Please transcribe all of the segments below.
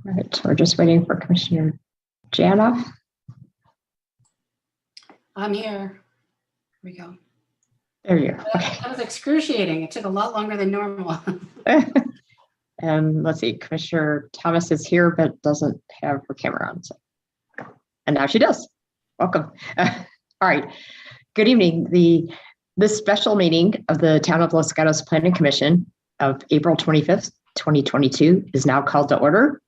All right, we're just waiting for Commissioner Janoff. I'm here. Here we go. There you are. Okay. That was excruciating. It took a lot longer than normal. And let's see, Commissioner Thomas is here, but doesn't have her camera on. So. And now she does. Welcome. All right. Good evening. This special meeting of the Town of Los Gatos Planning Commission of April 25th, 2022 is now called to order.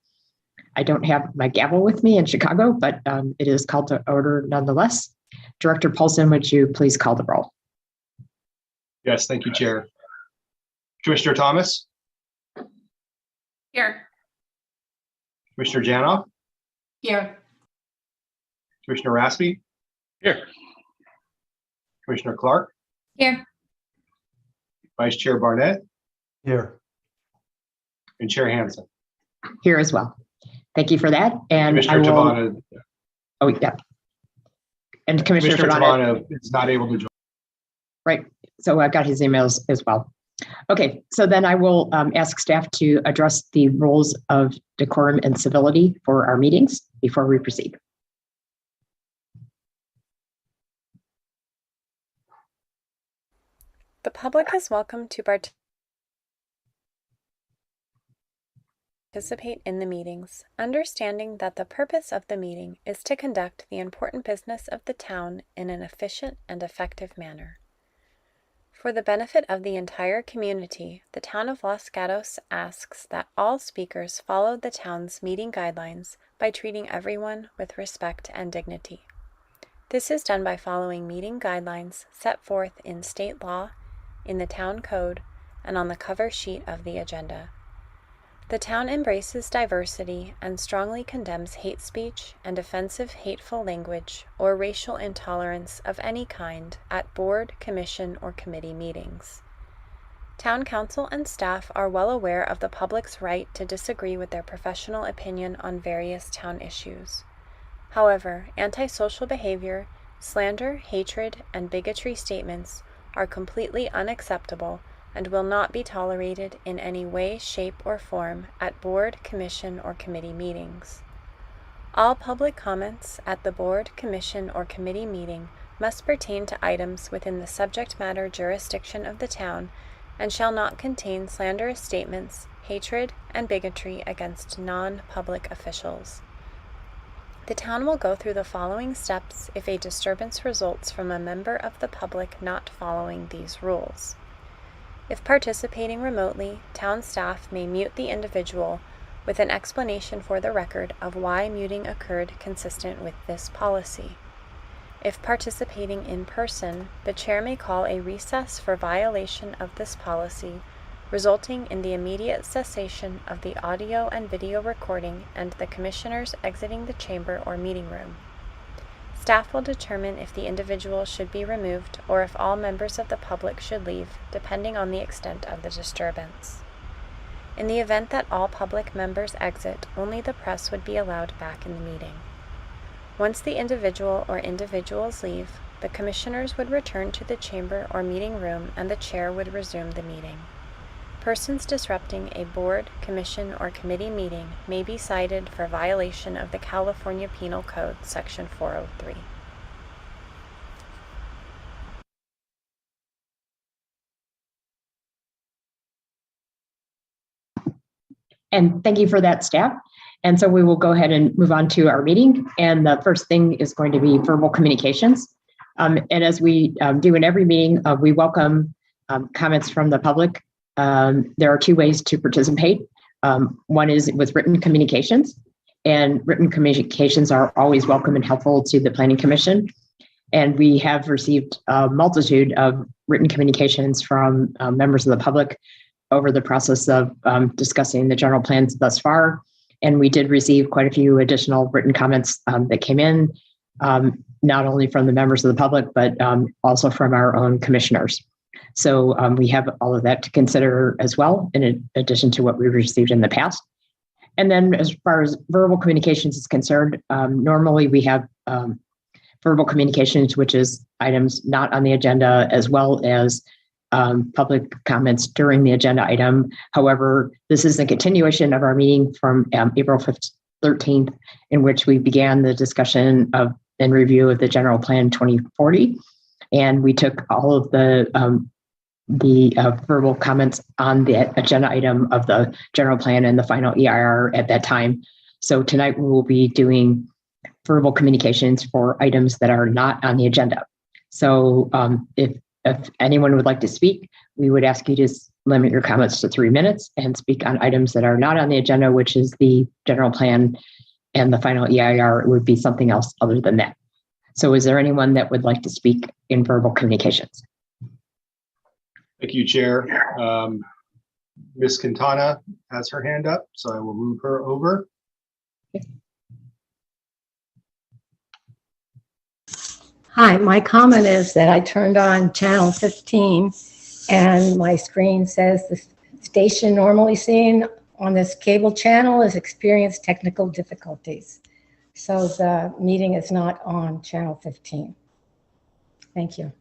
I don't have my gavel with me in Chicago, but it is called to order nonetheless. Director Paulson, would you please call the roll? Yes, thank you, Chair. Commissioner Thomas? Here. Commissioner Janoff? Here. Commissioner Raspy? Here. Commissioner Clark? Here. Vice Chair Barnett? Here. And Chair Hansen. Here as well. Thank you for that. And Commissioner Tavana. Oh, yeah. And Commissioner Tavana is not able to join. Right. So I got his emails as well. Okay. So then I will ask staff to address the rules of decorum and civility for our meetings before we proceed. The public is welcome to participate in the meetings, understanding that the purpose of the meeting is to conduct the important business of the town in an efficient and effective manner. For the benefit of the entire community, the Town of Los Gatos asks that all speakers follow the town's meeting guidelines by treating everyone with respect and dignity. This is done by following meeting guidelines set forth in state law, in the town code, and on the cover sheet of the agenda. The town embraces diversity and strongly condemns hate speech and offensive hateful language or racial intolerance of any kind at board, commission, or committee meetings. Town council and staff are well aware of the public's right to disagree with their professional opinion on various town issues. However, antisocial behavior, slander, hatred, and bigotry statements are completely unacceptable and will not be tolerated in any way, shape, or form at board, commission, or committee meetings. All public comments at the board, commission, or committee meeting must pertain to items within the subject matter jurisdiction of the town and shall not contain slanderous statements, hatred, and bigotry against non-public officials. The town will go through the following steps if a disturbance results from a member of the public not following these rules. If participating remotely, town staff may mute the individual with an explanation for the record of why muting occurred consistent with this policy. If participating in person, the chair may call a recess for violation of this policy, resulting in the immediate cessation of the audio and video recording and the commissioners exiting the chamber or meeting room. Staff will determine if the individual should be removed or if all members of the public should leave, depending on the extent of the disturbance. In the event that all public members exit, only the press would be allowed back in the meeting. Once the individual or individuals leave, the commissioners would return to the chamber or meeting room and the chair would resume the meeting. Persons disrupting a board, commission, or committee meeting may be cited for violation of the California Penal Code, Section 403. And thank you for that, staff. And so we will go ahead and move on to our meeting. And the first thing is going to be verbal communications. And as we do in every meeting, we welcome comments from the public. There are two ways to participate. One is with written communications, and written communications are always welcome and helpful to the Planning Commission. And we have received a multitude of written communications from members of the public over the process of discussing the general plans thus far. And we did receive quite a few additional written comments that came in, not only from the members of the public, but also from our own commissioners. So we have all of that to consider as well, in addition to what we received in the past. And then as far as verbal communications is concerned, normally we have verbal communications, which is items not on the agenda, as well as public comments during the agenda item. However, this is a continuation of our meeting from April 13th, in which we began the discussion of and review of the General Plan 2040. And we took all of the verbal comments on the agenda item of the general plan and the final EIR at that time. So tonight we will be doing verbal communications for items that are not on the agenda. So if anyone would like to speak, we would ask you to limit your comments to 3 minutes and speak on items that are not on the agenda, which is the general plan and the final EIR. It would be something else other than that. So is there anyone that would like to speak in verbal communications? Thank you, Chair. Ms. Quintana has her hand up, so I will move her over. Hi, my comment is that I turned on channel 15 and my screen says the station normally seen on this cable channel has experienced technical difficulties. So the meeting is not on channel 15. Thank you.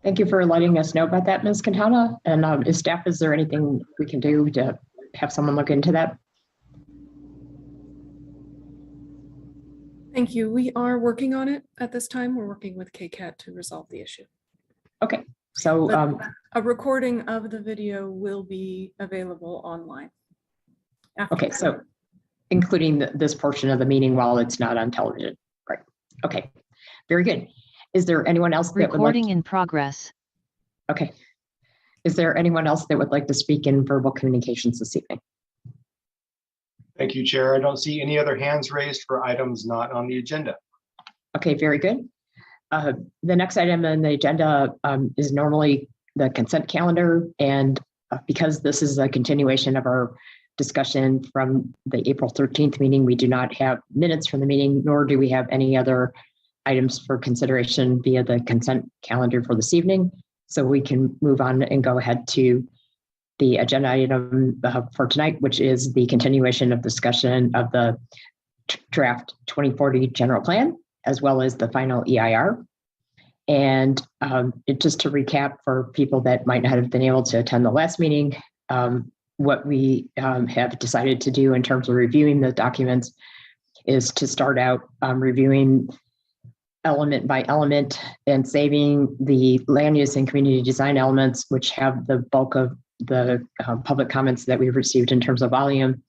Thank you for letting us know about that, Ms. Quintana. And as staff, is there anything we can do to have someone look into that? Thank you. We are working on it at this time. We're working with KCAT to resolve the issue. Okay, so a recording of the video will be available online. okay, so including this portion of the meeting while it's not on television, right? Okay, very good. Is there anyone else that Recording would like in progress. Okay. Is there anyone else that would like to speak in verbal communications this evening? Thank you, Chair. I don't see any other hands raised for items not on the agenda. Okay, very good. The next item on the agenda is normally the consent calendar. And because this is a continuation of our discussion from the April 13th meeting, we do not have minutes from the meeting, nor do we have any other items for consideration via the consent calendar for this evening. So we can move on and go ahead to the agenda item for tonight, which is the continuation of discussion of the draft 2040 general plan, as well as the final EIR. And just to recap for people that might not have been able to attend the last meeting, what we have decided to do in terms of reviewing the documents is to start out reviewing element by element and saving the land use and community design elements, which have the bulk of the public comments that we've received in terms of volume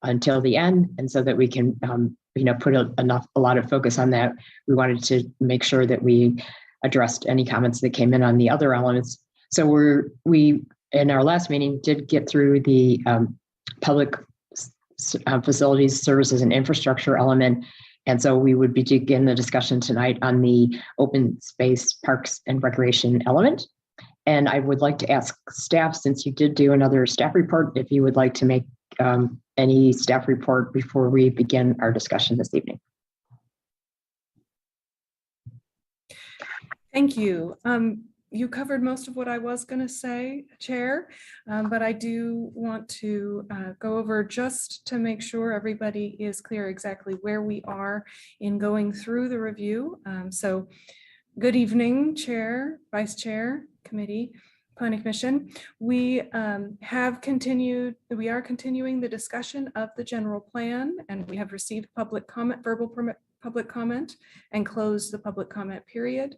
until the end. And so that we can, put a lot of focus on that. We wanted to make sure that we addressed any comments that came in on the other elements. So we in our last meeting did get through the public facilities, services, and infrastructure element. And so we would begin the discussion tonight on the open space, parks, and recreation element. And I would like to ask staff, since you did do another staff report, if you would like to make any staff report before we begin our discussion this evening. Thank you. You covered most of what I was going to say, Chair, but I do want to go over just to make sure everybody is clear exactly where we are in going through the review. So good evening, Chair, Vice Chair, Committee, Planning Commission. We are continuing the discussion of the general plan, and we have received public comment, public comment, and closed the public comment period.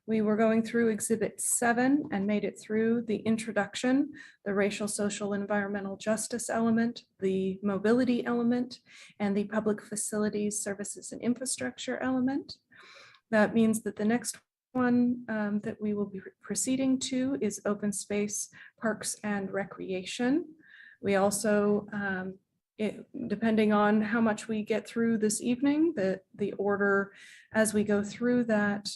We were going through Exhibit 7 and made it through the introduction, the racial, social, environmental justice element, the mobility element, and the public facilities, services, and infrastructure element. That means that the next one that we will be proceeding to is open space, parks, and recreation. We also, depending on how much we get through this evening, the order as we go through that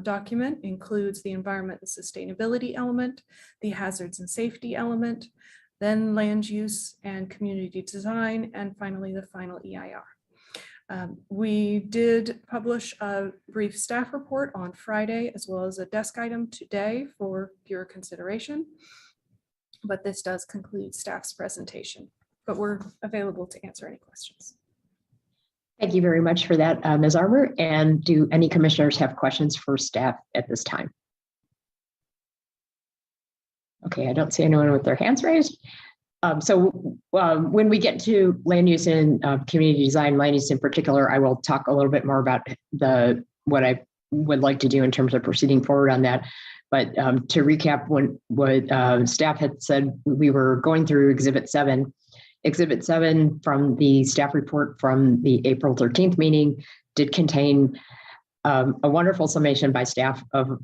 document includes the environment and sustainability element, the hazards and safety element, then land use and community design, and finally the final EIR. We did publish a brief staff report on Friday, as well as a desk item today for your consideration. But this does conclude staff's presentation, but we're available to answer any questions. Thank you very much for that, Ms. Armour. And do any commissioners have questions for staff at this time? Okay, I don't see anyone with their hands raised. When we get to land use and community design, land use in particular, I will talk a little bit more about what I would like to do in terms of proceeding forward on that. But to recap what staff had said, we were going through Exhibit 7. Exhibit 7 from the staff report from the April 13th meeting did contain a wonderful summation by staff of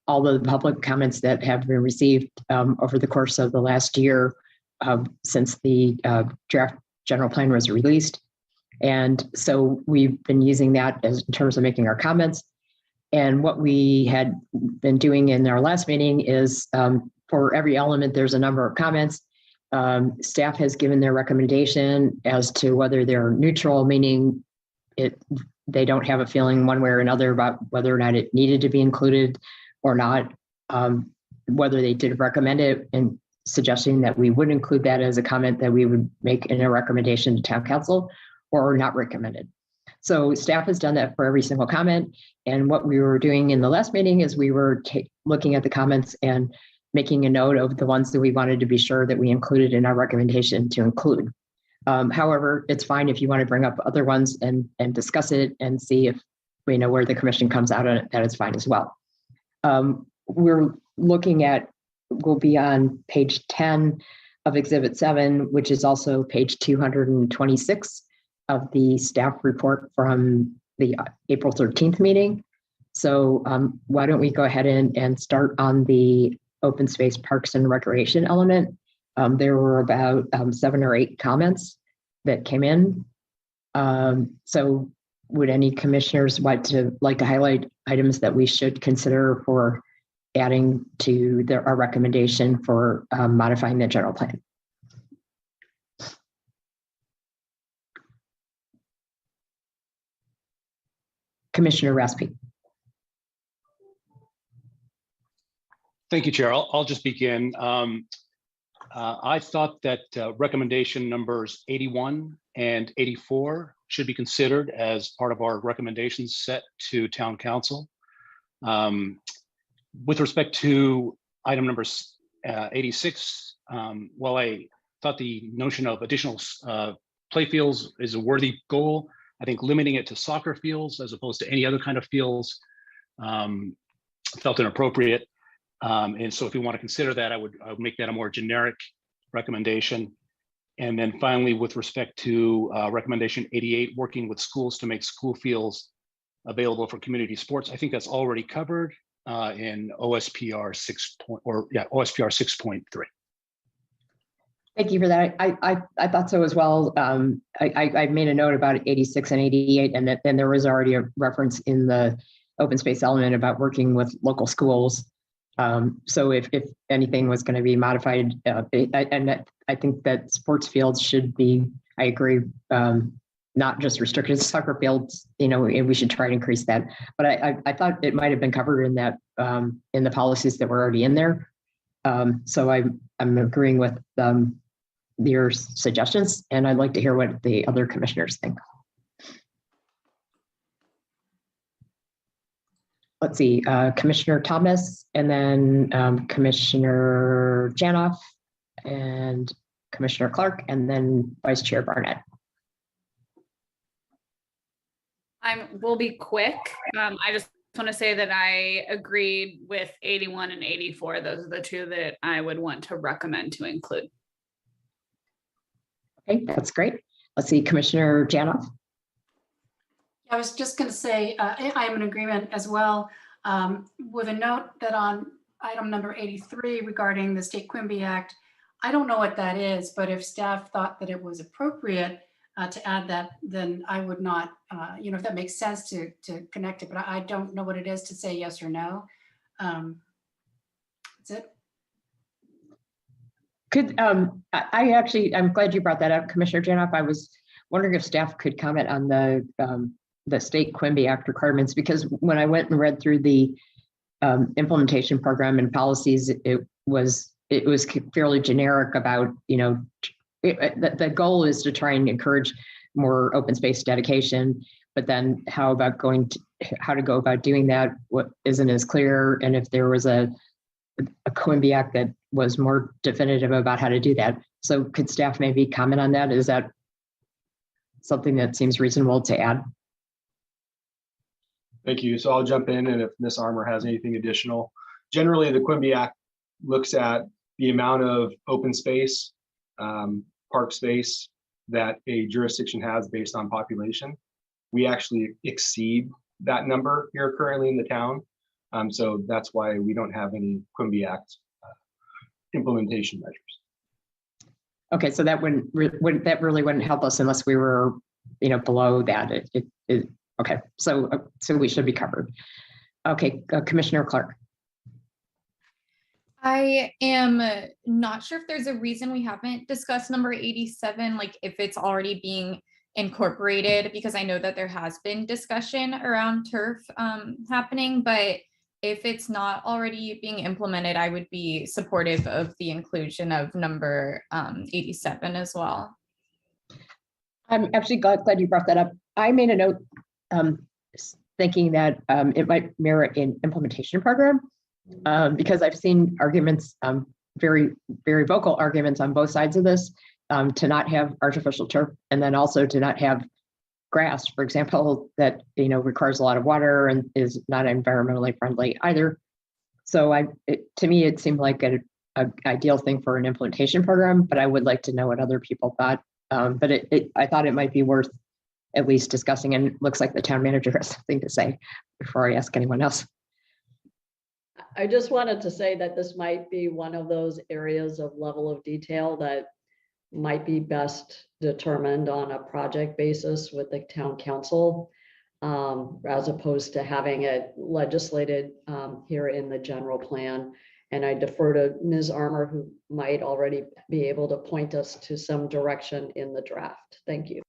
all the public comments that have been received over the course of the last year since the draft general plan was released. And so we've been using that in terms of making our comments. And what we had been doing in our last meeting is for every element, there's a number of comments. Staff has given their recommendation as to whether they're neutral, meaning they don't have a feeling one way or another about whether or not it needed to be included or not, whether they did recommend it, and suggesting that we would include that as a comment that we would make in a recommendation to town council, or not recommended. So staff has done that for every single comment. And what we were doing in the last meeting is we were looking at the comments and making a note of the ones that we wanted to be sure that we included in our recommendation to include. However, it's fine if you want to bring up other ones and discuss it and see if we know where the commission comes out on it, that is fine as well. We're looking at, we'll be on page 10 of Exhibit 7, which is also page 226 of the staff report from the April 13th meeting. So why don't we go ahead and start on the open space, parks and recreation element. There were about 7 or 8 comments that came in. So would any commissioners like to highlight items that we should consider for adding to our recommendation for modifying the general plan? Commissioner Raspi. Thank you, Chair. I'll just begin. I thought that recommendation numbers 81 and 84 should be considered as part of our recommendations set to town council. With respect to item number 86, while I thought the notion of additional play fields is a worthy goal, I think limiting it to soccer fields as opposed to any other kind of fields felt inappropriate. And so if you want to consider that, I would make that a more generic recommendation. And then finally, with respect to recommendation 88, working with schools to make school fields available for community sports, I think that's already covered in OSPR 6.3. Thank you for that. I thought so as well. I made a note about 86 and 88, and then there was already a reference in the open space element about working with local schools. So if anything was going to be modified, and I think that sports fields should be, I agree, not just restricted to soccer fields, and we should try to increase that. But I thought it might have been covered in that in the policies that were already in there. So I'm agreeing with your suggestions, and I'd like to hear what the other commissioners think. Let's see, Commissioner Thomas, and then Commissioner Janoff, and Commissioner Clark, and then Vice Chair Barnett. We'll be quick. I just want to say that I agreed with 81 and 84. Those are the 2 that I would want to recommend to include. Okay, that's great. Let's see, Commissioner Janoff. I was just going to say, I am in agreement as well, with a note that on item number 83 regarding the State Quimby Act, I don't know what that is, but if staff thought that it was appropriate to add that, then I would not, if that makes sense to connect it, but I don't know what it is to say yes or no. That's it. I'm glad you brought that up, Commissioner Janoff. I was wondering if staff could comment on the State Quimby Act requirements, because when I went and read through the implementation program and policies, it was fairly generic about, the goal is to try and encourage more open space dedication, but then how to go about doing that, what isn't as clear, and if there was a Quimby Act that was more definitive about how to do that. So could staff maybe comment on that? Is that something that seems reasonable to add? Thank you. So I'll jump in, and if Ms. Armour has anything additional. Generally, the Quimby Act looks at the amount of open space, park space that a jurisdiction has based on population. We actually exceed that number here currently in the town. So that's why we don't have any Quimby Act implementation measures. Okay, so that that really wouldn't help us unless we were, below that. Okay, so we should be covered. Okay, Commissioner Clark. I am not sure if there's a reason we haven't discussed number 87, like if it's already being incorporated, because I know that there has been discussion around turf happening, but if it's not already being implemented, I would be supportive of the inclusion of number 87 as well. I'm actually glad you brought that up. I made a note thinking that it might merit an implementation program because I've seen arguments, very, very vocal arguments on both sides of this to not have artificial turf and then also to not have grass, for example, that requires a lot of water and is not environmentally friendly either. So to me, it seemed like an ideal thing for an implementation program, but I would like to know what other people thought. But I thought it might be worth at least discussing, and it looks like the town manager has something to say before I ask anyone else. I just wanted to say that this might be one of those areas of level of detail that might be best determined on a project basis with the town council, as opposed to having it legislated here in the general plan. And I defer to Ms. Armour, who might already be able to point us to some direction in the draft. Thank you.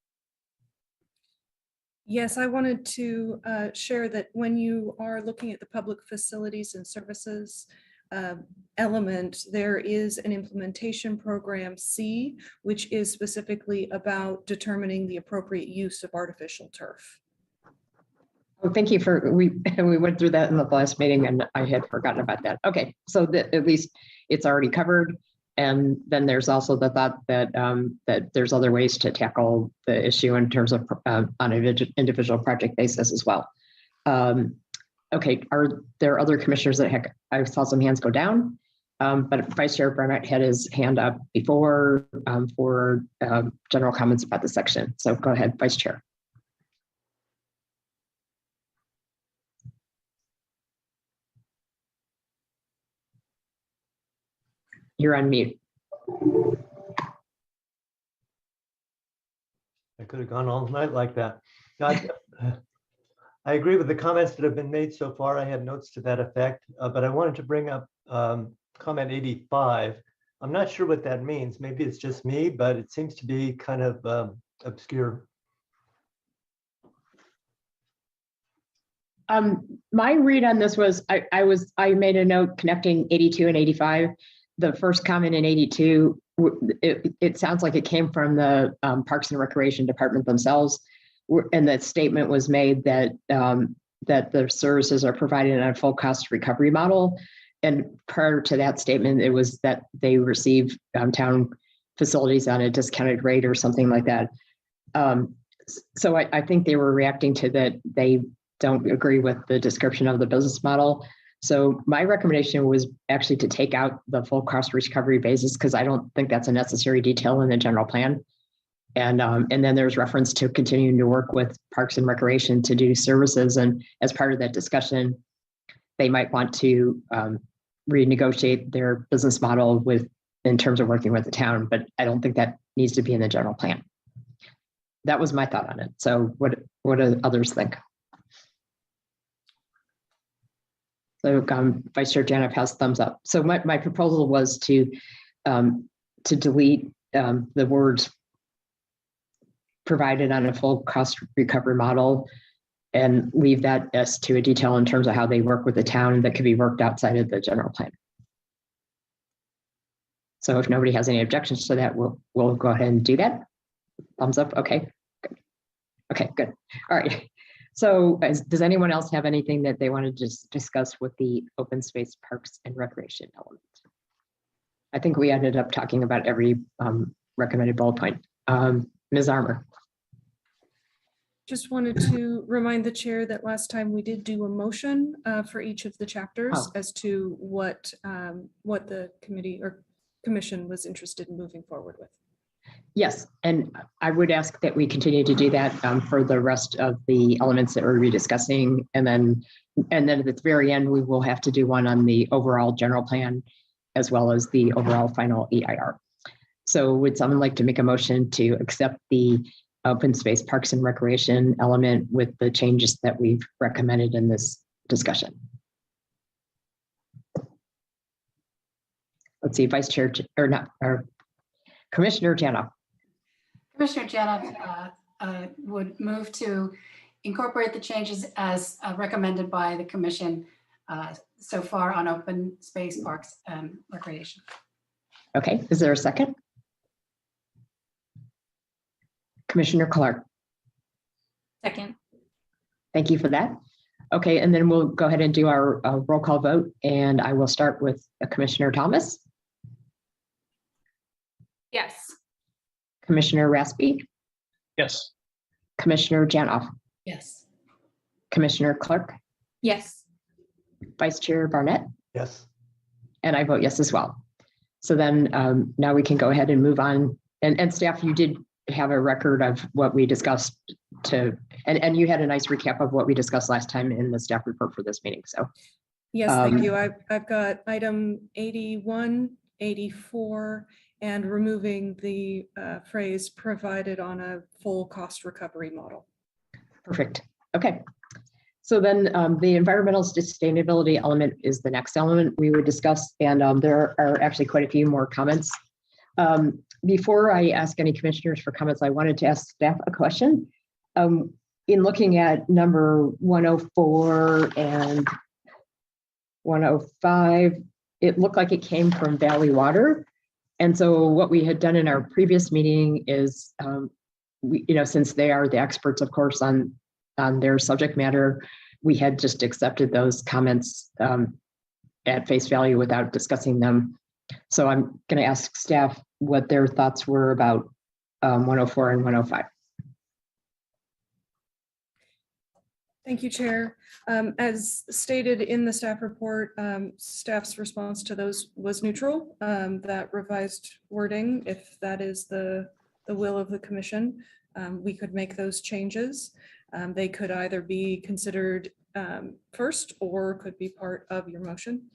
Yes, I wanted to share that when you are looking at the public facilities and services element, there is an implementation program C, which is specifically about determining the appropriate use of artificial turf. Oh, thank you we went through that in the last meeting and I had forgotten about that. Okay, so at least it's already covered. And then there's also the thought that that there's other ways to tackle the issue in terms of on an individual project basis as well. Okay, are there other commissioners that I saw some hands go down, but Vice Chair Burnett had his hand up before for general comments about the section. So go ahead, Vice Chair. You're on mute. I could have gone all night like that. I agree with the comments that have been made so far. I had notes to that effect, but I wanted to bring up comment 85. I'm not sure what that means. Maybe it's just me, but it seems to be kind of obscure. My read on this was I made a note connecting 82 and 85. The first comment in 82, it sounds like it came from the Parks and Recreation Department themselves, and that statement was made that that the services are provided on a full cost recovery model. And prior to that statement, it was that they receive town facilities on a discounted rate or something like that. So I think they were reacting to that they don't agree with the description of the business model. So my recommendation was actually to take out the full cost recovery basis because I don't think that's a necessary detail in the general plan. And then there's reference to continuing to work with Parks and Recreation to do services. And as part of that discussion, they might want to renegotiate their business model in terms of working with the town, but I don't think that needs to be in the general plan. That was my thought on it. So what do others think? So Vice Chair Janif has thumbs up. So my proposal was to delete the words provided on a full cost recovery model and leave that as to a detail in terms of how they work with the town that could be worked outside of the general plan. So if nobody has any objections to that, we'll go ahead and do that. Thumbs up. Okay. Good. Okay, good. All right. So does anyone else have anything that they want to just discuss with the open space, parks and recreation element? I think we ended up talking about every recommended bullet point. Ms. Armour. Just wanted to remind the chair that last time we did do a motion for each of the chapters as to what the committee or commission was interested in moving forward with. Yes, and I would ask that we continue to do that for the rest of the elements that we're discussing, and then at the very end we will have to do one on the overall general plan as well as the overall final EIR. So would someone like to make a motion to accept the open space parks and recreation element with the changes that we've recommended in this discussion? Let's see, Vice Chair or not, or Commissioner Janoff. Commissioner Janoff would move to incorporate the changes as recommended by the commission so far on open space parks and recreation. Okay, is there a second? Commissioner Clark. Second. Thank you for that. Okay, and then we'll go ahead and do our roll call vote, and I will start with Commissioner Thomas. Yes. Commissioner Raspy. Yes. Commissioner Janoff. Yes. Commissioner Clark. Yes. Vice Chair Barnett. Yes. And I vote yes as well. So then now we can go ahead and move on. And staff, you did have a record of what we discussed and you had a nice recap of what we discussed last time in the staff report for this meeting. So yes, thank you. I've got item 81, 84, and removing the phrase provided on a full cost recovery model. Perfect. Okay. So then the environmental sustainability element is the next element we would discuss, and there are actually quite a few more comments. Before I ask any commissioners for comments, I wanted to ask staff a question. In looking at number 104 and 105, it looked like it came from Valley Water. And so what we had done in our previous meeting is, since they are the experts, of course, on their subject matter, we had just accepted those comments at face value without discussing them. So I'm going to ask staff what their thoughts were about 104 and 105. Thank you, Chair. As stated in the staff report, staff's response to those was neutral. That revised wording, if that is the will of the commission, we could make those changes. They could either be considered first or could be part of your motion.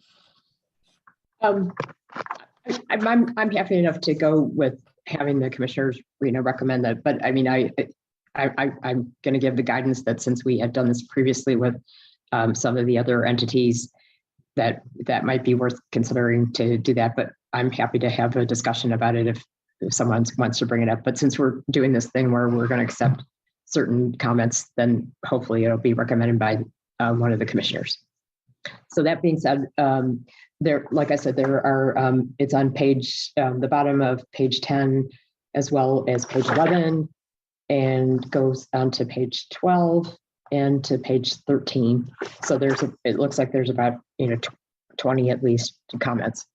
I'm happy enough to go with having the commissioners, recommend that. But I mean, I'm going to give the guidance that since we had done this previously with some of the other entities, that might be worth considering to do that. But I'm happy to have a discussion about it if someone wants to bring it up. But since we're doing this thing where we're going to accept certain comments, then hopefully it'll be recommended by one of the commissioners. So that being said, like I said, there are, it's on page, the bottom of page 10, as well as page 11, and goes on to page 12 and to page 13. So it looks like there's about 20 at least comments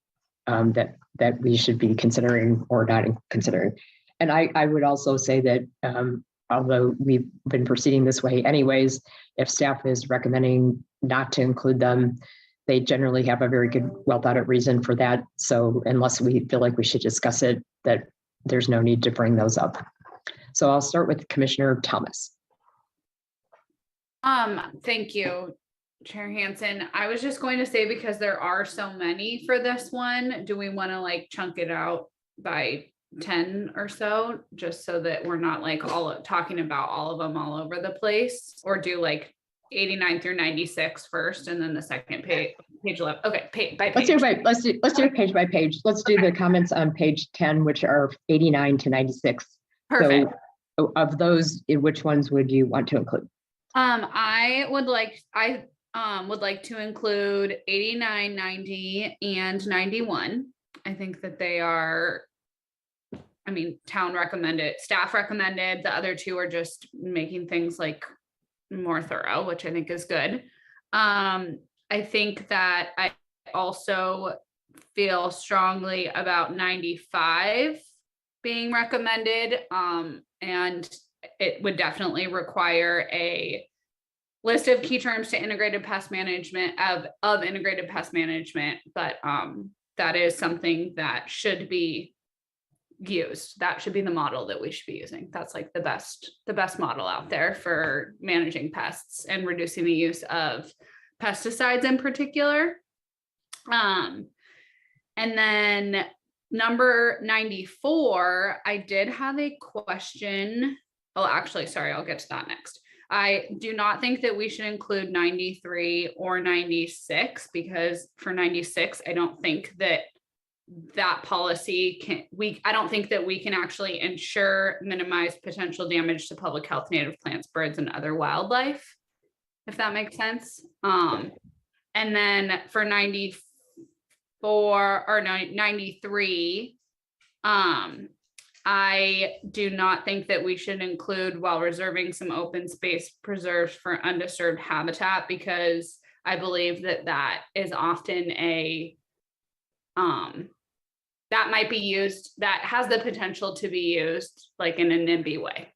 that we should be considering or not considering. And I would also say that although we've been proceeding this way anyways, if staff is recommending not to include them, they generally have a very good, well thought out reason for that. So unless we feel like we should discuss it, that there's no need to bring those up. So I'll start with Commissioner Thomas. Thank you, Chair Hansen. I was just going to say, because there are so many for this one, do we want to chunk it out by 10 or so, just so that we're not all talking about all of them all over the place, or do 89 through 96 first and then the second page 11? Okay, by page. Let's do it page by page. Let's do the comments on page 10, which are 89 to 96. Perfect. So of those, which ones would you want to include? I would like to include 89, 90, and 91. I think that they are, town recommended, staff recommended. The other two are just making things more thorough, which I think is good. I think that I also feel strongly about 95 being recommended. And it would definitely require a list of key terms to integrated pest management of integrated pest management. But that is something that should be used. That should be the model that we should be using. That's like the best model out there for managing pests and reducing the use of pesticides in particular. And then number 94, I did have a question. Oh, actually, sorry, I'll get to that next. I do not think that we should include 93 or 96 because for 96, I don't think that policy I don't think that we can actually ensure minimize potential damage to public health, native plants, birds, and other wildlife, if that makes sense. And then for 94 or 93, I do not think that we should include while reserving some open space preserves for undisturbed habitat, because I believe that is often that might be used, that has the potential to be used like in a NIMBY way.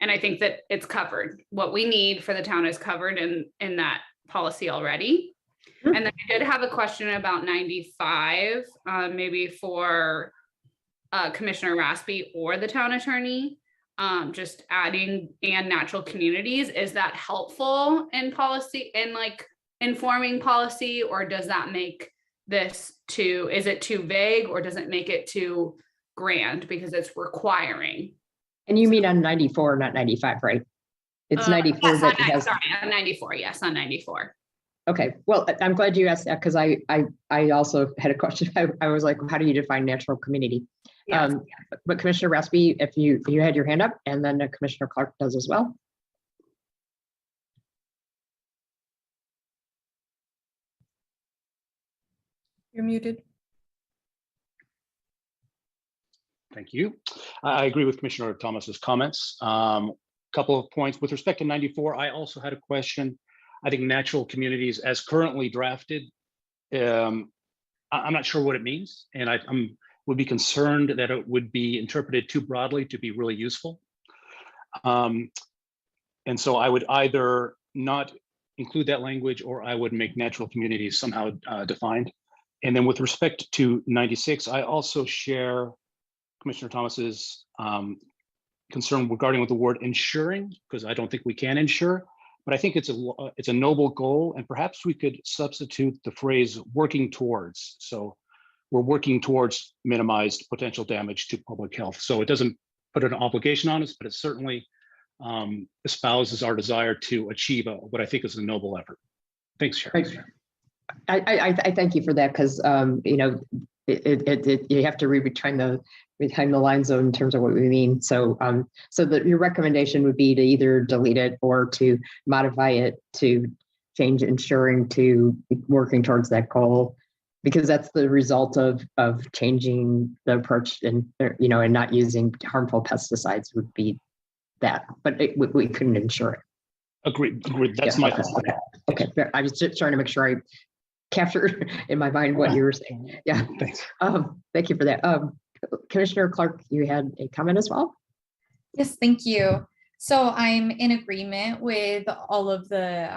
And I think that it's covered. What we need for the town is covered in that policy already. And then I did have a question about 95, maybe for Commissioner Raspy or the town attorney, just adding and natural communities. Is that helpful in policy and like informing policy, or does that make this is it too vague, or does it make it too grand because it's requiring? And you mean on 94, not 95, right? It's 94 yes, that has. Sorry, on 94. Yes, on 94. Okay, well, I'm glad you asked that because I also had a question. I was like, how do you define natural community? Yes. But Commissioner Raspy, if you had your hand up, and then Commissioner Clark does as well. You're muted. Thank you. I agree with Commissioner Thomas's comments. Couple of points with respect to 94. I also had a question. I think natural communities as currently drafted, I'm not sure what it means. And I would be concerned that it would be interpreted too broadly to be really useful. And so I would either not include that language, or I would make natural communities somehow defined. And then with respect to 96, I also share Commissioner Thomas's concern regarding with the word ensuring, because I don't think we can ensure, but I think it's a noble goal, and perhaps we could substitute the phrase working towards. So we're working towards minimized potential damage to public health. So it doesn't put an obligation on us, but it certainly espouses our desire to achieve what I think is a noble effort. Thanks, Chair. I thank you for that, because you know, you have to read between the lines in terms of what we mean. So so that your recommendation would be to either delete it or to modify it to change ensuring to working towards that goal, because that's the result of changing the approach and and not using harmful pesticides would be that, but we couldn't ensure it. Agreed. That's my thought. Okay. I was just trying to make sure I captured in my mind what you were saying. Yeah. Thanks. Thank you for that. Commissioner Clark, you had a comment as well? Yes, thank you. So I'm in agreement with all of the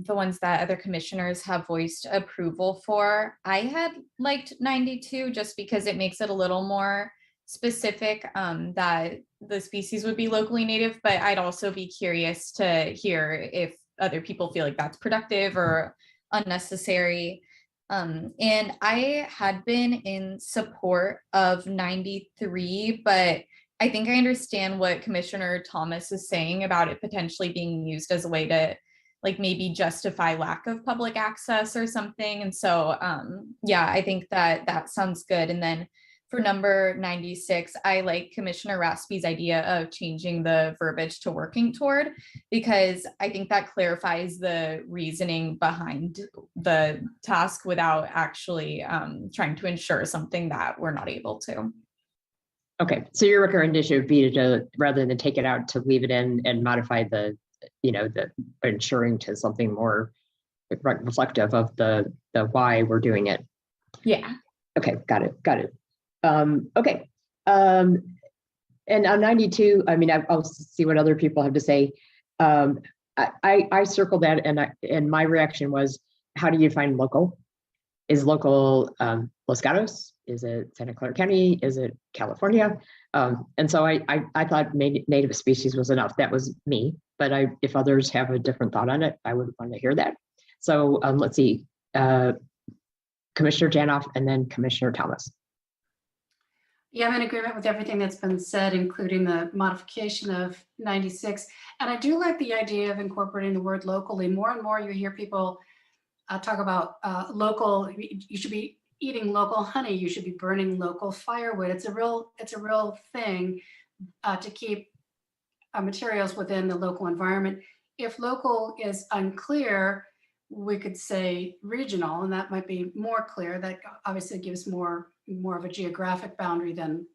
ones that other commissioners have voiced approval for. I had liked 92 just because it makes it a little more specific that the species would be locally native, but I'd also be curious to hear if other people feel like that's productive or unnecessary. And I had been in support of 93, but I think I understand what Commissioner Thomas is saying about it potentially being used as a way to like maybe justify lack of public access or something. And so, yeah, I think that sounds good. And then for number 96, I like Commissioner Raspy's idea of changing the verbiage to working toward, because I think that clarifies the reasoning behind the task without actually trying to ensure something that we're not able to. Okay, so your recommendation would be to, rather than take it out, to leave it in and modify the ensuring to something more reflective of the why we're doing it. Yeah. Okay, got it. Okay. And on 92, I mean, I'll see what other people have to say. I circled that, and my reaction was, how do you find local? Is local Los Gatos? Is it Santa Clara County? Is it California? And so I thought native species was enough. That was me, but if others have a different thought on it, I would want to hear that. So let's see, Commissioner Janoff and then Commissioner Thomas. Yeah, I'm in agreement with everything that's been said, including the modification of 96. And I do like the idea of incorporating the word locally. More and more you hear people talk about local, you should be eating local honey, you should be burning local firewood. It's a real thing to keep materials within the local environment. If local is unclear, we could say regional, and that might be more clear. That obviously gives more of a geographic boundary than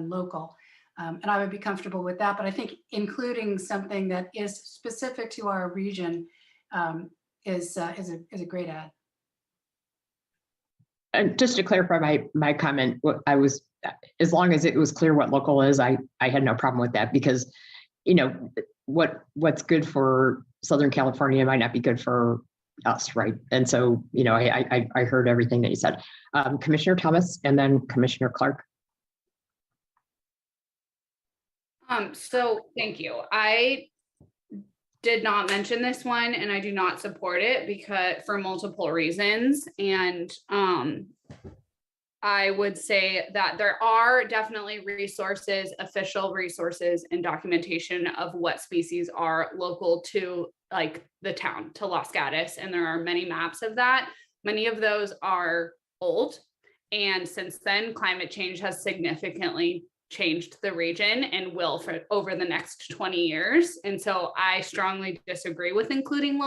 local. And I would be comfortable with that. But I think including something that is specific to our region is a great add. And just to clarify my comment, I was, as long as it was clear what local is, I had no problem with that, because, you know, what's good for Southern California might not be good for us, right? And so, you know, I heard everything that you said. Commissioner Thomas and then Commissioner Clark. So thank you. I did not mention this one, and I do not support it because for multiple reasons. And I would say that there are definitely resources, official resources and documentation of what species are local to like the town, to Los Gatos. And there are many maps of that. Many of those are old. And since then, climate change has significantly changed the region and will for over the next 20 years. And so I strongly disagree with including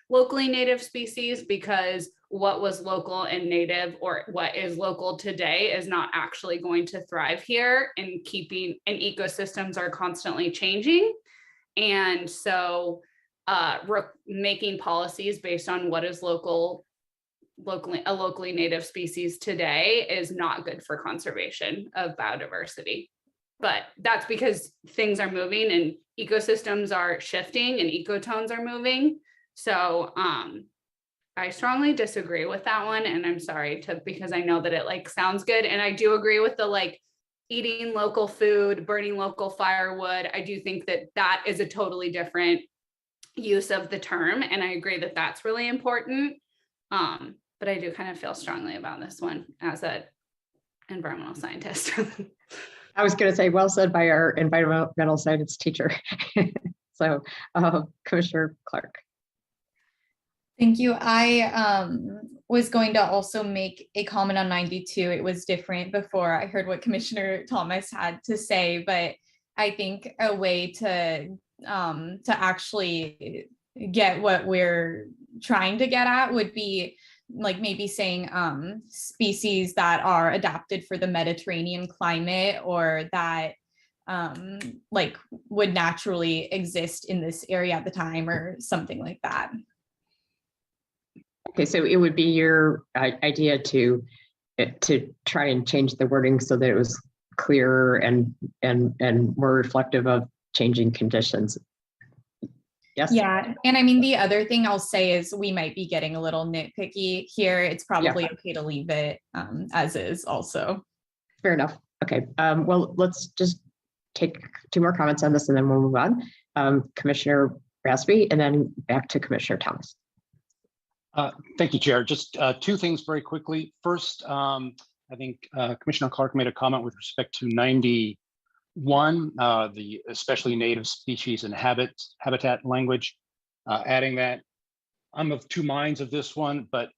locally native species, because what was local and native, or what is local today, is not actually going to thrive here, and ecosystems are constantly changing. And so making policies based on what is a locally native species today is not good for conservation of biodiversity. But that's because things are moving and ecosystems are shifting and ecotones are moving. So I strongly disagree with that one, and I'm sorry because I know that it like sounds good, and I do agree with the like eating local food, burning local firewood. I do think that that is a totally different use of the term, and I agree that that's really important. But I do kind of feel strongly about this one as an environmental scientist. I was going to say, well said by our environmental science teacher. So, Commissioner Clark. Thank you. I was going to also make a comment on 92. It was different before I heard what Commissioner Thomas had to say, but I think a way to actually get what we're trying to get at would be like maybe saying species that are adapted for the Mediterranean climate, or that like would naturally exist in this area at the time, or something like that. Okay, so it would be your idea to try and change the wording so that it was clearer and more reflective of changing conditions. Yes. Yeah, and I mean, the other thing I'll say is we might be getting a little nitpicky here. It's probably okay to leave it as is also. Fair enough. Okay, well, let's just take 2 more comments on this and then we'll move on. Commissioner Raspy and then back to Commissioner Thomas. Thank you, Chair. Just 2 things very quickly. First, I think Commissioner Clark made a comment with respect to 91, the especially native species and habitat language, adding that. I'm of 2 minds of this one, but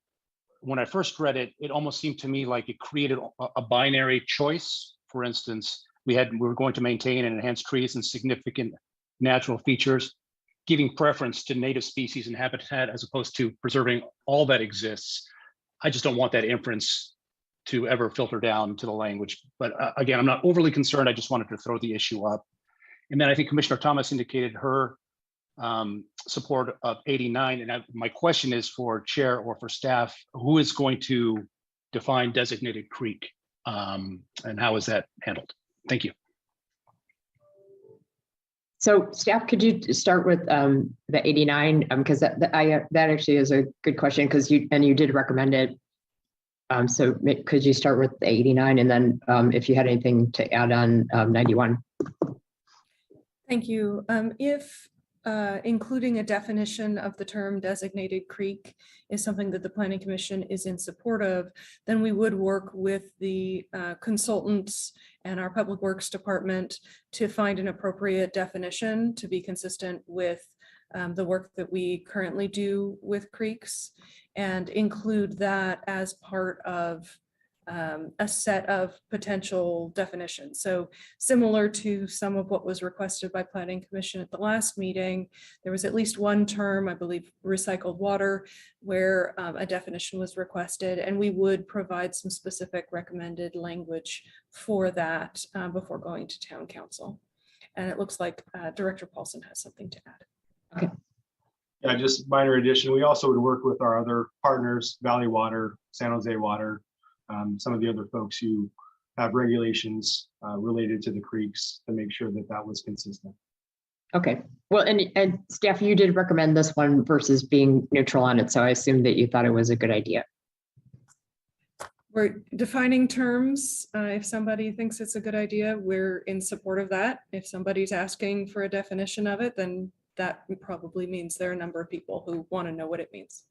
when I first read it, it almost seemed to me like it created a binary choice. For instance, we were going to maintain and enhance trees and significant natural features, giving preference to native species and habitat as opposed to preserving all that exists. I just don't want that inference to ever filter down to the language. But again, I'm not overly concerned. I just wanted to throw the issue up. And then I think Commissioner Thomas indicated her support of 89. And my question is for Chair or for staff, who is going to define designated creek, and how is that handled? Thank you. So staff, could you start with the 89? Because that actually is a good question, because you did recommend it. So could you start with the 89, and then if you had anything to add on 91? Thank you. If including a definition of the term designated creek is something that the Planning Commission is in support of, then we would work with the consultants and our Public Works Department to find an appropriate definition to be consistent with the work that we currently do with creeks, and include that as part of a set of potential definitions. So similar to some of what was requested by Planning Commission at the last meeting, there was at least one term, I believe recycled water, where a definition was requested, and we would provide some specific recommended language for that before going to Town Council. And it looks like Director Paulson has something to add. Okay. Yeah, just minor addition. We also would work with our other partners, Valley Water, San Jose Water, some of the other folks who have regulations related to the creeks to make sure that that was consistent. Okay. Well, and staff, you did recommend this one versus being neutral on it, so I assume that you thought it was a good idea. We're defining terms. If somebody thinks it's a good idea, we're in support of that. If somebody's asking for a definition of it, then that probably means there are a number of people who want to know what it means.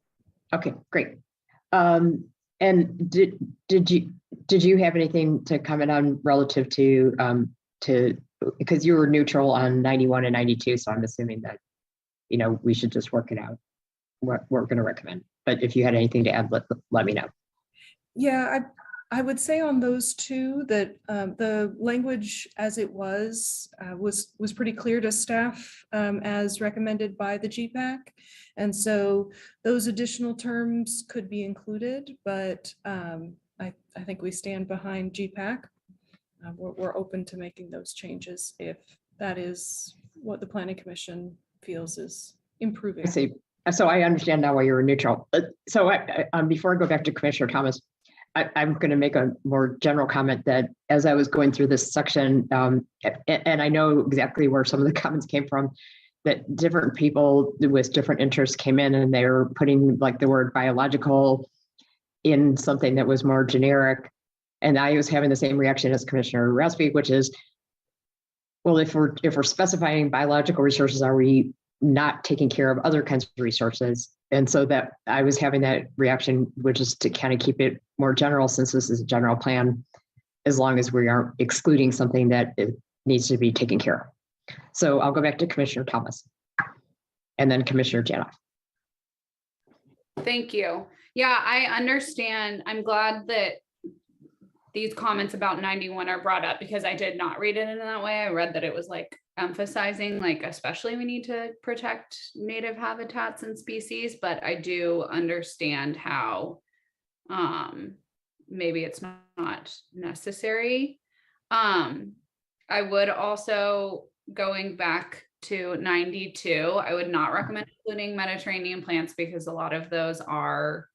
Okay, great. And did you have anything to comment on relative to because you were neutral on 91 and 92, so I'm assuming that we should just work it out. What we're going to recommend. But if you had anything to add, let me know. Yeah, I would say on those two that the language as it was pretty clear to staff as recommended by the GPAC. And so those additional terms could be included, but I think we stand behind GPAC. We're open to making those changes if that is what the Planning Commission feels is improving. I see. So I understand now why you were neutral. So before I go back to Commissioner Thomas, I'm going to make a more general comment that as I was going through this section, and I know exactly where some of the comments came from, that different people with different interests came in and they were putting like the word biological in something that was more generic. And I was having the same reaction as Commissioner Raspy, which is, well, if we're specifying biological resources, are we not taking care of other kinds of resources? And so that I was having that reaction, which is to kind of keep it more general, since this is a general plan, as long as we aren't excluding something that it needs to be taken care of. So I'll go back to Commissioner Thomas and then Commissioner Janoff. Thank you. Yeah, I understand. I'm glad that these comments about 91 are brought up, because I did not read it in that way. I read that it was like emphasizing, like, especially we need to protect native habitats and species, but I do understand how maybe it's not necessary. I would also, going back to 92, I would not recommend including Mediterranean plants, because a lot of those are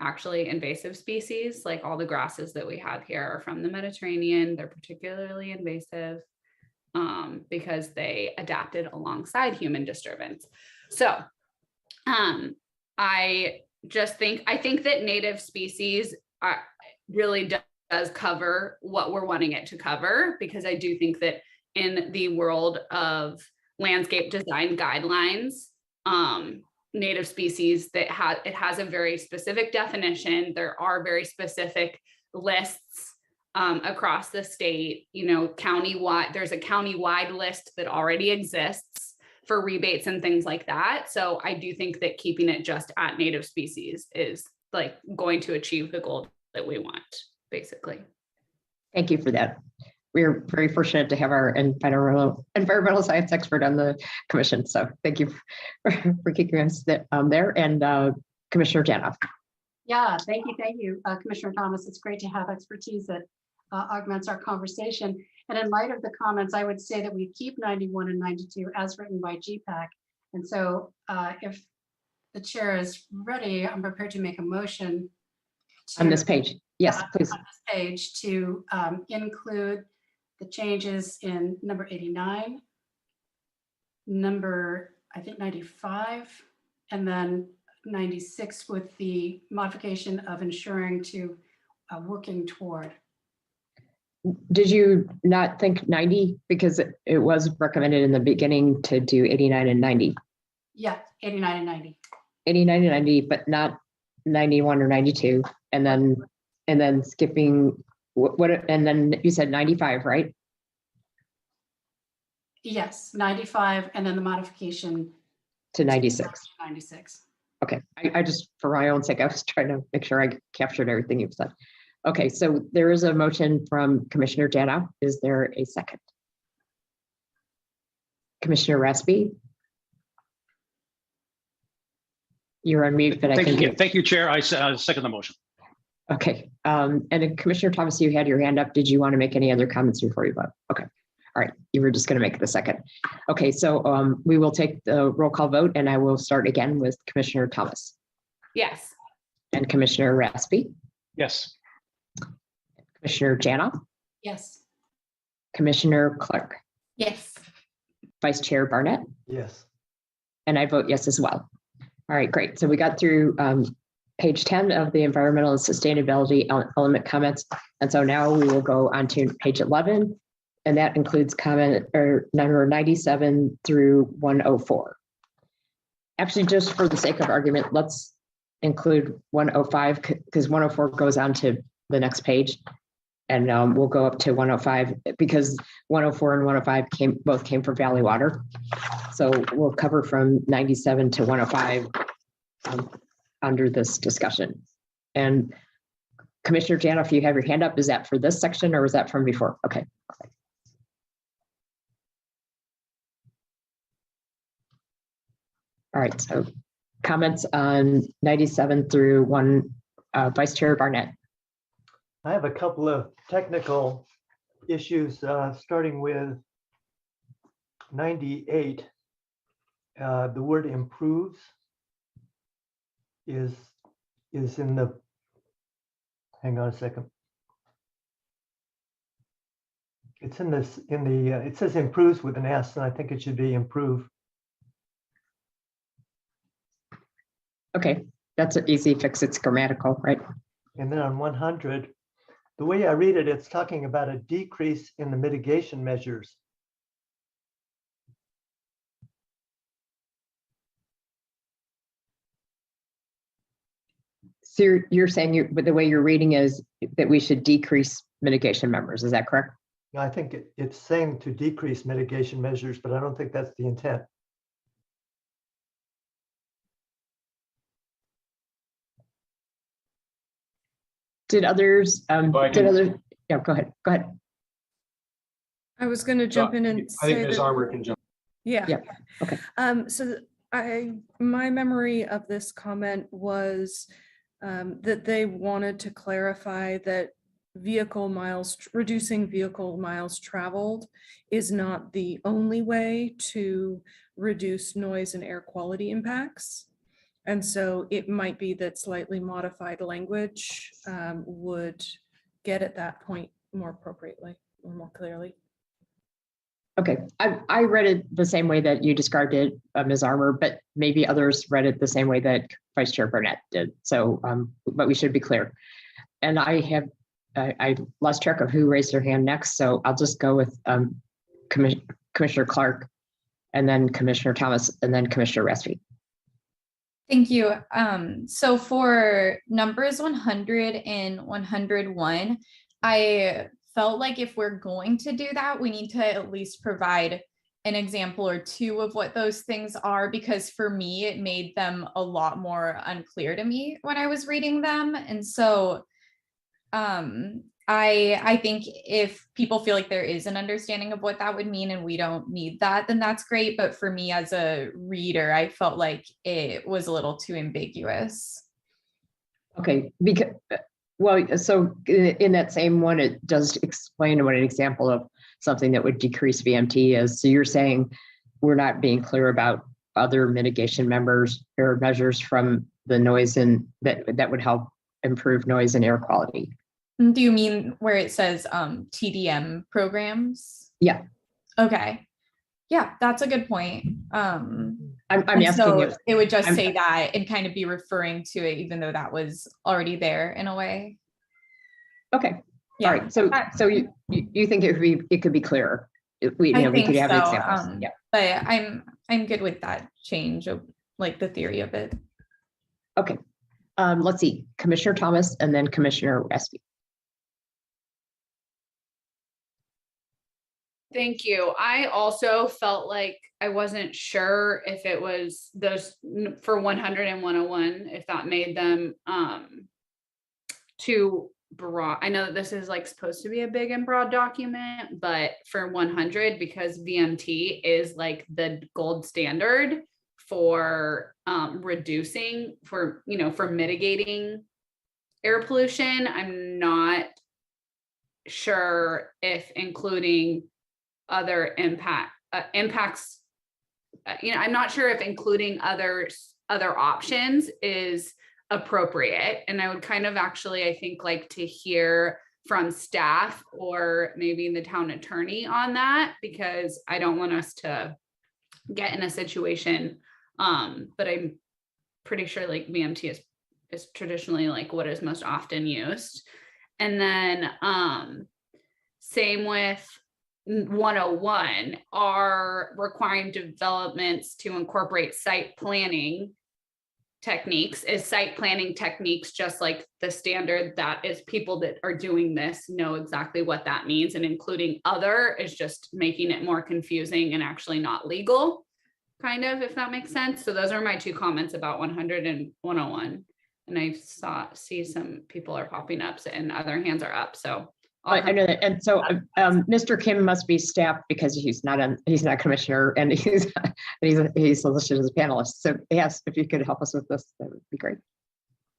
actually invasive species. Like all the grasses that we have here are from the Mediterranean. They're particularly invasive because they adapted alongside human disturbance. So I think that native species really does cover what we're wanting it to cover, because I do think that in the world of landscape design guidelines, native species, it has a very specific definition. There are very specific lists across the state, countywide. There's a countywide list that already exists for rebates and things like that. So I do think that keeping it just at native species is like going to achieve the goal that we want, basically. Thank you for that. We're very fortunate to have our environmental science expert on the commission. So thank you for keeping us there. And Commissioner Janoff. Yeah, thank you, Commissioner Thomas. It's great to have expertise that augments our conversation. And in light of the comments, I would say that we keep 91 and 92 as written by GPAC. And so if the chair is ready, I'm prepared to make a motion on this page. Yes, please. on this page to include the changes in number 89, number, I think 95, and then 96 with the modification of ensuring to working toward. Did you not think 90? Because it was recommended in the beginning to do 89 and 90. Yeah, 89 and 90. 89 and 90, but not 91 or 92. And then skipping what and then you said 95, right? Yes, 95, and then the modification To 96. 96. Okay, I just, for my own sake, I was trying to make sure I captured everything you've said. Okay, so there is a motion from Commissioner Jana. Is there a second? Commissioner Raspy? You're on mute, but I think you. Thank you, Chair. I second the motion. Okay, and then Commissioner Thomas, you had your hand up. Did you want to make any other comments before you vote? Okay, all right, you were just going to make the second. Okay, so we will take the roll call vote, and I will start again with Commissioner Thomas. Yes. And Commissioner Raspy. Yes. Commissioner Jana. Yes. Commissioner Clark. Yes. Vice Chair Barnett. Yes. And I vote yes as well. All right, great. So we got through page 10 of the environmental and sustainability element comments. And so now we will go on to page 11, and that includes comment or number 97 through 104. Actually, just for the sake of argument, let's include 105 because 104 goes on to the next page. And we'll go up to 105 because 104 and 105 both came from Valley Water. So we'll cover from 97 to 105 under this discussion. And Commissioner Jana, if you have your hand up, is that for this section or was that from before? Okay. All right, so comments on 97 through 1, Vice Chair Barnett. I have a couple of technical issues, starting with 98. The word improves is in the, hang on a second. It's in this, it says improves with an S, and I think it should be improve. Okay, that's an easy fix. It's grammatical, right? And then on 100, the way I read it, it's talking about a decrease in the mitigation measures. So you're saying but the way you're reading is that we should decrease mitigation members. Is that correct? I think it's saying to decrease mitigation measures, but I don't think that's the intent. Did others, yeah, go ahead. I was going to jump in and I think say Ms. that, Armour can jump. yeah. Yeah, okay. So my memory of this comment was that they wanted to clarify that reducing vehicle miles traveled is not the only way to reduce noise and air quality impacts. And so it might be that slightly modified language would get at that point more appropriately or more clearly. Okay, I read it the same way that you described it, Ms. Armour, but maybe others read it the same way that Vice Chair Burnett did. So, but we should be clear. And I lost track of who raised their hand next, so I'll just go with Commissioner Clark, and then Commissioner Thomas, and then Commissioner Raspy. Thank you. So for numbers 100 and 101, I felt like if we're going to do that, we need to at least provide an example or two of what those things are, because for me, it made them a lot more unclear to me when I was reading them. And so I think if people feel like there is an understanding of what that would mean and we don't need that, then that's great. But for me as a reader, I felt like it was a little too ambiguous. Okay, because, well, so in that same one, it does explain what an example of something that would decrease VMT is. So you're saying we're not being clear about other mitigation members or measures from the noise and that would help improve noise and air quality. Do you mean where it says TDM programs? Yeah. Okay. Yeah, that's a good point. I'm And asking so if it would just I'm- say that and kind of be referring to it, even though that was already there in a way. Okay. Yeah. All right. So you think it could be clearer if we, I we think could have so. examples. Yeah. But I'm good with that change of like the theory of it. Okay. Let's see, Commissioner Thomas and then Commissioner Westby. Thank you. I also felt like I wasn't sure if it was those for 100 and 101, if that made them too broad. I know that this is like supposed to be a big and broad document, but for 100, because VMT is like the gold standard for reducing, for mitigating air pollution, I'm not sure if including other impacts, I'm not sure if including other options is appropriate. And I would kind of actually, I think, like to hear from staff or maybe the town attorney on that, because I don't want us to get in a situation, but I'm pretty sure like VMT is traditionally like what is most often used. And then same with 101 are requiring developments to incorporate site planning techniques. Is site planning techniques just like the standard that is people that are doing this know exactly what that means, and including other is just making it more confusing and actually not legal, kind of, if that makes sense. So those are my two comments about 100 and 101. And I see some people are popping up and other hands are up. So I know that. And so Mr. Kim must be staff because he's not commissioner, and he's listed as a panelist. So yes, if you could help us with this, that would be great.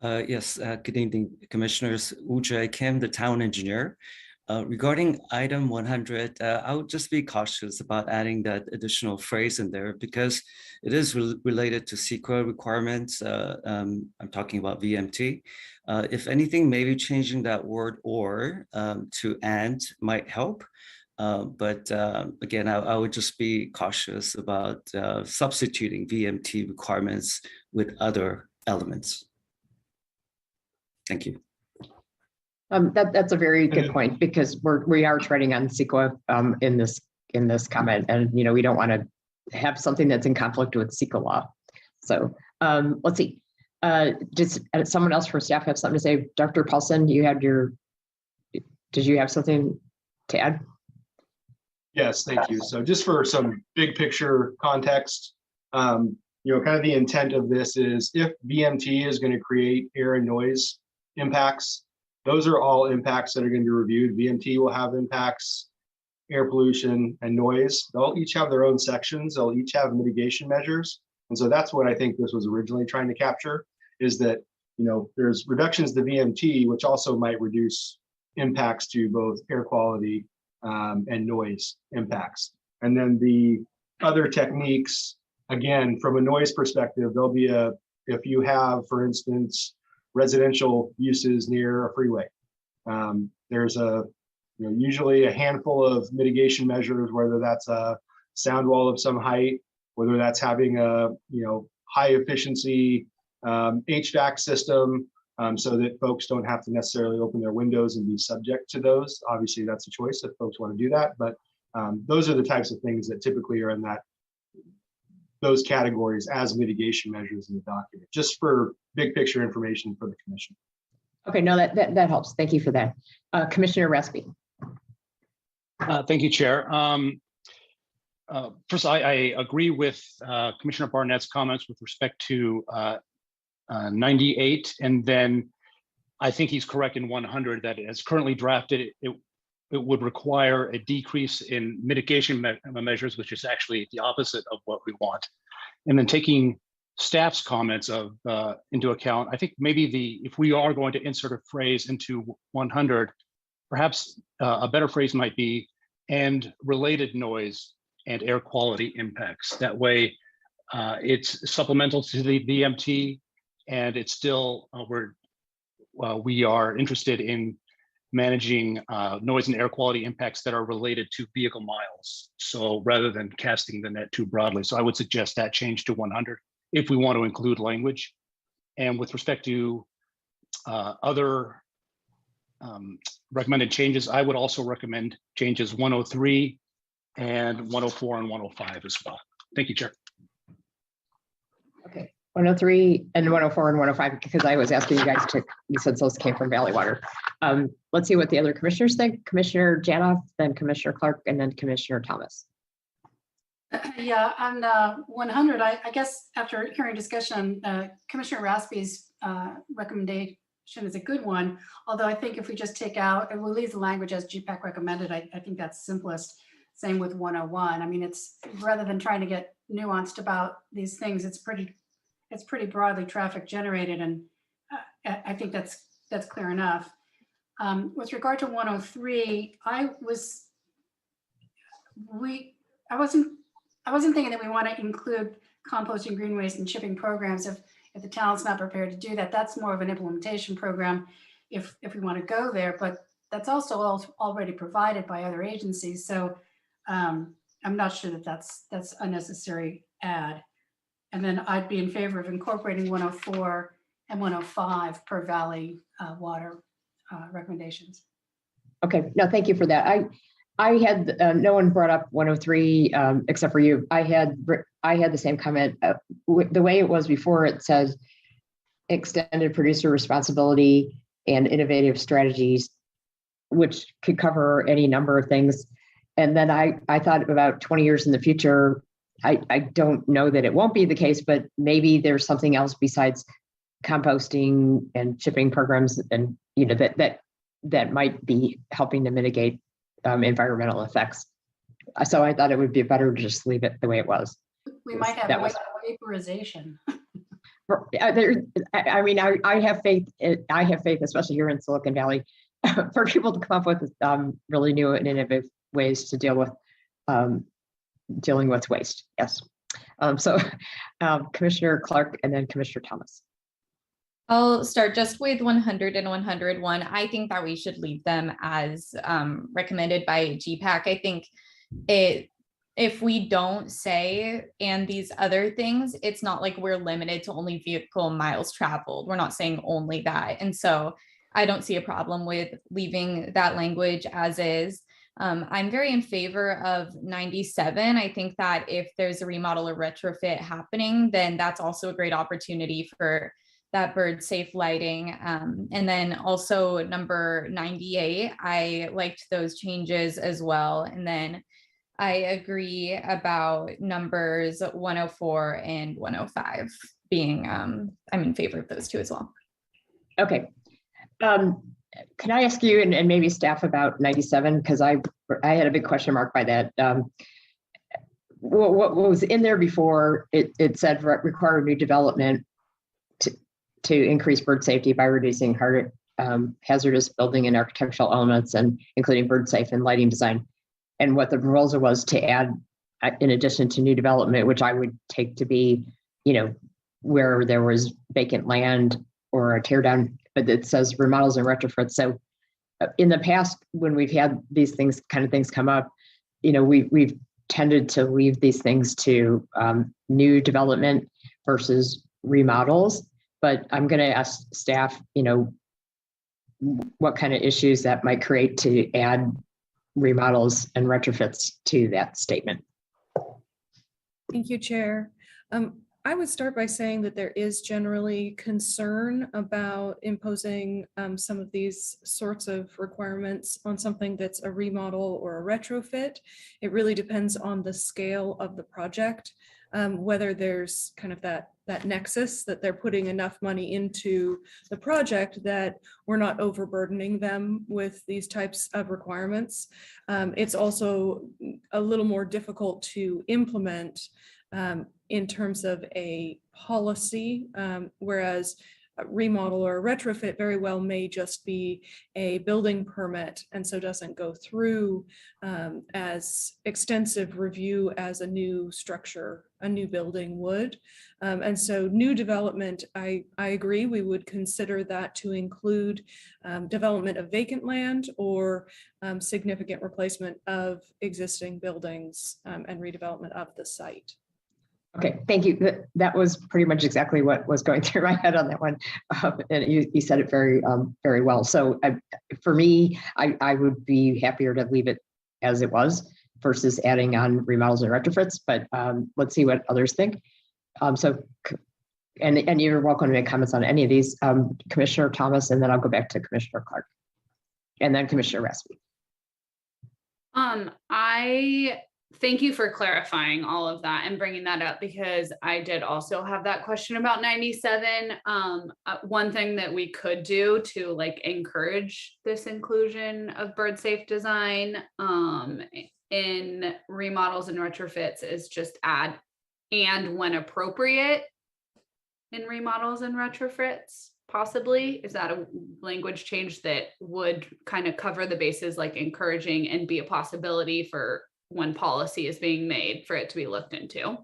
Yes, good evening, commissioners. Ujai Kim, the town engineer. Regarding item 100, I would just be cautious about adding that additional phrase in there because it is related to CEQA requirements. I'm talking about VMT. If anything, maybe changing that word "or" to "and" might help. But again, I would just be cautious about substituting VMT requirements with other elements. Thank you. That's a very good point, because we are treading on CEQA in this comment, and we don't want to have something that's in conflict with CEQA law. So let's see. Does someone else from staff have something to say? Dr. Paulson, did you have something to add? Yes, thank you. So just for some big picture context, kind of the intent of this is if VMT is going to create air and noise impacts, those are all impacts that are going to be reviewed. VMT will have impacts, air pollution and noise. They'll each have their own sections. They'll each have mitigation measures. And so that's what I think this was originally trying to capture, is that, there's reductions to VMT, which also might reduce impacts to both air quality and noise impacts. And then the other techniques, again, from a noise perspective, there'll be if you have, for instance, residential uses near a freeway. There's usually a handful of mitigation measures, whether that's a sound wall of some height, whether that's having a high efficiency HVAC system, so that folks don't have to necessarily open their windows and be subject to those. Obviously, that's a choice if folks want to do that, but those are the types of things that typically are in those categories as mitigation measures in the document, just for big picture information for the commission. Okay, no, that helps. Thank you for that. Commissioner Westby. Thank you, Chair. First, I agree with Commissioner Barnett's comments with respect to 98, and then I think he's correct in 100 that as currently drafted, it would require a decrease in mitigation measures, which is actually the opposite of what we want. And then taking staff's comments into account, I think maybe if we are going to insert a phrase into 100, perhaps a better phrase might be "and related noise and air quality impacts." That way, it's supplemental to the VMT, and it's still we are interested in managing noise and air quality impacts that are related to vehicle miles. So rather than casting the net too broadly. So I would suggest that change to 100 if we want to include language. And with respect to other recommended changes, I would also recommend changes 103 and 104 and 105 as well. Thank you, Chair. Okay, 103 and 104 and 105, because I was asking you guys to, since those came from Valley Water. Let's see what the other commissioners think. Commissioner Gatos, then Commissioner Clark, and then Commissioner Thomas. Yeah, on 100, I guess after hearing discussion, Commissioner Raspi's recommendation is a good one. Although I think if we just take out, and we'll leave the language as GPAC recommended, I think that's simplest. Same with 101. I mean, it's rather than trying to get nuanced about these things, it's pretty broadly traffic generated, and I think that's clear enough. With regard to 103, I wasn't thinking that we want to include composting, green waste, and chipping programs if the town's not prepared to do that. That's more of an implementation program if we want to go there, but that's also already provided by other agencies. So I'm not sure that that's unnecessary add. And then I'd be in favor of incorporating 104 and 105 per Valley Water recommendations. Okay, no, thank you for that. I had no one brought up 103 except for you. I had the same comment. The way it was before, it says extended producer responsibility and innovative strategies, which could cover any number of things. And then I thought about 20 years in the future. I don't know that it won't be the case, but maybe there's something else besides composting and chipping programs, and that might be helping to mitigate environmental effects. So I thought it would be better to just leave it the way it was. We might have vaporization. I mean, I have faith. I have faith, especially here in Silicon Valley, for people to come up with really new and innovative ways to deal with dealing with waste. Yes. So Commissioner Clark and then Commissioner Thomas. I'll start just with 100 and 101. I think that we should leave them as recommended by GPAC. I think if we don't say and these other things, it's not like we're limited to only vehicle miles traveled. We're not saying only that. And so I don't see a problem with leaving that language as is. I'm very in favor of 97. I think that if there's a remodel or retrofit happening, then that's also a great opportunity for that bird safe lighting. And then also number 98, I liked those changes as well. And then I agree about numbers 104 and 105 being, I'm in favor of those two as well. Okay. Can I ask you and maybe staff about 97? Because I had a big question mark by that. What was in there before, it said require new development to increase bird safety by reducing hazardous building and architectural elements, and including bird safe and lighting design. And what the proposal was to add, in addition to new development, which I would take to be, where there was vacant land or a tear down, but it says remodels and retrofits. So in the past, when we've had these things come up, we've tended to leave these things to new development versus remodels. But I'm going to ask staff, what kind of issues that might create to add remodels and retrofits to that statement. Thank you, Chair. I would start by saying that there is generally concern about imposing some of these sorts of requirements on something that's a remodel or a retrofit. It really depends on the scale of the project, whether there's kind of that nexus that they're putting enough money into the project that we're not overburdening them with these types of requirements. It's also a little more difficult to implement in terms of a policy, whereas remodel or retrofit very well may just be a building permit, and so doesn't go through as extensive review as a new structure, a new building would. And so new development, I agree, we would consider that to include development of vacant land or significant replacement of existing buildings and redevelopment of the site. Okay, thank you. That was pretty much exactly what was going through my head on that one. And you said it very, very well. So for me, I would be happier to leave it as it was versus adding on remodels and retrofits, but let's see what others think. And you're welcome to make comments on any of these, Commissioner Thomas, and then I'll go back to Commissioner Clark and then Commissioner Raspy. I thank you for clarifying all of that and bringing that up, because I did also have that question about 97. One thing that we could do to like encourage this inclusion of bird safe design in remodels and retrofits is just add "and when appropriate" in remodels and retrofits. Possibly, is that a language change that would kind of cover the bases, like encouraging and be a possibility for when policy is being made for it to be looked into?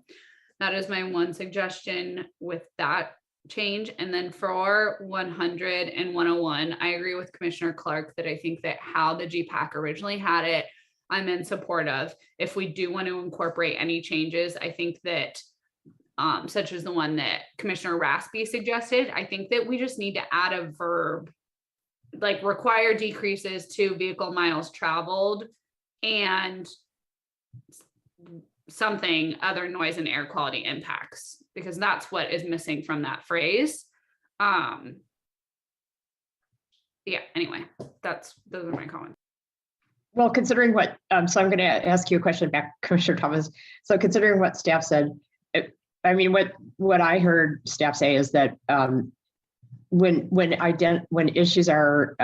That is my one suggestion with that change. And then for 100 and 101, I agree with Commissioner Clark that I think that how the GPAC originally had it, I'm in support of. If we do want to incorporate any changes, I think that such as the one that Commissioner Raspy suggested, I think that we just need to add a verb, like require decreases to vehicle miles traveled and something other noise and air quality impacts, because that's what is missing from that phrase. Yeah, anyway, those are my comments. Well, considering what, so I'm going to ask you a question back, Commissioner Thomas. So considering what staff said, I mean, what I heard staff say is that when issues are,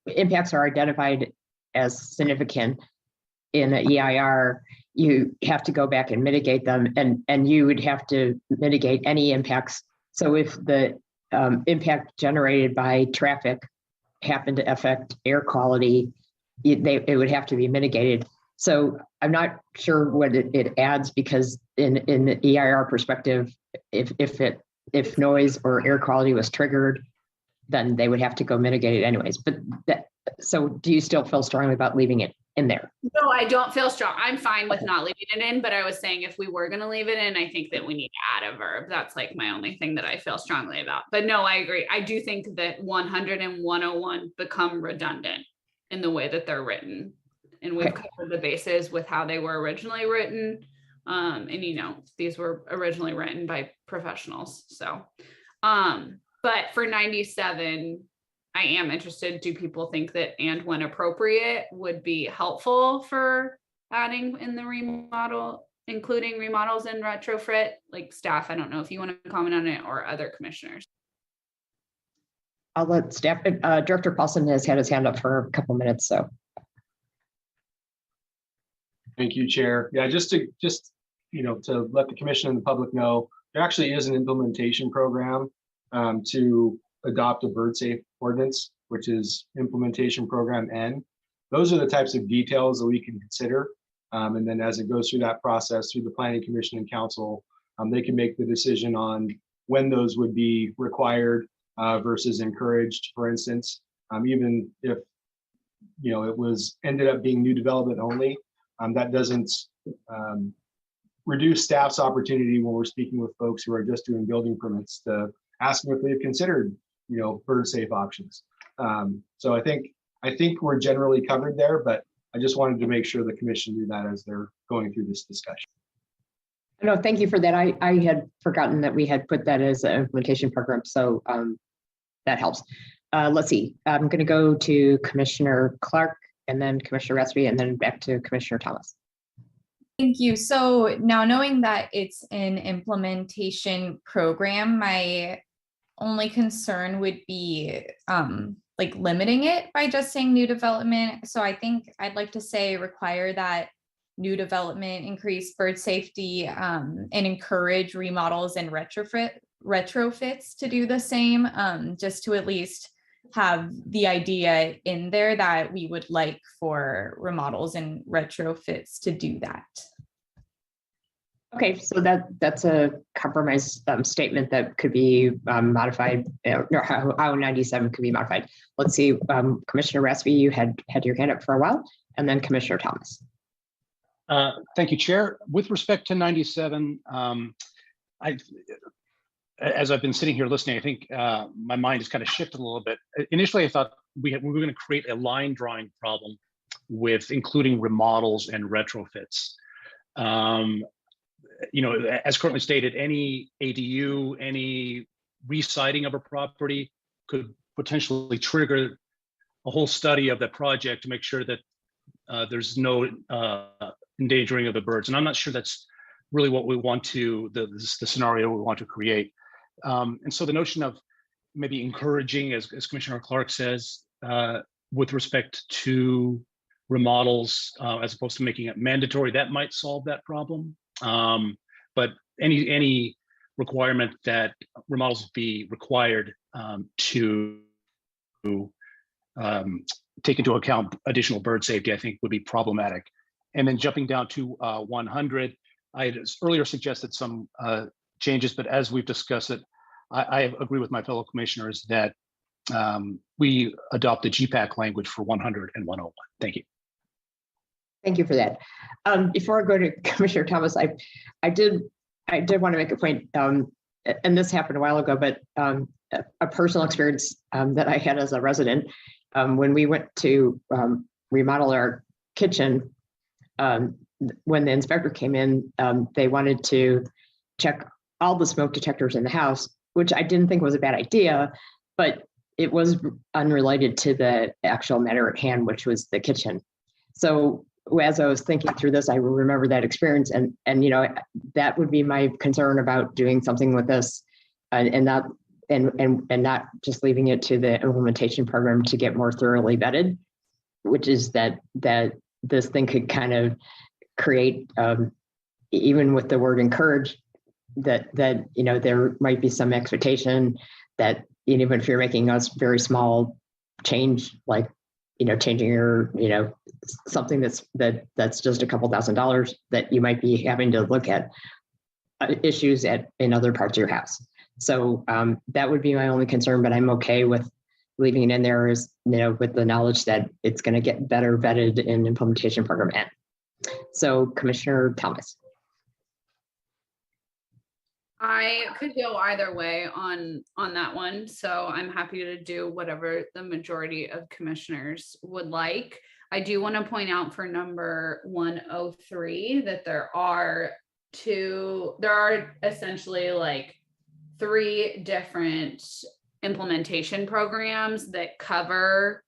impacts are identified as significant in an EIR, you have to go back and mitigate them, and you would have to mitigate any impacts. So if the impact generated by traffic happened to affect air quality, it would have to be mitigated. So I'm not sure what it adds, because in the EIR perspective, if noise or air quality was triggered, then they would have to go mitigate it anyways. But so do you still feel strongly about leaving it in there? No, I don't feel strong. I'm fine with not leaving it in, but I was saying if we were going to leave it in, I think that we need to add a verb. That's like my only thing that I feel strongly about. But no, I agree. I do think that 100 and 101 become redundant in the way that they're written. And we've covered the bases with how they were originally written. And these were originally written by professionals. So, but for 97, I am interested. Do people think that "and when appropriate" would be helpful for adding in the remodel, including remodels and retrofit? Like staff, I don't know if you want to comment on it, or other commissioners. I'll let staff. Director Paulson has had his hand up for a couple minutes, so. Thank you, Chair. Yeah, just to let the commission and the public know, there actually is an implementation program to adopt a bird safe ordinance, which is implementation program N. Those are the types of details that we can consider. And then as it goes through that process through the Planning Commission and Council, they can make the decision on when those would be required versus encouraged. For instance, even if it was ended up being new development only, that doesn't reduce staff's opportunity when we're speaking with folks who are just doing building permits to ask them if they've considered, bird safe options. So I think we're generally covered there, but I just wanted to make sure the commission knew that as they're going through this discussion. No, thank you for that. I had forgotten that we had put that as an implementation program, so that helps. Let's see. I'm going to go to Commissioner Clark, and then Commissioner Raspy, and then back to Commissioner Thomas. Thank you. So now, knowing that it's an implementation program, my only concern would be like limiting it by just saying new development. So I think I'd like to say require that new development increase bird safety and encourage remodels and retrofits to do the same, just to at least have the idea in there that we would like for remodels and retrofits to do that. Okay, so that's a compromise statement that could be modified, or how 97 could be modified. Let's see, Commissioner Raspy, you had your hand up for a while, and then Commissioner Thomas. Thank you, Chair. With respect to 97, as I've been sitting here listening, I think my mind has kind of shifted a little bit. Initially, I thought we were going to create a line drawing problem with including remodels and retrofits. You know, as currently stated, any ADU, any resiting of a property could potentially trigger a whole study of the project to make sure that there's no endangering of the birds. And I'm not sure that's really what we want to, the scenario we want to create. And so the notion of maybe encouraging, as Commissioner Clark says, with respect to remodels, as opposed to making it mandatory, that might solve that problem. But any requirement that remodels be required to take into account additional bird safety, I think would be problematic. And then jumping down to 100, I had earlier suggested some changes, but as we've discussed it, I agree with my fellow commissioners that we adopt the GPAC language for 100 and 101. Thank you. Thank you for that. Before I go to Commissioner Thomas, I did want to make a point, and this happened a while ago, but a personal experience that I had as a resident when we went to remodel our kitchen. When the inspector came in, they wanted to check all the smoke detectors in the house, which I didn't think was a bad idea, but it was unrelated to the actual matter at hand, which was the kitchen. So as I was thinking through this, I remember that experience, and you know, that would be my concern about doing something with this, and not just leaving it to the implementation program to get more thoroughly vetted, which is that this thing could kind of create, even with the word encourage, that you know, there might be some expectation that even if you're making a very small change, like, you know, changing your, you know, something that's just a couple $1,000s, that you might be having to look at issues in other parts of your house. So that would be my only concern, but I'm okay with leaving it in there, as, you know, with the knowledge that it's going to get better vetted in implementation program N. So Commissioner Thomas. I could go either way on that one. So I'm happy to do whatever the majority of commissioners would like. I do want to point out for number 103 that there are essentially like 3 different implementation programs that cover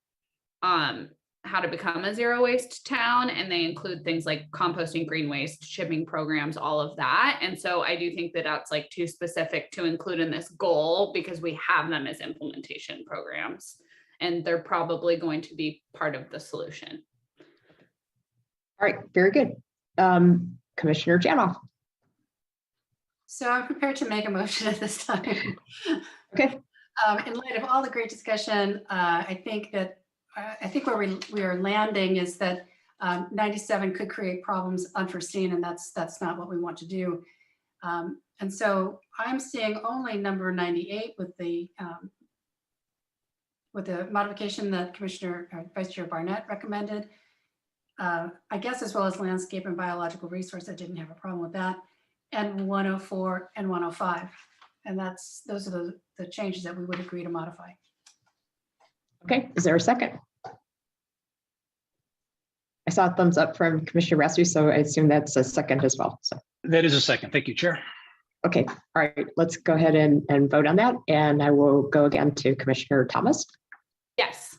how to become a zero waste town, and they include things like composting, green waste, shipping programs, all of that. And so I do think that that's like too specific to include in this goal, because we have them as implementation programs, and they're probably going to be part of the solution. All right, very good. Commissioner Janoff. So I'm prepared to make a motion at this time. Okay. In light of all the great discussion, I think where we are landing is that 97 could create problems unforeseen, and that's not what we want to do. And so I'm seeing only number 98 with the modification that Vice Chair Barnett recommended. I guess as well as landscape and biological resource, I didn't have a problem with that, and 104 and 105. And those are the changes that we would agree to modify. Okay, is there a second? I saw a thumbs up from Commissioner Raspy, so I assume that's a second as well. So That is a second. Thank you, Chair. okay, all right, let's go ahead and vote on that. And I will go again to Commissioner Thomas. Yes.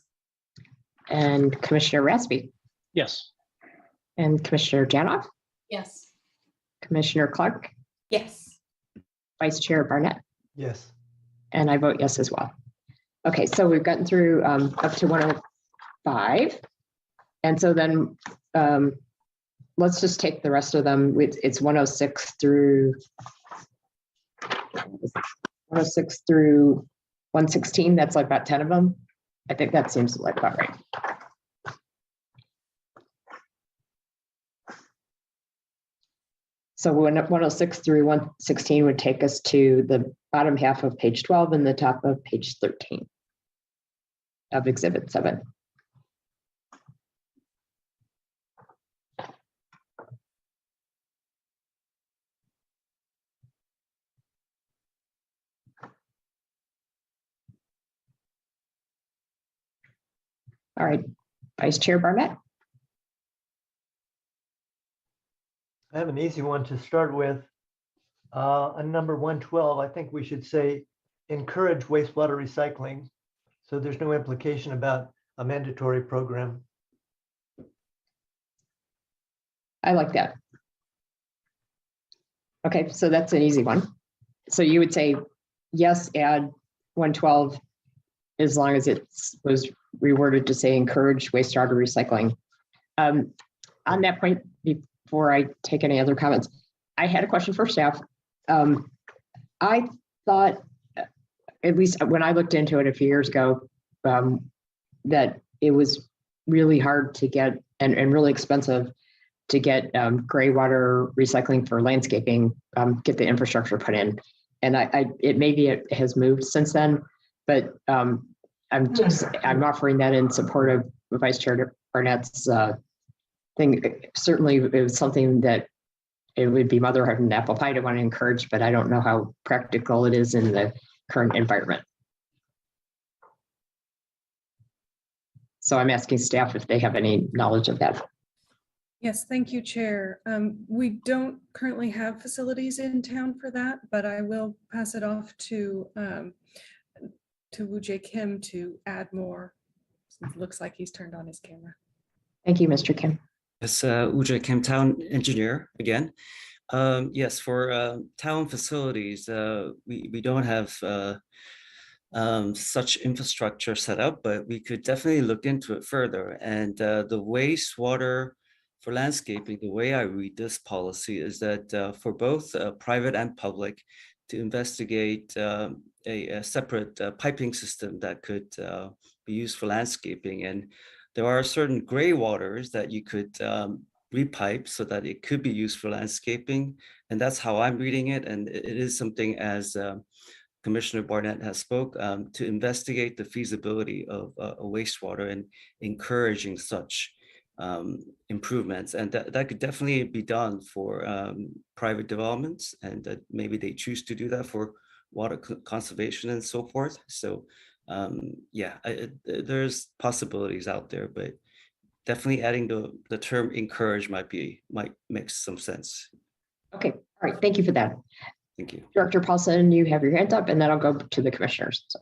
And Commissioner Raspy. Yes. And Commissioner Janoff. Yes. Commissioner Clark. Yes. Vice Chair Barnett. Yes. And I vote yes as well. Okay, so we've gotten through up to 105. And so then let's just take the rest of them. It's 106 through 106 through 116, that's like about 10 of them. I think that seems like about right. So 106 through 116 would take us to the bottom half of page 12 and the top of page 13 of Exhibit 7. All right, Vice Chair Barnett. I have an easy one to start with. On number 112, I think we should say encourage wastewater recycling. So there's no implication about a mandatory program. I like that. Okay, so that's an easy one. So you would say, yes, add 112, as long as it was reworded to say encourage wastewater recycling. On that point, before I take any other comments, I had a question for staff. I thought, at least when I looked into it a few years ago, that it was really hard to get and really expensive to get gray water recycling for landscaping, get the infrastructure put in. And it has moved since then, but I'm offering that in support of Vice Chair Barnett's thing. Certainly it was something that it would be motherhood and apple pie to want to encourage, but I don't know how practical it is in the current environment. So I'm asking staff if they have any knowledge of that. Yes, thank you, Chair. We don't currently have facilities in town for that, but I will pass it off to Woo-Jae Kim to add more. It looks like he's turned on his camera. Thank you, Mr. Kim. Yes, Woo-Jae Kim, town engineer again. Yes, for town facilities, we don't have such infrastructure set up, but we could definitely look into it further. And the wastewater for landscaping, the way I read this policy is that for both private and public, to investigate a separate piping system that could be used for landscaping. And there are certain gray waters that you could repipe so that it could be used for landscaping. And that's how I'm reading it. And it is something, as Commissioner Barnett has spoke, to investigate the feasibility of a wastewater and encouraging such improvements. And that could definitely be done for private developments, and that maybe they choose to do that for water conservation and so forth. So yeah, there's possibilities out there, but definitely adding the term encourage might make some sense. Okay, all right, thank you for that. Thank you. Director Paulson, you have your hand up, and then I'll go to the commissioners. So.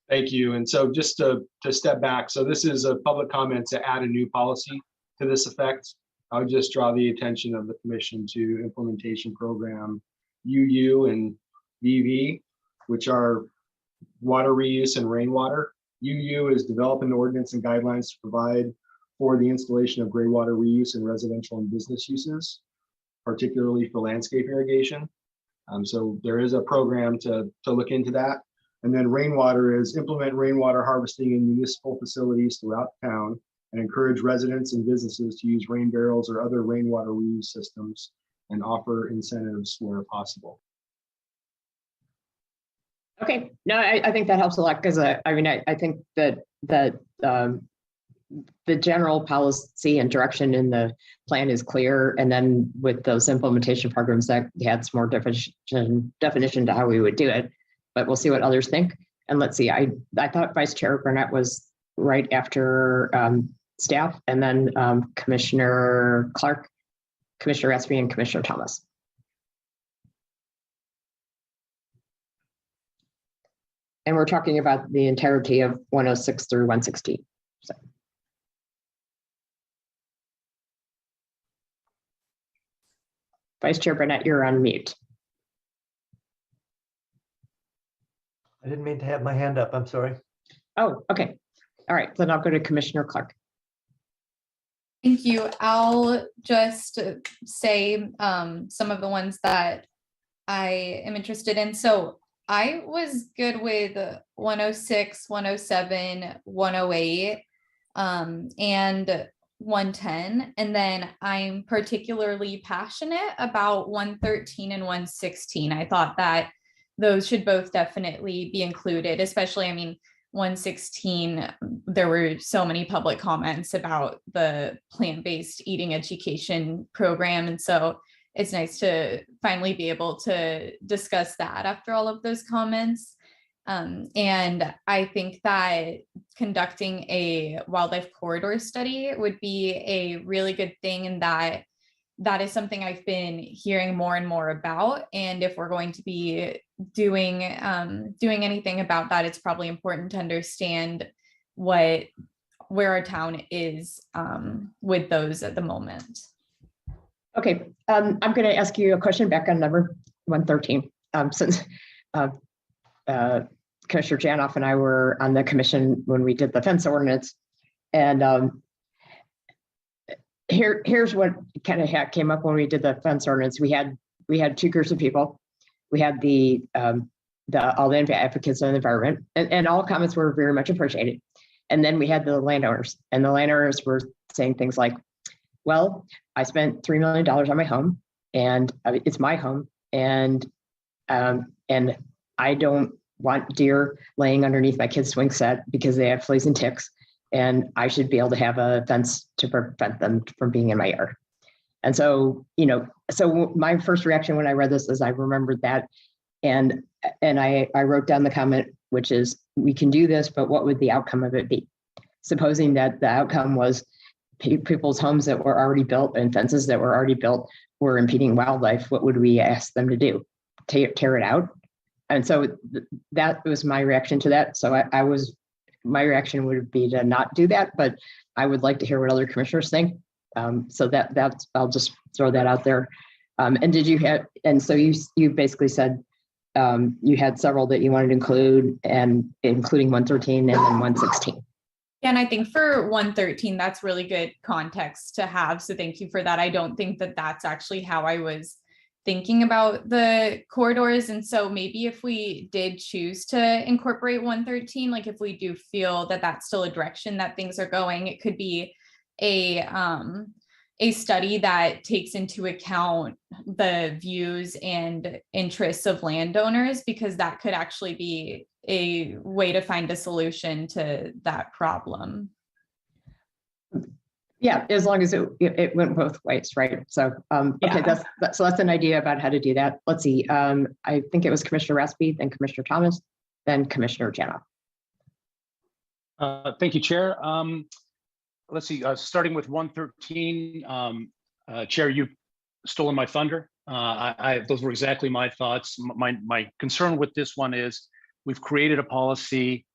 Thank you. And so just to step back, so this is a public comment to add a new policy to this effect. I would just draw the attention of the commission to implementation program UU and VV, which are water reuse and rainwater. UU is develop an ordinance and guidelines to provide for the installation of gray water reuse in residential and business uses, particularly for landscape irrigation. So there is a program to look into that. And then rainwater is implement rainwater harvesting in municipal facilities throughout town and encourage residents and businesses to use rain barrels or other rainwater reuse systems and offer incentives where possible. Okay, no, I think that helps a lot because I mean, I think that the general policy and direction in the plan is clear. And then with those implementation programs, that adds more definition to how we would do it. But we'll see what others think. And let's see, I thought Vice Chair Burnett was right after staff, and then Commissioner Clark, Commissioner Espy, and Commissioner Thomas. And we're talking about the entirety of 106 through 116. So. Vice Chair Burnett, you're on mute. I didn't mean to have my hand up. I'm sorry. Oh, okay. All right, then I'll go to Commissioner Clark. Thank you. I'll just say some of the ones that I am interested in. So I was good with 106, 107, 108, and 110. And then I'm particularly passionate about 113 and 116. I thought that those should both definitely be included, especially, I mean, 116, there were so many public comments about the plant-based eating education program. And so it's nice to finally be able to discuss that after all of those comments. And I think that conducting a wildlife corridor study would be a really good thing, and that is something I've been hearing more and more about. And if we're going to be doing anything about that, it's probably important to understand where our town is with those at the moment. Okay, I'm going to ask you a question back on number 113. Since Commissioner Janoff and I were on the commission when we did the fence ordinance, and here's what kind of came up when we did the fence ordinance. We had two groups of people. We had all the advocates of the environment, and all comments were very much appreciated. And then we had the landowners, and the landowners were saying things like, well, I spent $3 million on my home, and it's my home, and I don't want deer laying underneath my kids' swing set because they have fleas and ticks, and I should be able to have a fence to prevent them from being in my yard. And so, so my first reaction when I read this is I remembered that, and I wrote down the comment, which is, we can do this, but what would the outcome of it be? Supposing that the outcome was people's homes that were already built and fences that were already built were impeding wildlife, what would we ask them to do? Tear it out? And so that was my reaction to that. So my reaction would be to not do that, but I would like to hear what other commissioners think. So that's, I'll just throw that out there. And so you basically said you had several that you wanted to include, and including 113 and then 116. And I think for 113, that's really good context to have. So thank you for that. I don't think that that's actually how I was thinking about the corridors. And so maybe if we did choose to incorporate 113, like if we do feel that that's still a direction that things are going, it could be a study that takes into account the views and interests of landowners, because that could actually be a way to find a solution to that problem. Yeah, as long as it went both ways, right? So, okay, that's an idea about how to do that. Let's see. I think it was Commissioner Raspy, then Commissioner Thomas, then Commissioner Janoff. Thank you, Chair. Let's see. Starting with 113, Chair, you've stolen my thunder. Those were exactly my thoughts. My concern with this one is we've created a policy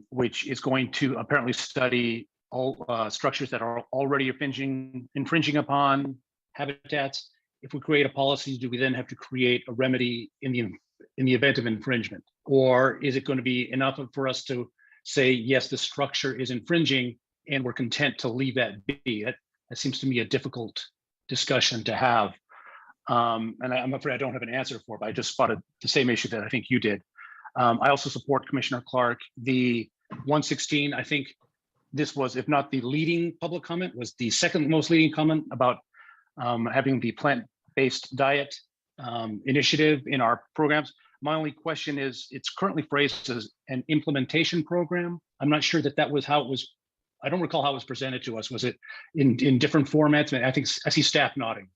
which is going to apparently study all structures that are already infringing upon habitats. If we create a policy, do we then have to create a remedy in the event of infringement? Or is it going to be enough for us to say, yes, the structure is infringing and we're content to leave that be? That seems to me a difficult discussion to have. And I'm afraid I don't have an answer for it, but I just spotted the same issue that I think you did. I also support Commissioner Clark. The 116, I think this was, if not the leading public comment, was the second most leading comment about having the plant-based diet initiative in our programs. My only question is, it's currently phrased as an implementation program. I'm not sure that was how it was. I don't recall how it was presented to us. Was it in different formats? I think I see staff nodding.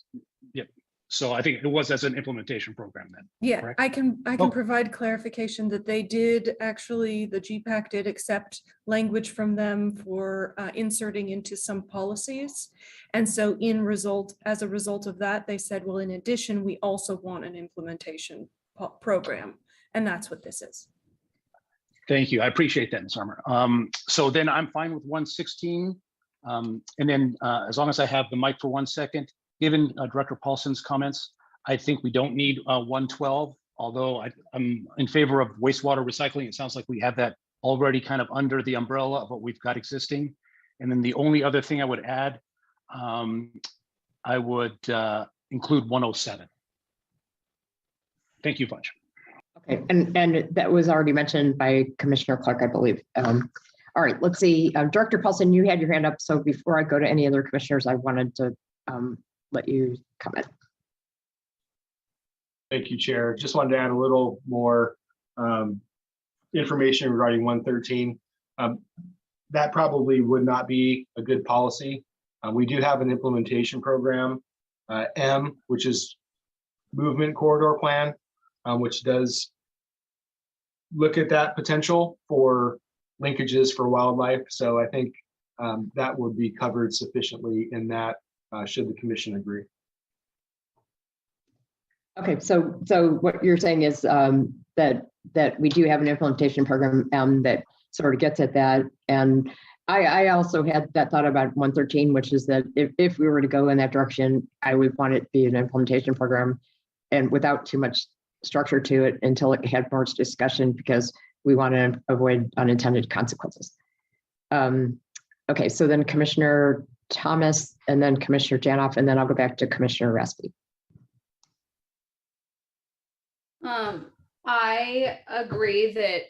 Yep. So I think it was as an implementation program then. Yeah, correct? I can provide clarification that they did actually, the GPAC did accept language from them for inserting into some policies. And so as a result of that, they said, well, in addition, we also want an implementation program. And that's what this is. Thank you. I appreciate that, Ms. Armour. So then I'm fine with 116. And then as long as I have the mic for 1 second, given Director Paulson's comments, I think we don't need 112, although I'm in favor of wastewater recycling. It sounds like we have that already kind of under the umbrella of what we've got existing. And then the only other thing I would add, I would include 107. Thank you much. Okay, and that was already mentioned by Commissioner Clark, I believe. All right, let's see. Director Paulson, you had your hand up. So before I go to any other commissioners, I wanted to let you comment. Thank you, Chair. Just wanted to add a little more information regarding 113. That probably would not be a good policy. We do have an implementation program, M, which is movement corridor plan, which does look at that potential for linkages for wildlife. So I think that would be covered sufficiently in that, should the commission agree. Okay, so what you're saying is that we do have an implementation program that sort of gets at that. And I also had that thought about 113, which is that if we were to go in that direction, I would want it to be an implementation program and without too much structure to it until it had more discussion, because we want to avoid unintended consequences. Okay, so then Commissioner Thomas and then Commissioner Janoff, and then I'll go back to Commissioner Raspi. I agree that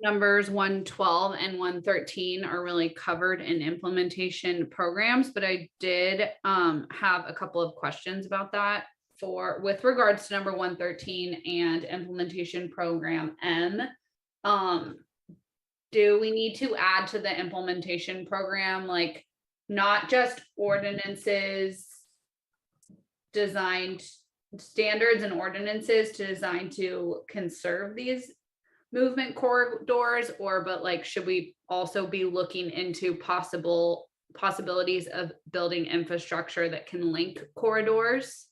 numbers 112 and 113 are really covered in implementation programs, but I did have a couple of questions about that with regards to number 113 and implementation program M. Do we need to add to the implementation program, like not just ordinances designed, standards and ordinances designed to conserve these movement corridors, but like, should we also be looking into possibilities of building infrastructure that can link corridors?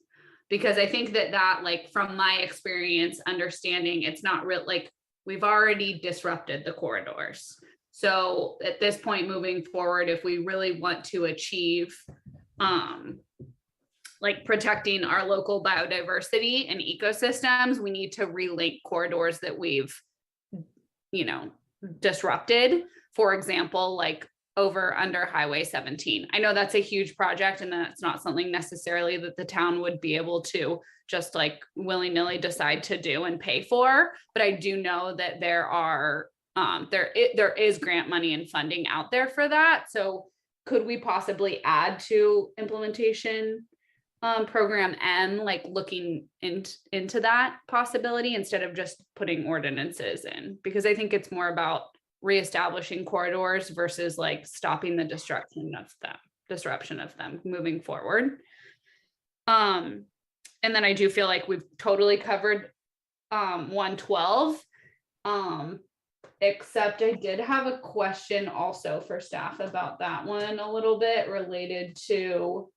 Because I think that like, from my experience understanding, it's not real, like we've already disrupted the corridors. So at this point moving forward, if we really want to achieve like protecting our local biodiversity and ecosystems, we need to relink corridors that we've, disrupted. For example, like under Highway 17. I know that's a huge project and that's not something necessarily that the town would be able to just like willy-nilly decide to do and pay for. But I do know that there is grant money and funding out there for that. So could we possibly add to implementation program M, like looking into that possibility instead of just putting ordinances in? Because I think it's more about reestablishing corridors versus like stopping the disruption of them moving forward. And then I do feel like we've totally covered 112, except I did have a question also for staff about that one a little bit, related to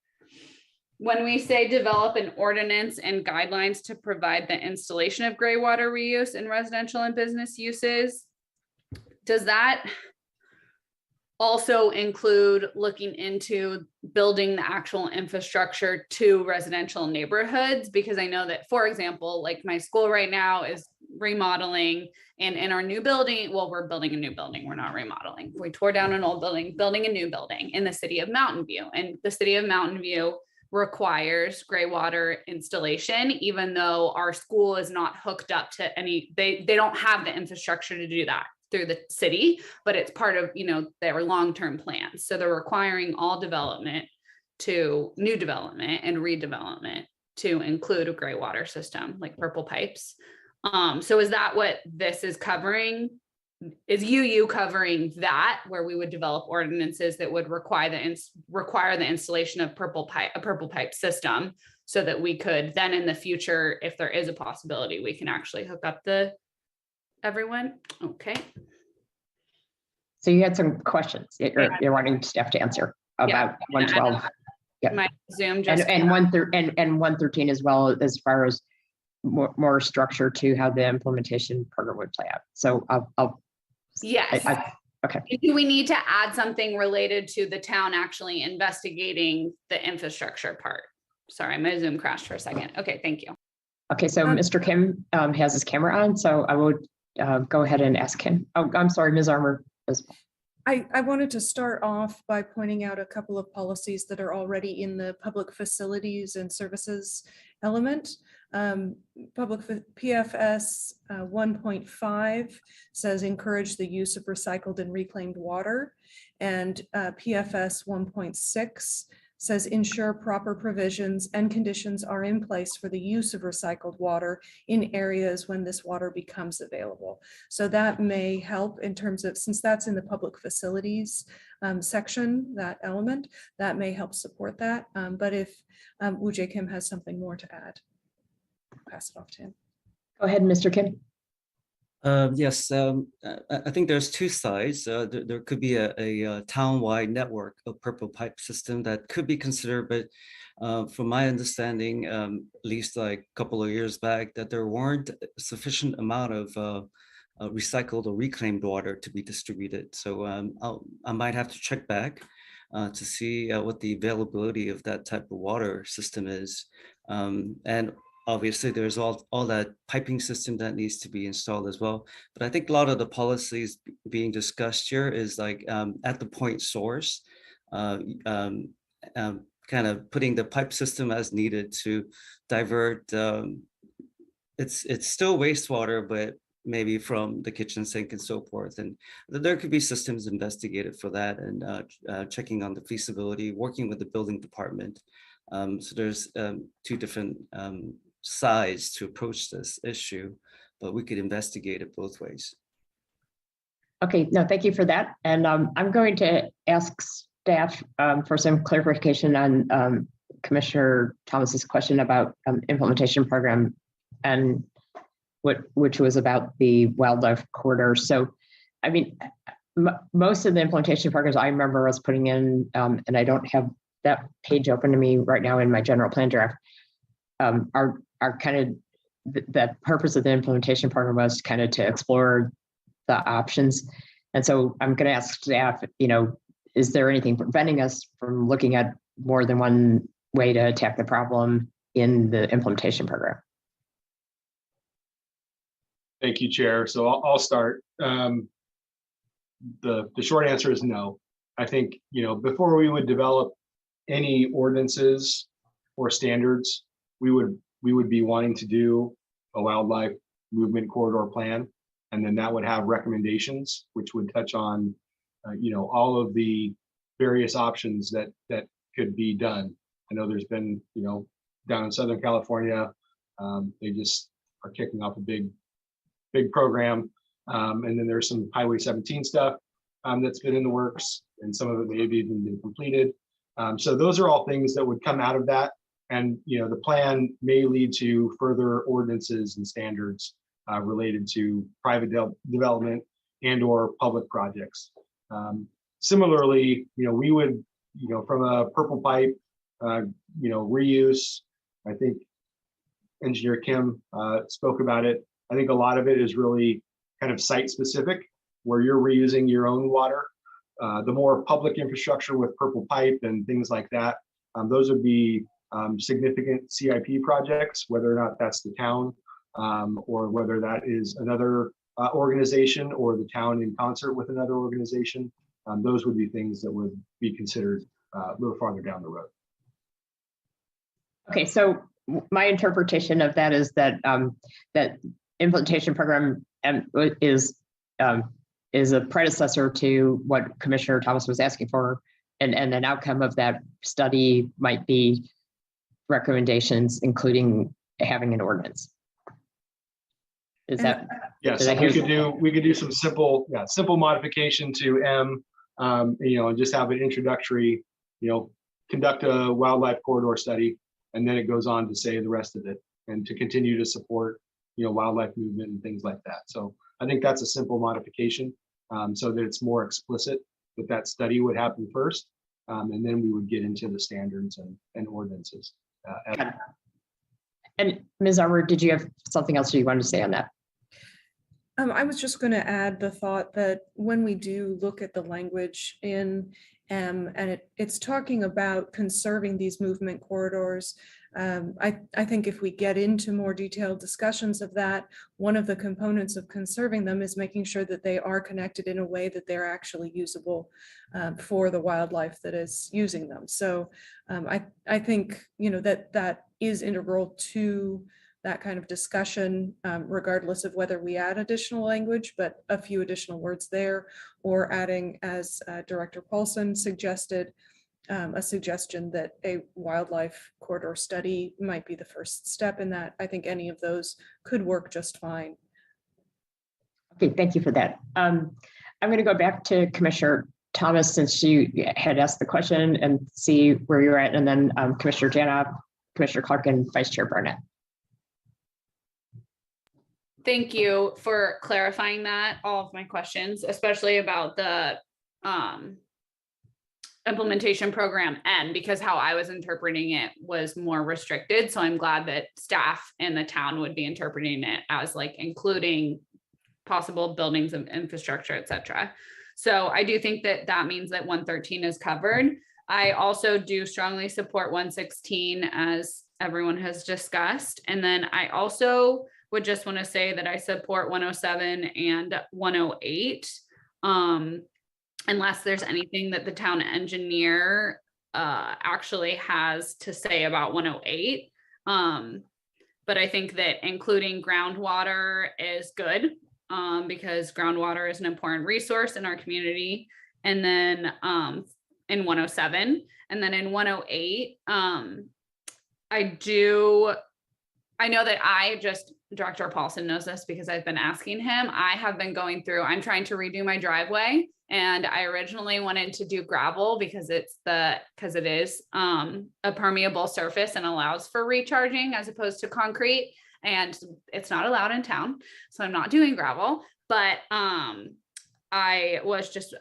when we say develop an ordinance and guidelines to provide the installation of gray water reuse in residential and business uses. Does that also include looking into building the actual infrastructure to residential neighborhoods? Because I know that, for example, like my school right now is remodeling, and in our new building, well, we're building a new building, we're not remodeling. We tore down an old building, building a new building in the city of Mountain View, and the city of Mountain View requires gray water installation, even though our school is not hooked up to any, they don't have the infrastructure to do that through the city, but it's part of, their long-term plans. So they're requiring all development to new development and redevelopment to include a gray water system like purple pipes. So is that what this is covering? Is UU covering that, where we would develop ordinances that would require the installation of a purple pipe system, so that we could then in the future, if there is a possibility, we can actually hook up everyone? Okay. So you had some questions you're wanting staff to answer about 112. Yeah. My Zoom just and 113 as well, as far as more structure to how the implementation program would play out. So I'll yes. Okay. Do we need to add something related to the town actually investigating the infrastructure part? Sorry, my Zoom crashed for a second. Okay, thank you. Okay, so Mr. Kim has his camera on, so I would go ahead and ask him. Oh, I'm sorry, Ms. Armour. I wanted to start off by pointing out a couple of policies that are already in the public facilities and services element. Public PFS 1.5 says encourage the use of recycled and reclaimed water. And PFS 1.6 says ensure proper provisions and conditions are in place for the use of recycled water in areas when this water becomes available. So that may help in terms of, since that's in the public facilities section, that element, that may help support that. But if Woo-Jae Kim has something more to add, I'll pass it off to him. Go ahead, Mr. Kim. Yes, I think there's two sides. There could be a town-wide network of purple pipe system that could be considered, but from my understanding, at least like a couple of years back, that there weren't sufficient amount of recycled or reclaimed water to be distributed. So I might have to check back to see what the availability of that type of water system is. And obviously, there's all that piping system that needs to be installed as well. But I think a lot of the policies being discussed here is like at the point source, kind of putting the pipe system as needed to divert. It's still wastewater, but maybe from the kitchen sink and so forth. And there could be systems investigated for that, and checking on the feasibility, working with the building department. So there's two different sides to approach this issue, but we could investigate it both ways. Okay, no, thank you for that. And I'm going to ask staff for some clarification on Commissioner Thomas's question about implementation program and which was about the wildlife corridor. So, I mean, most of the implementation programs I remember us putting in, and I don't have that page open to me right now in my general plan draft, are kind of the purpose of the implementation program was kind of to explore the options. And so I'm going to ask staff, is there anything preventing us from looking at more than one way to attack the problem in the implementation program? Thank you, Chair. So I'll start. The short answer is no. I think, before we would develop any ordinances or standards, we would be wanting to do a wildlife movement corridor plan, and then that would have recommendations which would touch on all of the various options that could be done. I know there's been down in Southern California, they just are kicking off a big program, and then there's some Highway 17 stuff that's been in the works, and some of it may have even been completed. So those are all things that would come out of that. And the plan may lead to further ordinances and standards related to private development and or public projects. Similarly, we would, from a purple pipe, reuse, I think Engineer Kim spoke about it. I think a lot of it is really kind of site specific, where you're reusing your own water. The more public infrastructure with purple pipe and things like that, those would be significant CIP projects, whether or not that's the town or whether that is another organization or the town in concert with another organization. Those would be things that would be considered a little farther down the road. Okay, so my interpretation of that is that that implementation program is a predecessor to what Commissioner Thomas was asking for, and an outcome of that study might be recommendations, including having an ordinance. Is that? Yes, we could do some simple modification to M, and just have an introductory, conduct a wildlife corridor study, and then it goes on to say the rest of it, and to continue to support, wildlife movement and things like that. So I think that's a simple modification, so that it's more explicit that study would happen first, and then we would get into the standards and ordinances. And Ms. Armour, did you have something else you wanted to say on that? I was just going to add the thought that when we do look at the language in M, and it's talking about conserving these movement corridors, I think if we get into more detailed discussions of that, one of the components of conserving them is making sure that they are connected in a way that they're actually usable for the wildlife that is using them. So I think that is integral to that kind of discussion, regardless of whether we add additional language, but a few additional words there, or adding, as Director Paulson suggested, a suggestion that a wildlife corridor study might be the first step in that. I think any of those could work just fine. Okay, thank you for that. I'm going to go back to Commissioner Thomas, since you had asked the question, and see where you're at, and then Commissioner Janoff, Commissioner Clark, and Vice Chair Barnett. Thank you for clarifying that, all of my questions, especially about the implementation program N, because how I was interpreting it was more restricted. So I'm glad that staff and the town would be interpreting it as like including possible buildings of infrastructure, et cetera. So I do think that that means that 113 is covered. I also do strongly support 116, as everyone has discussed. And then I also would just want to say that I support 107 and 108. Unless there's anything that the town engineer actually has to say about 108. But I think that including groundwater is good, because groundwater is an important resource in our community. And then in 107, and then in 108, I know that Director Paulson knows this because I've been asking him. I have been going through, I'm trying to redo my driveway, and I originally wanted to do gravel because it is a permeable surface and allows for recharging as opposed to concrete, and it's not allowed in town. So I'm not doing gravel, but I was just,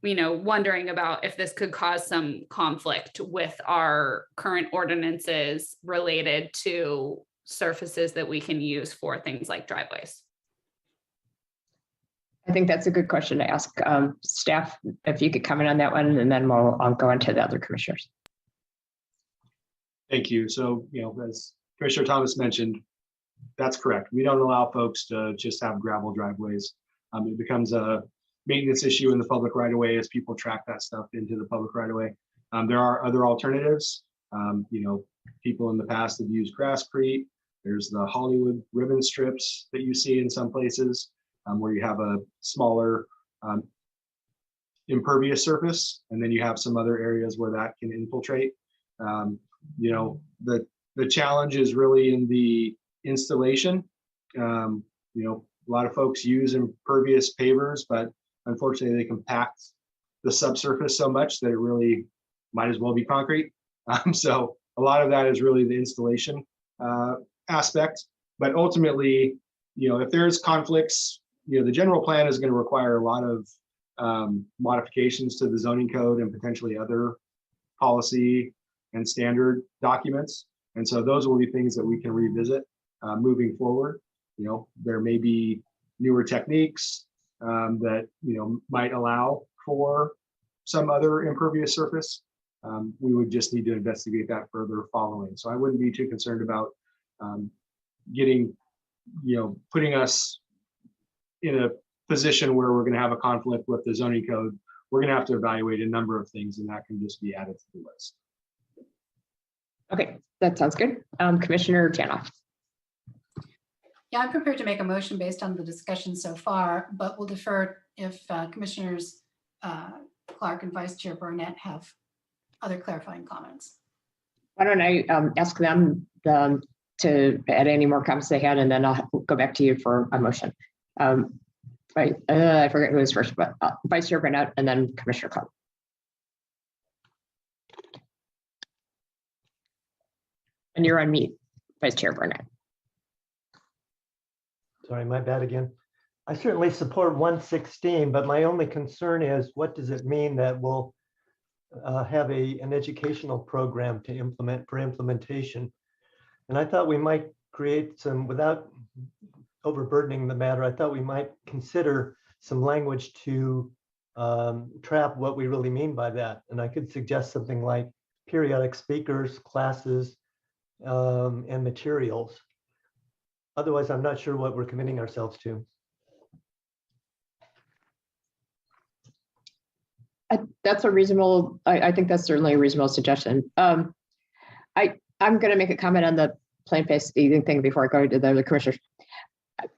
wondering about if this could cause some conflict with our current ordinances related to surfaces that we can use for things like driveways. I think that's a good question to ask staff, if you could comment on that one, and then I'll go into the other commissioners. Thank you. So, as Commissioner Thomas mentioned, that's correct. We don't allow folks to just have gravel driveways. It becomes a maintenance issue in the public right of way as people track that stuff into the public right of way. There are other alternatives. People in the past have used grasscrete. There's the Hollywood ribbon strips that you see in some places, where you have a smaller impervious surface, and then you have some other areas where that can infiltrate. The challenge is really in the installation. A lot of folks use impervious pavers, but unfortunately they compact the subsurface so much that it really might as well be concrete. So a lot of that is really the installation aspect. But ultimately, if there's conflicts, the general plan is going to require a lot of modifications to the zoning code and potentially other policy and standard documents. And so those will be things that we can revisit moving forward. There may be newer techniques that might allow for some other impervious surface. We would just need to investigate that further following. So I wouldn't be too concerned about putting us in a position where we're going to have a conflict with the zoning code. We're going to have to evaluate a number of things, and that can just be added to the list. Okay, that sounds good. Commissioner Janoff. Yeah, I'm prepared to make a motion based on the discussion so far, but we'll defer if Commissioners Clark and Vice Chair Burnett have other clarifying comments. Why don't I ask them to add any more comments they had, and then I'll go back to you for a motion. Right, I forget who was first, but Vice Chair Burnett and then Commissioner Clark. And you're on mute, Vice Chair Burnett. Sorry, my bad again. I certainly support 116, but my only concern is, what does it mean that we'll have an educational program to implement for implementation? And I thought we might create some, without overburdening the matter, I thought we might consider some language to trap what we really mean by that. And I could suggest something like periodic speakers, classes, and materials. Otherwise, I'm not sure what we're committing ourselves to. That's a reasonable, I think that's certainly a reasonable suggestion. I'm going to make a comment on the plant-based eating thing before I go to the other commissioners.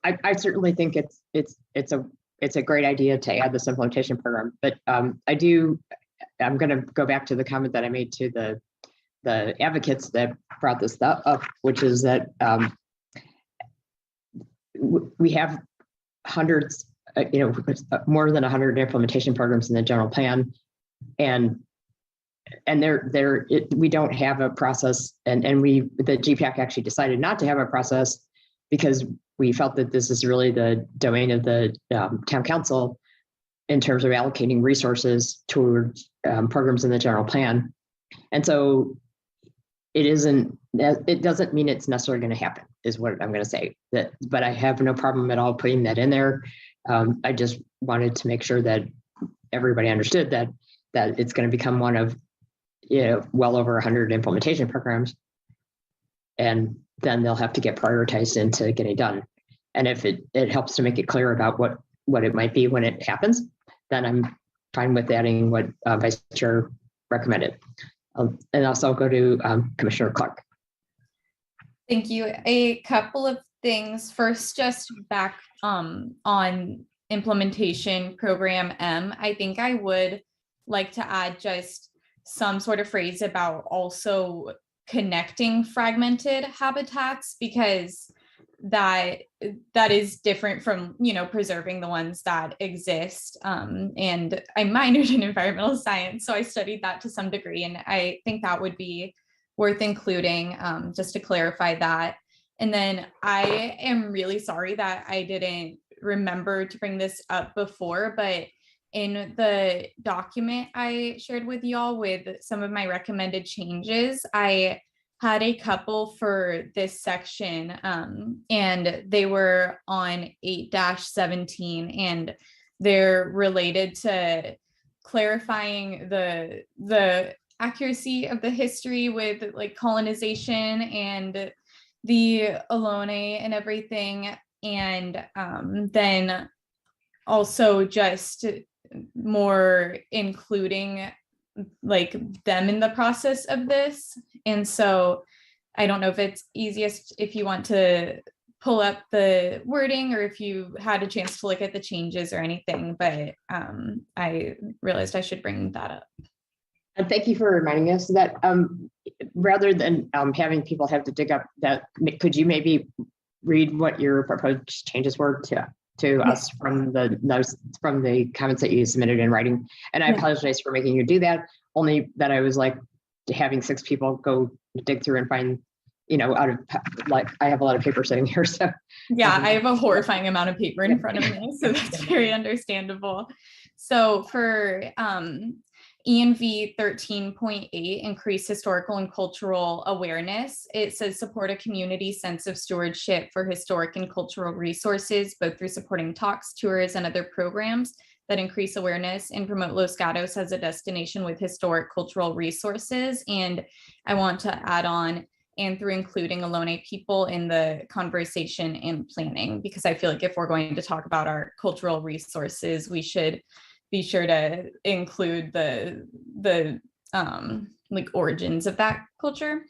I certainly think it's a great idea to add this implementation program, but I'm going to go back to the comment that I made to the advocates that brought this up, which is that we have hundreds, more than 100 implementation programs in the general plan, and we don't have a process, and the GPAC actually decided not to have a process because we felt that this is really the domain of the town council in terms of allocating resources towards programs in the general plan. And so it doesn't mean it's necessarily going to happen, is what I'm going to say. But I have no problem at all putting that in there. I just wanted to make sure that everybody understood that it's going to become one of well over 100 implementation programs, and then they'll have to get prioritized into getting done. And if it helps to make it clear about what it might be when it happens, then I'm fine with adding what Vice Chair recommended. And also I'll go to Commissioner Clark. Thank you. A couple of things. First, just back on implementation program M, I think I would like to add just some sort of phrase about also connecting fragmented habitats, because that is different from preserving the ones that exist. And I minored in environmental science, so I studied that to some degree, and I think that would be worth including, just to clarify that. And then I am really sorry that I didn't remember to bring this up before, but in the document I shared with y'all with some of my recommended changes, I had a couple for this section, and they were on 8-17, and they're related to clarifying the accuracy of the history with like colonization and the Ohlone and everything, and then also just more including like them in the process of this. And so I don't know if it's easiest if you want to pull up the wording or if you had a chance to look at the changes or anything, but I realized I should bring that up. And thank you for reminding us that rather than having people have to dig up that, could you maybe read what your proposed changes were to us from the comments that you submitted in writing? And I apologize for making you do that, only that I was like having 6 people go dig through and find, out of like, I have a lot of paper sitting here. So yeah, I have a horrifying amount of paper in front of me, so that's very understandable. So for ENV 13.8, increase historical and cultural awareness, it says support a community sense of stewardship for historic and cultural resources, both through supporting talks, tours, and other programs that increase awareness and promote Los Gatos as a destination with historic cultural resources. And I want to add on, and through including Ohlone people in the conversation and planning, because I feel like if we're going to talk about our cultural resources, we should be sure to include the like origins of that culture.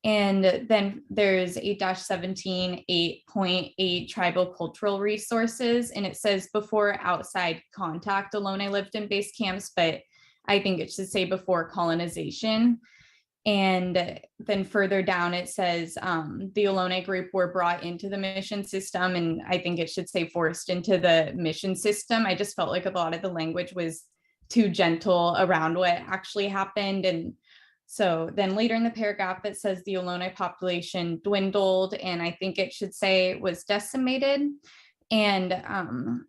And then there's 8-17, 8.8 tribal cultural resources. And it says before outside contact, Ohlone lived in base camps, but I think it should say before colonization. And then further down, it says the Ohlone group were brought into the mission system, and I think it should say forced into the mission system. I just felt like a lot of the language was too gentle around what actually happened. And so then later in the paragraph, it says the Ohlone population dwindled, and I think it should say was decimated. And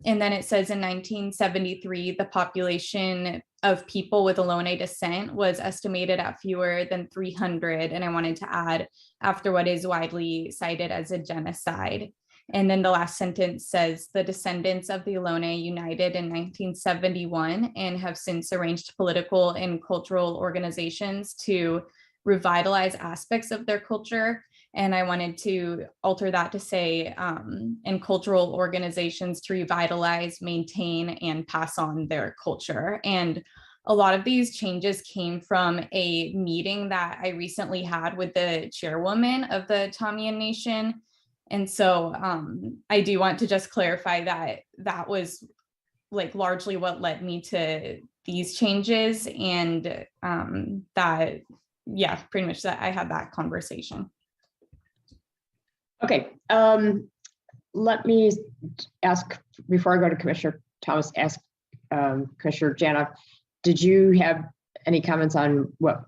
then it says in 1973, the population of people with Ohlone descent was estimated at fewer than 300. And I wanted to add, after what is widely cited as a genocide. And then the last sentence says the descendants of the Ohlone united in 1971 and have since arranged political and cultural organizations to revitalize aspects of their culture. And I wanted to alter that to say, and cultural organizations to revitalize, maintain, and pass on their culture. And a lot of these changes came from a meeting that I recently had with the chairwoman of the Tamian Nation. And so I do want to just clarify that that was like largely what led me to these changes, and that, yeah, pretty much that I had that conversation. Okay, let me ask, before I go to Commissioner Thomas, ask Commissioner Janoff, did you have any comments on what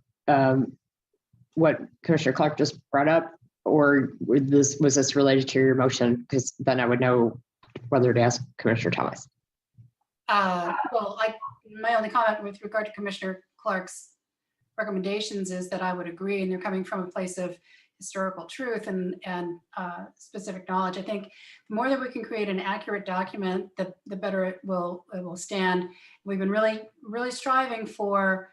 Commissioner Clark just brought up, or was this related to your motion? Because then I would know whether to ask Commissioner Thomas. Well, my only comment with regard to Commissioner Clark's recommendations is that I would agree, and they're coming from a place of historical truth and specific knowledge. I think the more that we can create an accurate document, the better it will stand. We've been really striving for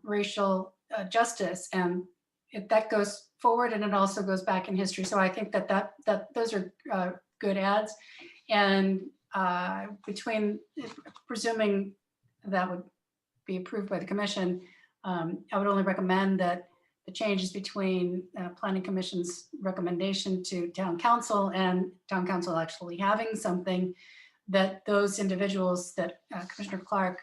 racial justice, and that goes forward, and it also goes back in history. So I think that those are good ads, and between presuming that would be approved by the commission, I would only recommend that the changes between Planning Commission's recommendation to Town Council and Town Council actually having something, that those individuals that Commissioner Clark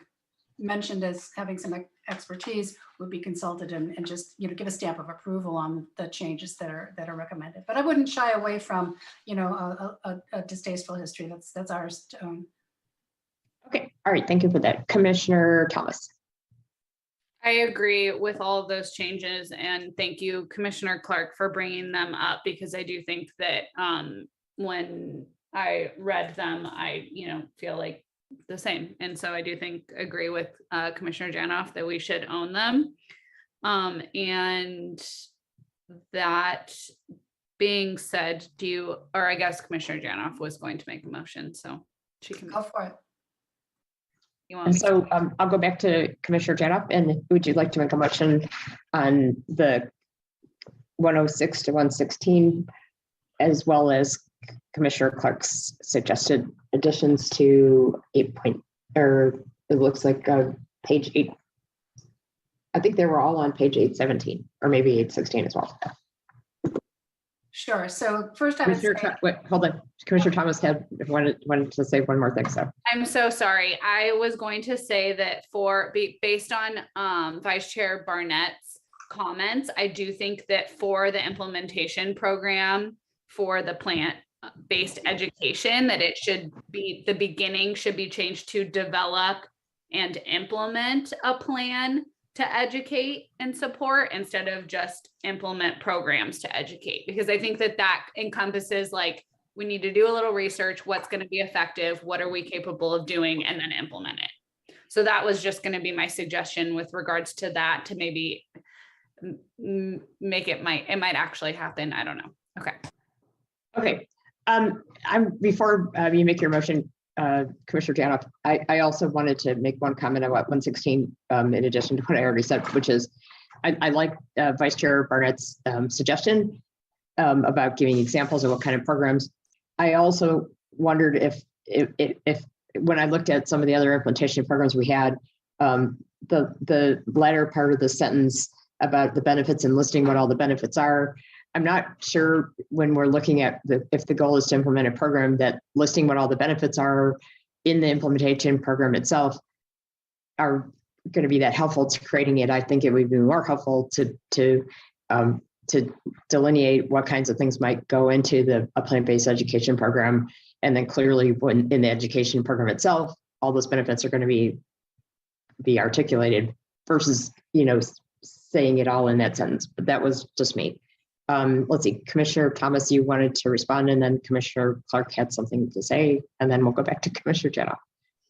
mentioned as having some expertise would be consulted and just, you know, give a stamp of approval on the changes that are recommended. But I wouldn't shy away from, you know, a distasteful history. That's ours to own. Okay, all right, thank you for that. Commissioner Thomas. I agree with all of those changes, and thank you, Commissioner Clark, for bringing them up, because I do think that when I read them, I feel like the same, and so I do agree with Commissioner Janoff that we should own them. And that being said, I guess Commissioner Janoff was going to make a motion, so she can go for it. And so I'll go back to Commissioner Janoff, and would you like to make a motion on the 106 to 116, as well as Commissioner Clark's suggested additions to it looks like page 8. I think they were all on page 817, or maybe 816 as well. Sure. So first I would say, hold on. Commissioner Thomas wanted to say one more thing. So I'm so sorry. I was going to say that based on Vice Chair Barnett's comments, I do think that for the implementation program for the plant-based education, that the beginning should be changed to develop and implement a plan to educate and support, instead of just implement programs to educate, because I think that encompasses, like, we need to do a little research, what's going to be effective, what are we capable of doing, and then implement it. So that was just going to be my suggestion with regards to that, to maybe make it might actually happen. I don't know. Okay. Before you make your motion, Commissioner Janoff, I also wanted to make one comment about 116 in addition to what I already said, which is I like Vice Chair Barnett's suggestion about giving examples of what kind of programs. I also wondered if when I looked at some of the other implementation programs we had, the latter part of the sentence about the benefits and listing what all the benefits are, I'm not sure when we're looking at if the goal is to implement a program, that listing what all the benefits are in the implementation program itself are going to be that helpful to creating it. I think it would be more helpful to delineate what kinds of things might go into a plant-based education program, and then clearly when in the education program itself, all those benefits are going to be articulated versus saying it all in that sentence. But that was just me. Let's see, Commissioner Thomas, you wanted to respond, and then Commissioner Clark had something to say, and then we'll go back to Commissioner Janoff.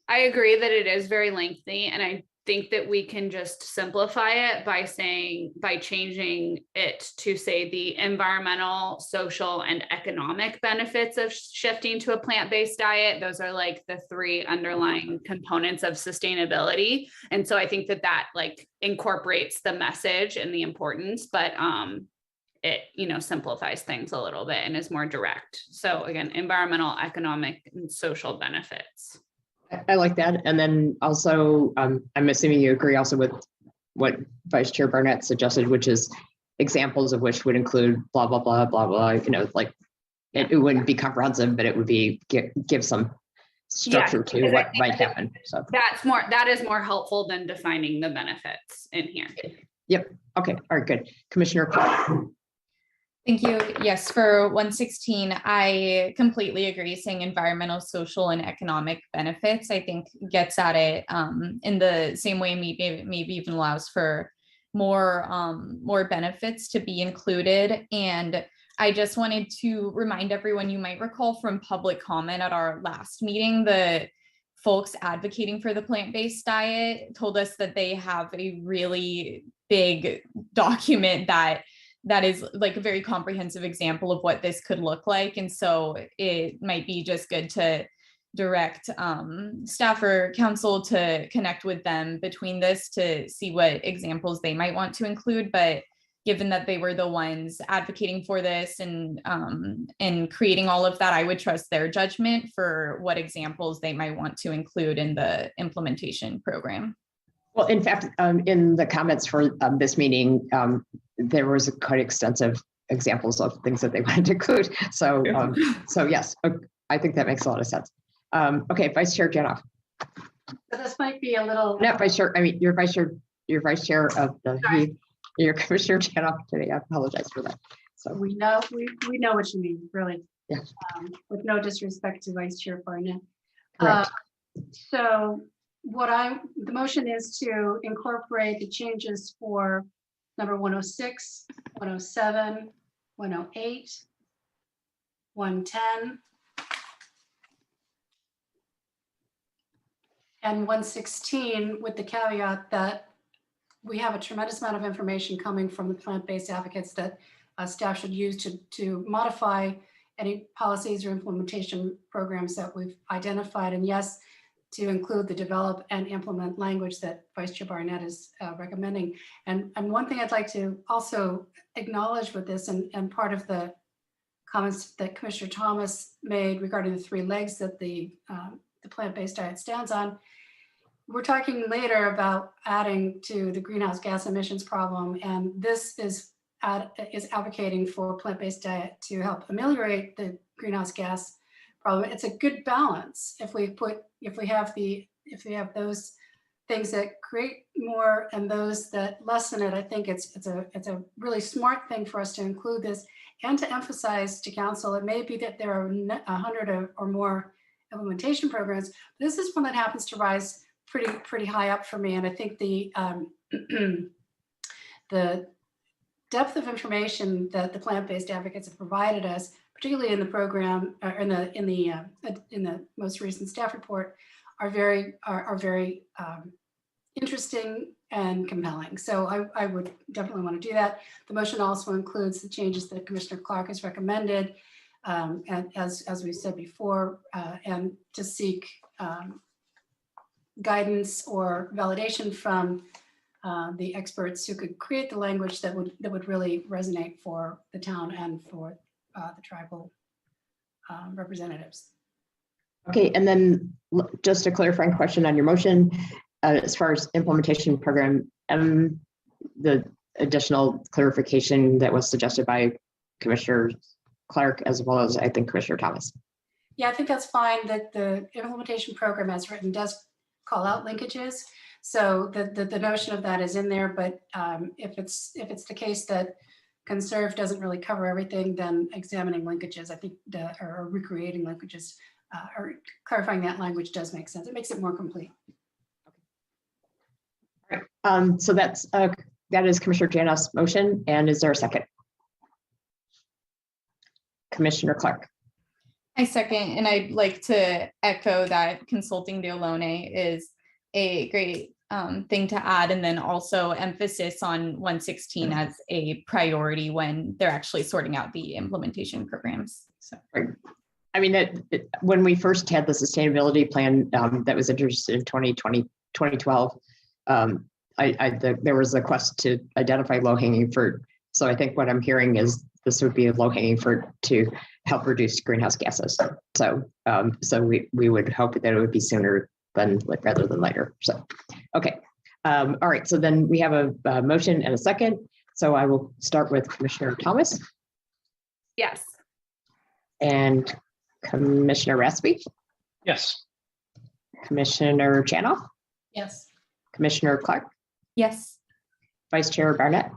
I agree that it is very lengthy, and I think that we can just simplify it by changing it to say the environmental, social, and economic benefits of shifting to a plant-based diet. Those are like the 3 underlying components of sustainability. And so I think that like incorporates the message and the importance, but it simplifies things a little bit and is more direct. So again, environmental, economic, and social benefits. I like that. And then also, I'm assuming you agree also with what Vice Chair Barnett suggested, which is examples of which would include blah, blah, blah, blah, blah, like it wouldn't be comprehensive, but it would be give some structure to what might happen. So that is more helpful than defining the benefits in here. Yep. Okay. All right, good. Commissioner Clark. Thank you. Yes, for 116, I completely agree. Saying environmental, social, and economic benefits, I think gets at it in the same way, maybe even allows for more benefits to be included. And I just wanted to remind everyone, you might recall from public comment at our last meeting, the folks advocating for the plant-based diet told us that they have a really big document that is like a very comprehensive example of what this could look like. And so it might be just good to direct staff or council to connect with them between this to see what examples they might want to include. But given that they were the ones advocating for this and creating all of that, I would trust their judgment for what examples they might want to include in the implementation program. Well, in fact, in the comments for this meeting, there was quite extensive examples of things that they wanted to include. So, so yes, I think that makes a lot of sense. Okay, Vice Chair Janoff. So this might be a little. Not Vice Chair. I mean, you're Vice Chair of the. You're Commissioner Janoff today. I apologize for that. So we know what you mean, really. Yeah. With no disrespect to Vice Chair Barnett. Correct. So the motion is to incorporate the changes for number 106, 107, 108, 110, and 116, with the caveat that we have a tremendous amount of information coming from the plant-based advocates that staff should use to modify any policies or implementation programs that we've identified. And yes, to include the develop and implement language that Vice Chair Barnett is recommending. And one thing I'd like to also acknowledge with this, and part of the comments that Commissioner Thomas made regarding the 3 legs that the plant-based diet stands on, we're talking later about adding to the greenhouse gas emissions problem, and this is advocating for plant-based diet to help ameliorate the greenhouse gas problem. It's a good balance if we have those things that create more and those that lessen it. I think it's a really smart thing for us to include this and to emphasize to council. It may be that there are 100 or more implementation programs. This is one that happens to rise pretty high up for me, and I think the the depth of information that the plant-based advocates have provided us, particularly in the program or in the most recent staff report, are very interesting and compelling. So I would definitely want to do that. The motion also includes the changes that Commissioner Clark has recommended, and as we said before, and to seek guidance or validation from the experts who could create the language that would really resonate for the town and for the tribal representatives. Okay, and then just a clarifying question on your motion, as far as implementation program, the additional clarification that was suggested by Commissioner Clark, as well as I think Commissioner Thomas. Yeah, I think that's fine. That the implementation program as written does call out linkages. So the notion of that is in there, but if it's the case that conserve doesn't really cover everything, then examining linkages, I think, or recreating linkages, or clarifying that language does make sense. It makes it more complete. All right. So that is Commissioner Janoff's motion, and is there a second? Commissioner Clark. I second, and I'd like to echo that consulting de Olone is a great thing to add, and then also emphasis on 116 as a priority when they're actually sorting out the implementation programs. So, right. I mean, when we first had the sustainability plan that was introduced in 2012, there was a quest to identify low-hanging fruit. So I think what I'm hearing is this would be a low-hanging fruit to help reduce greenhouse gases. So we would hope that it would be sooner than rather than later. So, okay. All right. So then we have a motion and a second. So I will start with Commissioner Thomas Yes. and Commissioner Raspy, Yes. Commissioner Chanoff, Yes. Commissioner Clark, Yes. Vice Chair Barnett,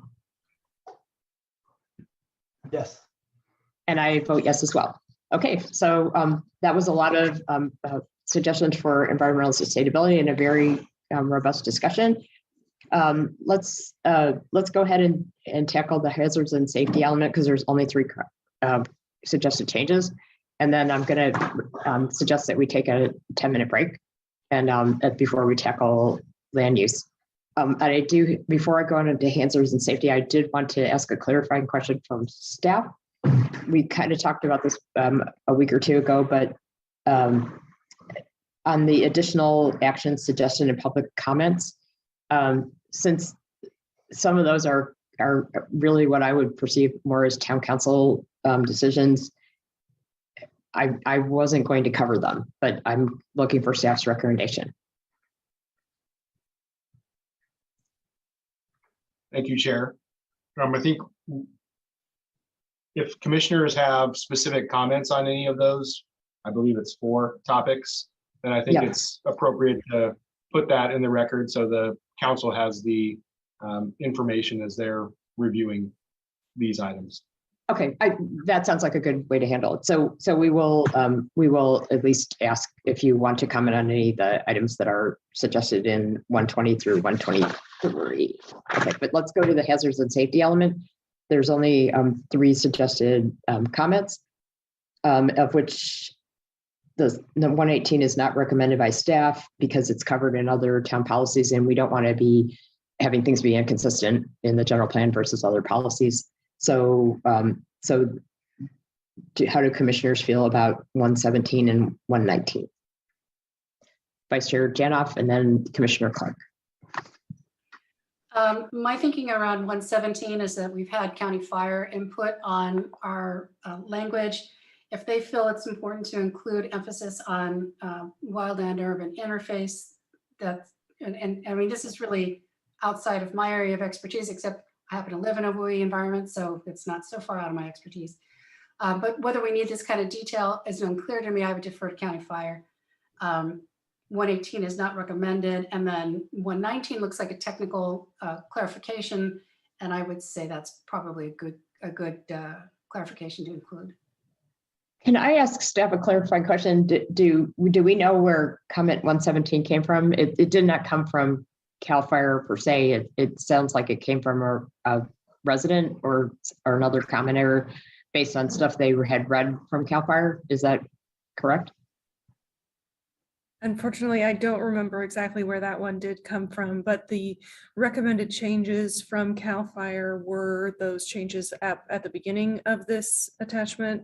Yes. and I vote yes as well. Okay, so that was a lot of suggestions for environmental sustainability and a very robust discussion. Let's go ahead and tackle the hazards and safety element because there's only 3 suggested changes. And then I'm going to suggest that we take a 10-minute break and before we tackle land use. And I do, before I go on into hazards and safety, I did want to ask a clarifying question from staff. We kind of talked about this a week or 2 ago, but on the additional actions suggested in public comments, since some of those are really what I would perceive more as town council decisions, I wasn't going to cover them, but I'm looking for staff's recommendation. Thank you, Chair. I think if commissioners have specific comments on any of those, I believe it's 4 topics, then I think it's appropriate to put that in the record so the council has the information as they're reviewing these items. Okay, that sounds like a good way to handle it. So we will at least ask if you want to comment on any of the items that are suggested in 120 through 123. Okay, but let's go to the hazards and safety element. There's only 3 suggested comments, of which the 118 is not recommended by staff because it's covered in other town policies, and we don't want to be having things be inconsistent in the general plan versus other policies. So, how do commissioners feel about 117 and 119? Vice Chair Janoff and then Commissioner Clark. My thinking around 117 is that we've had county fire input on our language. If they feel it's important to include emphasis on wild and urban interface, and I mean, this is really outside of my area of expertise, except I happen to live in a WUI environment, so it's not so far out of my expertise. But whether we need this kind of detail is unclear to me. I would defer to county fire. 118 is not recommended, and then 119 looks like a technical clarification, and I would say that's probably a good clarification to include. Can I ask staff a clarifying question? Do we know where comment 117 came from? It did not come from CAL FIRE per se. It sounds like it came from a resident or another commenter based on stuff they had read from CAL FIRE. Is that correct? Unfortunately, I don't remember exactly where that one did come from, but the recommended changes from CAL FIRE were those changes at the beginning of this attachment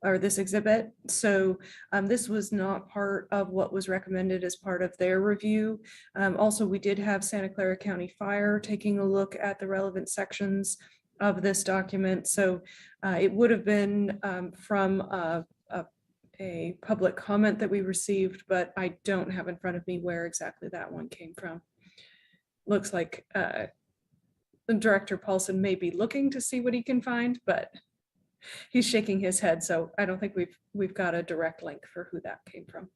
or this exhibit. So this was not part of what was recommended as part of their review. Also, we did have Santa Clara County Fire taking a look at the relevant sections of this document. So it would have been from a public comment that we received, but I don't have in front of me where exactly that one came from. Looks like Director Paulson may be looking to see what he can find, but he's shaking his head, so I don't think we've got a direct link for who that came from.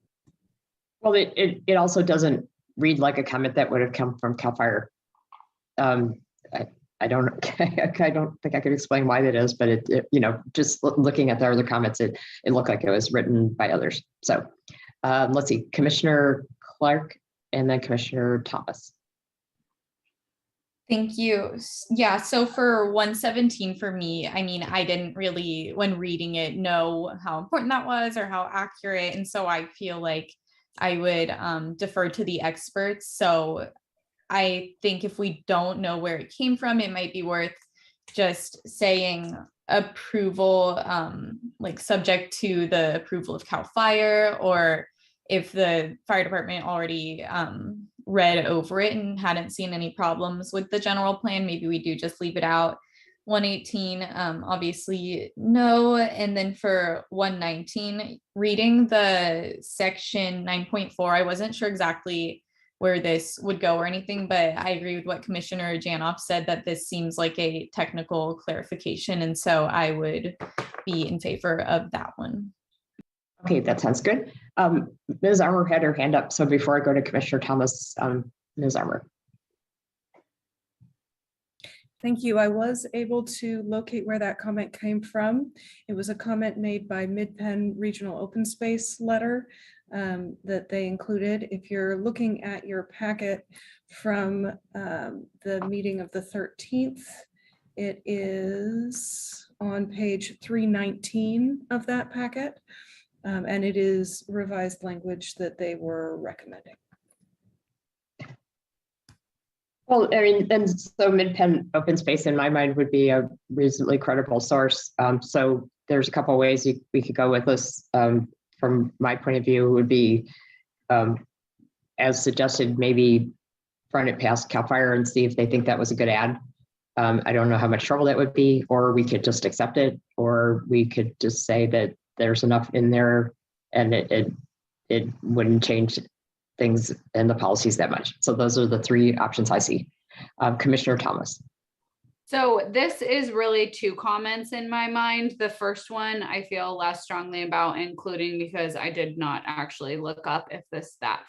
Well, it also doesn't read like a comment that would have come from CAL FIRE. I don't think I could explain why that is, but it just looking at the other comments, it looked like it was written by others. So let's see, Commissioner Clark and then Commissioner Thomas. Thank you. Yeah, so for 117 for me, I mean, I didn't really, when reading it, know how important that was or how accurate. And so I feel like I would defer to the experts. So I think if we don't know where it came from, it might be worth just saying approval, like subject to the approval of CAL FIRE, or if the fire department already read over it and hadn't seen any problems with the general plan, maybe we do just leave it out. 118, obviously no. And then for 119, reading the section 9.4, I wasn't sure exactly where this would go or anything, but I agree with what Commissioner Janoff said, that this seems like a technical clarification. And so I would be in favor of that one. Okay, that sounds good. Ms. Armour had her hand up. So before I go to Commissioner Thomas, Ms. Armour. Thank you. I was able to locate where that comment came from. It was a comment made by Mid-Penn Regional Open Space letter that they included. If you're looking at your packet from the meeting of the 13th, it is on page 319 of that packet, and it is revised language that they were recommending. Well, I mean, and so Mid-Penn Open Space in my mind would be a reasonably credible source. So there's a couple of ways we could go with this. From my point of view, would be, as suggested, maybe run it past CAL FIRE and see if they think that was a good ad. I don't know how much trouble that would be, or we could just accept it, or we could just say that there's enough in there and it wouldn't change things and the policies that much. So those are the three options I see. Commissioner Thomas. So this is really two comments in my mind. The first one I feel less strongly about including because I did not actually look up if that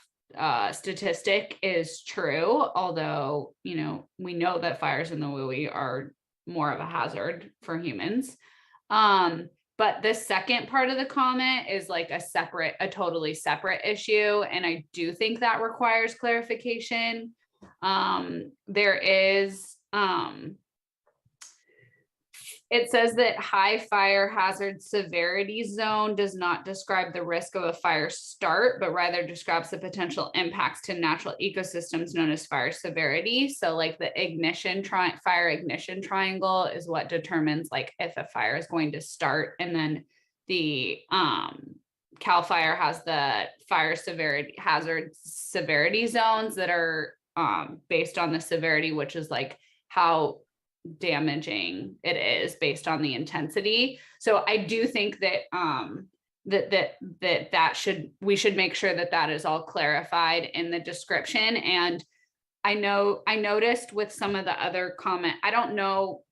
statistic is true, although, you know, we know that fires in the WUI are more of a hazard for humans. But the second part of the comment is like a totally separate issue. And I do think that requires clarification. There is, it says that high fire hazard severity zone does not describe the risk of a fire start, but rather describes the potential impacts to natural ecosystems known as fire severity. So like the fire ignition triangle is what determines like if a fire is going to start. And then the CAL FIRE has the fire severity hazard severity zones that are based on the severity, which is like how damaging it is based on the intensity. So I do think that we should make sure that that is all clarified in the description. And I noticed with some of the other comment, I don't know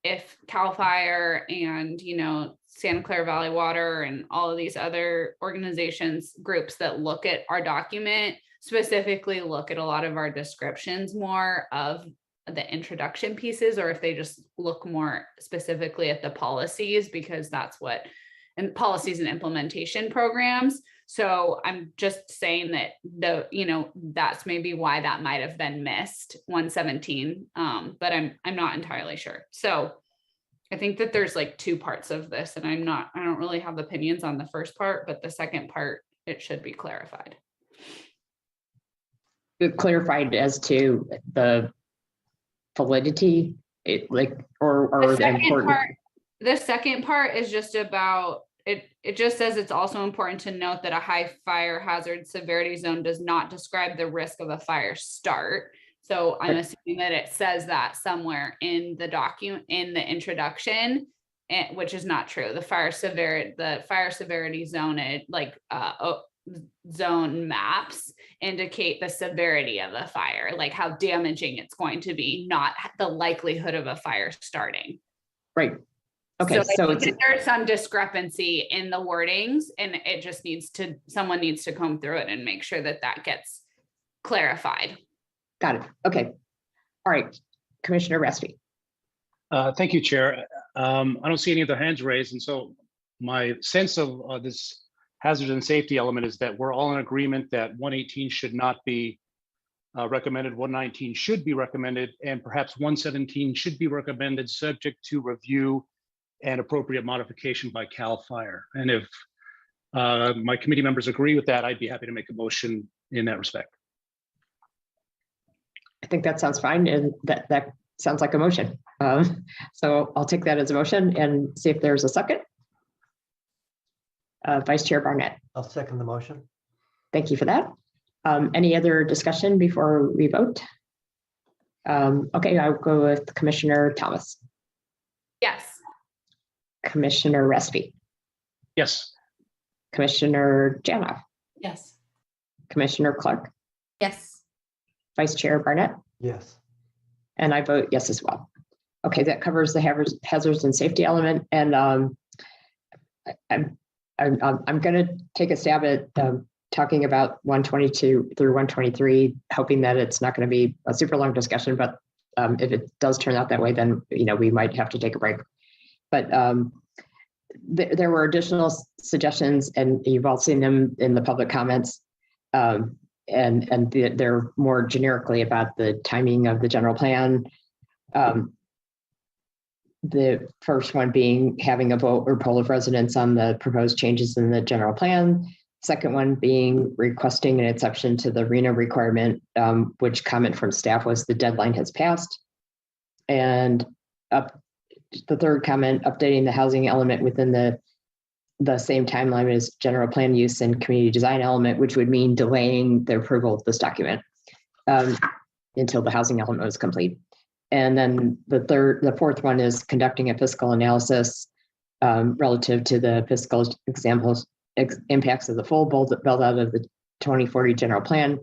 if CAL FIRE and, you know, Santa Clara Valley Water and all of these other organizations, groups that look at our document specifically look at a lot of our descriptions more of the introduction pieces, or if they just look more specifically at the policies, because that's what, and policies and implementation programs. So I'm just saying that that's maybe why that might have been missed 117, but I'm not entirely sure. So I think that there's like two parts of this, and I don't really have opinions on the first part, but the second part, it should be clarified. Clarified as to the validity, or the second part is just about it. It just says it's also important to note that a high fire hazard severity zone does not describe the risk of a fire start. So I'm assuming that it says that somewhere in the document, in the introduction, which is not true. The fire severity zone, zone maps indicate the severity of the fire, like how damaging it's going to be, not the likelihood of a fire starting. Right. Okay. So there's some discrepancy in the wordings, and it just someone needs to comb through it and make sure that that gets clarified. Got it. Okay. All right. Commissioner Resti. Thank you, Chair. I don't see any other hands raised. And so my sense of this hazard and safety element is that we're all in agreement that 118 should not be recommended, 119 should be recommended, and perhaps 117 should be recommended subject to review and appropriate modification by CAL FIRE. And if my committee members agree with that, I'd be happy to make a motion in that respect. I think that sounds fine, and that sounds like a motion. So I'll take that as a motion and see if there's a second. Vice Chair Barnett. I'll second the motion. Thank you for that. Any other discussion before we vote? Okay, I'll go with Commissioner Thomas. Yes. Commissioner Respi, Yes. Commissioner Janoff, Yes. Commissioner Clark, Yes. Vice Chair Barnett, Yes. and I vote yes as well. Okay, that covers the hazards and safety element, and I'm going to take a stab at talking about 122 through 123, hoping that it's not going to be a super long discussion, but if it does turn out that way, then we might have to take a break. But there were additional suggestions, and you've all seen them in the public comments, and they're more generically about the timing of the general plan. The first one being having a vote or poll of residents on the proposed changes in the general plan. Second one being requesting an exception to the RENA requirement, which comment from staff was the deadline has passed. And the third comment, updating the housing element within the same timeline as general plan use and community design element, which would mean delaying the approval of this document until the housing element was complete. And then the fourth one is conducting a fiscal analysis relative to the fiscal impacts of the full build out of the 2040 general plan,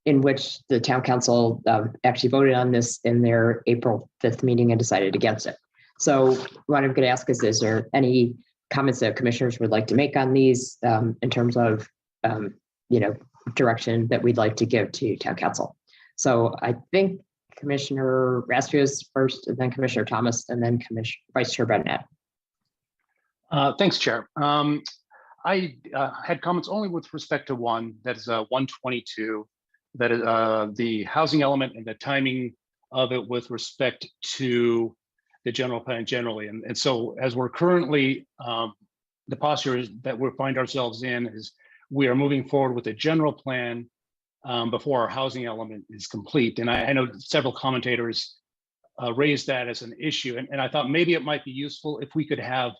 in which the town council actually voted on this in their April 5th meeting and decided against it. So what I'm going to ask is there any comments that commissioners would like to make on these in terms of direction that we'd like to give to town council? So I think Commissioner Raspi is first, and then Commissioner Thomas, and then Vice Chair Burnett. Thanks, Chair. I had comments only with respect to one, that is 122, that is the housing element and the timing of it with respect to the general plan generally. And so as we're currently, the posture that we find ourselves in is we are moving forward with a general plan before our housing element is complete. And I know several commentators raised that as an issue. And I thought maybe it might be useful if we could have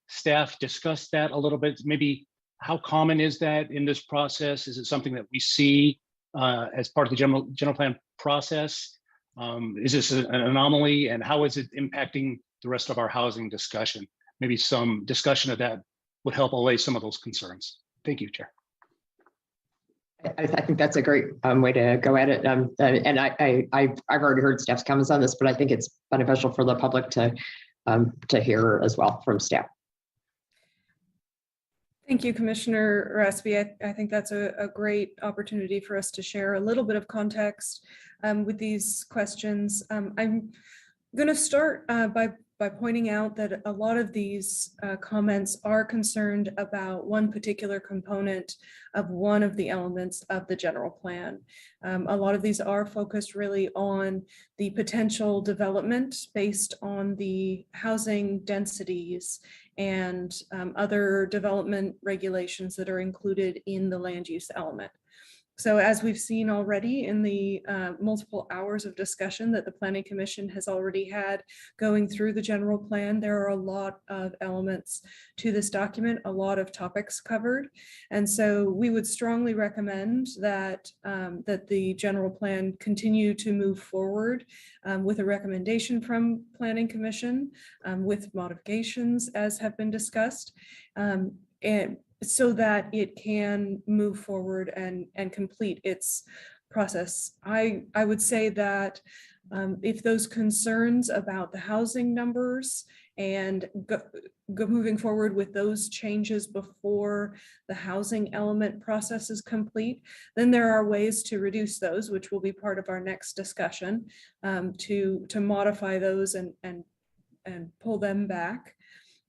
staff discuss that a little bit. Maybe how common is that in this process? Is it something that we see as part of the general plan process? Is this an anomaly, and how is it impacting the rest of our housing discussion? Maybe some discussion of that would help allay some of those concerns. Thank you, Chair. I think that's a great way to go at it. And I've already heard staff's comments on this, but I think it's beneficial for the public to hear as well from staff. Thank you, Commissioner Raspi. I think that's a great opportunity for us to share a little bit of context with these questions. I'm going to start by pointing out that a lot of these comments are concerned about one particular component of one of the elements of the general plan. A lot of these are focused really on the potential development based on the housing densities and other development regulations that are included in the land use element. So as we've seen already in the multiple hours of discussion that the Planning Commission has already had going through the general plan, there are a lot of elements to this document, a lot of topics covered. And so we would strongly recommend that, that the general plan continue to move forward with a recommendation from Planning Commission with modifications as have been discussed. And so that it can move forward and complete its process. I would say that if those concerns about the housing numbers and moving forward with those changes before the housing element process is complete, then there are ways to reduce those, which will be part of our next discussion, to modify those and pull them back.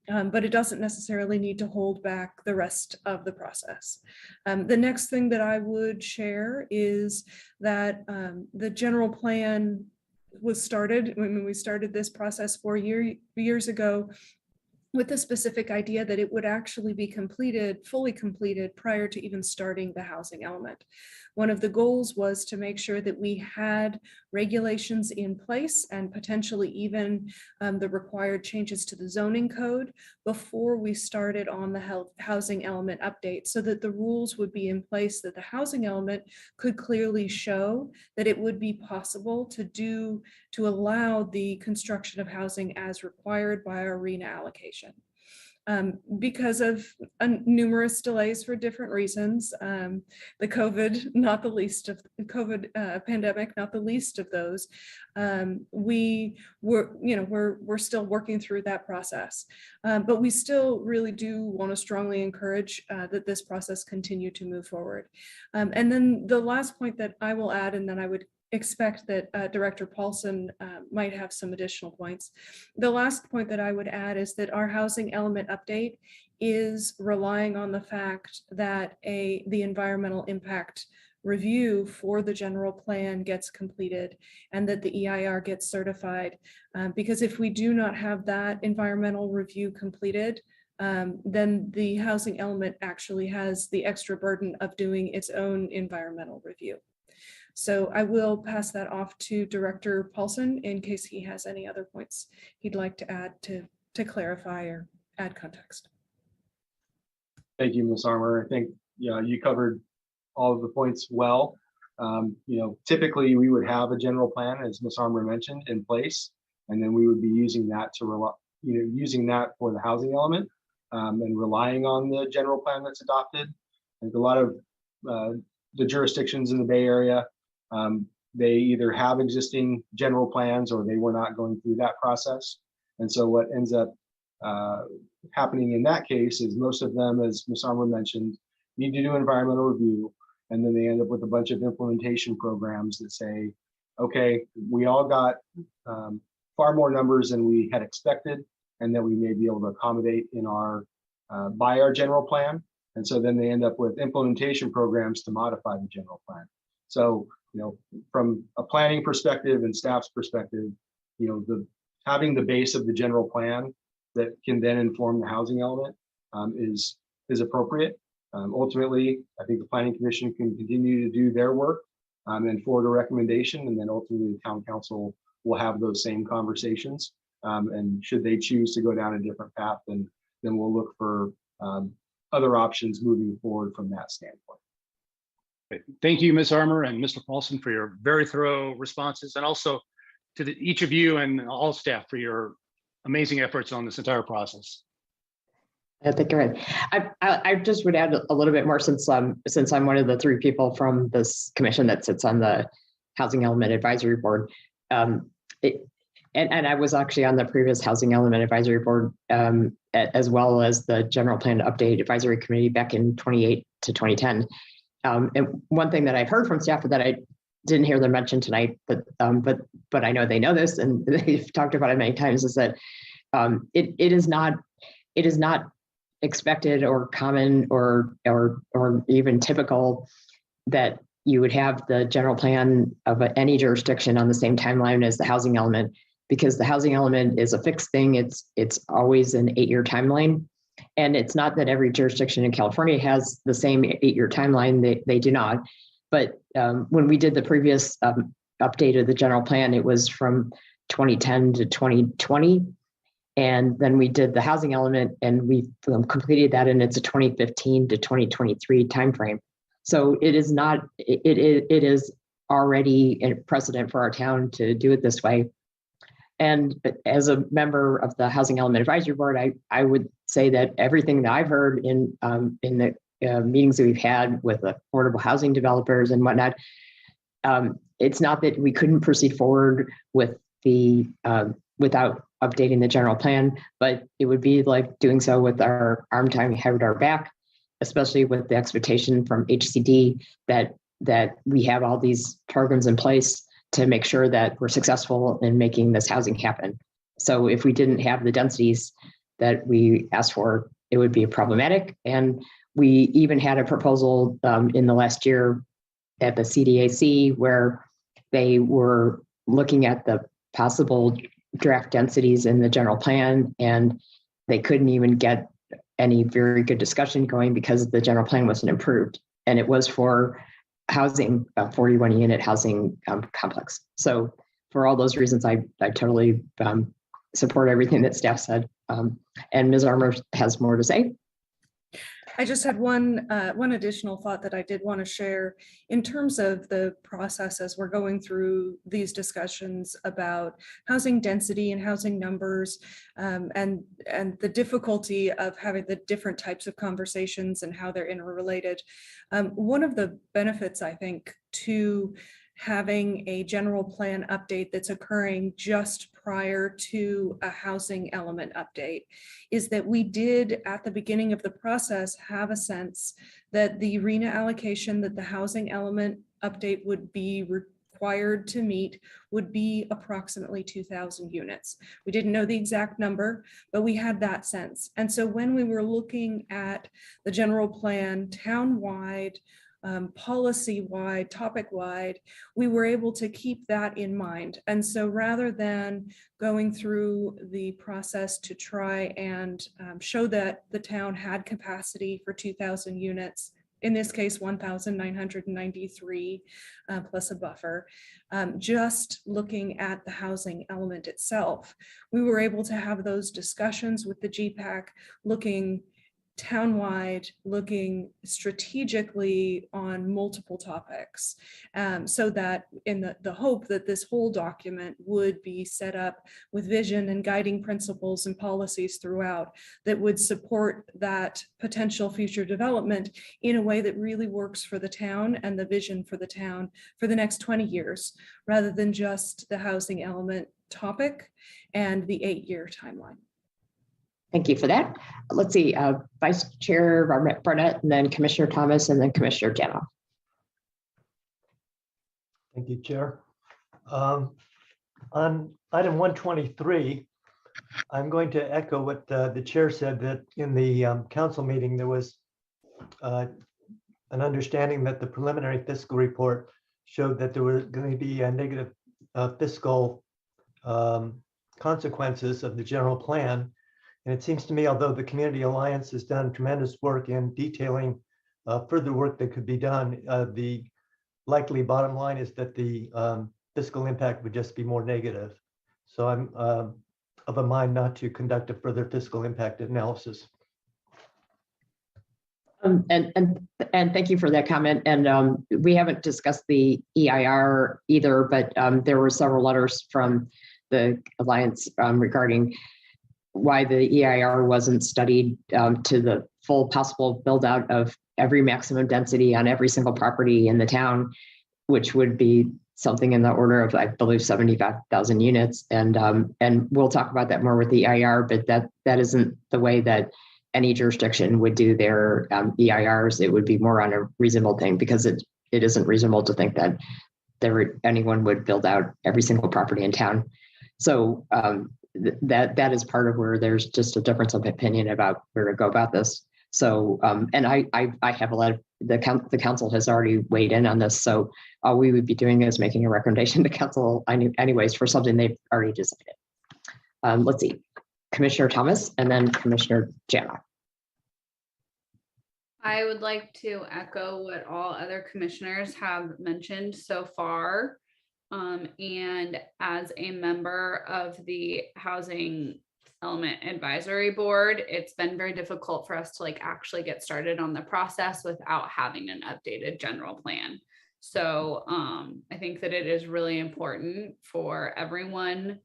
But it doesn't necessarily need to hold back the rest of the process. The next thing that I would share is that the general plan was started when we started this process 4 years ago with the specific idea that it would actually be fully completed prior to even starting the housing element. One of the goals was to make sure that we had regulations in place and potentially even the required changes to the zoning code before we started on the housing element update, so that the rules would be in place that the housing element could clearly show that it would be possible to to allow the construction of housing as required by our RENA allocation. Because of numerous delays for different reasons, the COVID, not the least of the COVID pandemic, not the least of those, we're still working through that process. But we still really do want to strongly encourage that this process continue to move forward. And then the last point that I will add, and then I would expect that Director Paulson might have some additional points. The last point that I would add is that our housing element update is relying on the fact that the environmental impact review for the general plan gets completed and that the EIR gets certified. Because if we do not have that environmental review completed, then the housing element actually has the extra burden of doing its own environmental review. So I will pass that off to Director Paulson in case he has any other points he'd like to add to clarify or add context. Thank you, Ms. Armour. I think you covered all of the points well. Typically we would have a general plan, as Ms. Armour mentioned, in place, and then we would be using that using that for the housing element and relying on the general plan that's adopted. I think a lot of the jurisdictions in the Bay Area, they either have existing general plans or they were not going through that process. And so what ends up happening in that case is most of them, as Ms. Armour mentioned, need to do environmental review. And then they end up with a bunch of implementation programs that say, okay, we all got far more numbers than we had expected and that we may be able to accommodate in our by our general plan. And so then they end up with implementation programs to modify the general plan. So, from a planning perspective and staff's perspective, having the base of the general plan that can then inform the housing element is appropriate. Ultimately, I think the Planning Commission can continue to do their work and forward a recommendation, and then ultimately the Town Council will have those same conversations. And should they choose to go down a different path, then we'll look for other options moving forward from that standpoint. Thank you, Ms. Armour and Mr. Paulson, for your very thorough responses, and also to each of you and all staff for your amazing efforts on this entire process. I think you're right. I just would add a little bit more since I'm one of the three people from this commission that sits on the Housing Element Advisory Board. And I was actually on the previous Housing Element Advisory Board, as well as the General Plan Update Advisory Committee back in 2008 to 2010. And one thing that I've heard from staff that I didn't hear them mention tonight, but I know they know this and they've talked about it many times, is that it is not expected or common or even typical that you would have the general plan of any jurisdiction on the same timeline as the housing element, because the housing element is a fixed thing. It's always an 8-year timeline. And it's not that every jurisdiction in California has the same 8-year timeline. They do not. But when we did the previous update of the general plan, it was from 2010 to 2020. And then we did the housing element and we completed that, and it's a 2015 to 2023 timeframe. So it is not, it is already a precedent for our town to do it this way. And as a member of the Housing Element Advisory Board, I would say that everything that I've heard in the meetings that we've had with affordable housing developers and whatnot, it's not that we couldn't proceed forward with the without updating the general plan, but it would be like doing so with our arm time behind our back, especially with the expectation from HCD that we have all these programs in place to make sure that we're successful in making this housing happen. So if we didn't have the densities that we asked for, it would be problematic. And we even had a proposal in the last year at the CDAC where they were looking at the possible draft densities in the general plan, and they couldn't even get any very good discussion going because the general plan wasn't approved. And it was for housing, 41 unit housing complex. So for all those reasons, I totally support everything that staff said. And Ms. Armour has more to say. I just had one additional thought that I did want to share in terms of the process as we're going through these discussions about housing density and housing numbers, and the difficulty of having the different types of conversations and how they're interrelated. One of the benefits, I think, to having a general plan update that's occurring just prior to a housing element update is that we did at the beginning of the process have a sense that the RENA allocation that the housing element update would be required to meet would be approximately 2,000 units. We didn't know the exact number, but we had that sense. And so when we were looking at the general plan town-wide, policy-wide, topic-wide, we were able to keep that in mind. And so rather than going through the process to try and show that the town had capacity for 2,000 units, in this case, 1,993 plus a buffer, just looking at the housing element itself, we were able to have those discussions with the GPAC, looking townwide, looking strategically on multiple topics, so that in the hope that this whole document would be set up with vision and guiding principles and policies throughout that would support that potential future development in a way that really works for the town and the vision for the town for the next 20 years, rather than just the housing element topic and the 8-year timeline. Thank you for that. Let's see, Vice Chair Barnett, and then Commissioner Thomas, and then Commissioner Janoff. Thank you, Chair. On item 123, I'm going to echo what the chair said, that in the council meeting, there was an understanding that the preliminary fiscal report showed that there were going to be a negative fiscal consequences of the general plan. And it seems to me, although the Community Alliance has done tremendous work in detailing further work that could be done, the likely bottom line is that the fiscal impact would just be more negative. So I'm of a mind not to conduct a further fiscal impact analysis. And thank you for that comment. And we haven't discussed the EIR either, but there were several letters from the Alliance regarding why the EIR wasn't studied to the full possible build out of every maximum density on every single property in the town, which would be something in the order of, I believe, 75,000 units. And we'll talk about that more with the EIR, but that isn't the way that any jurisdiction would do their EIRs. It would be more on a reasonable thing, because it isn't reasonable to think that anyone would build out every single property in town. So that is part of where there's just a difference of opinion about where to go about this. So, and I have a lot of, the council has already weighed in on this. So all we would be doing is making a recommendation to council anyways for something they've already decided. Let's see, Commissioner Thomas, and then Commissioner Janoff. I would like to echo what all other commissioners have mentioned so far. And as a member of the Housing Element Advisory Board, it's been very difficult for us to actually get started on the process without having an updated general plan. So I think that it is really important for everyone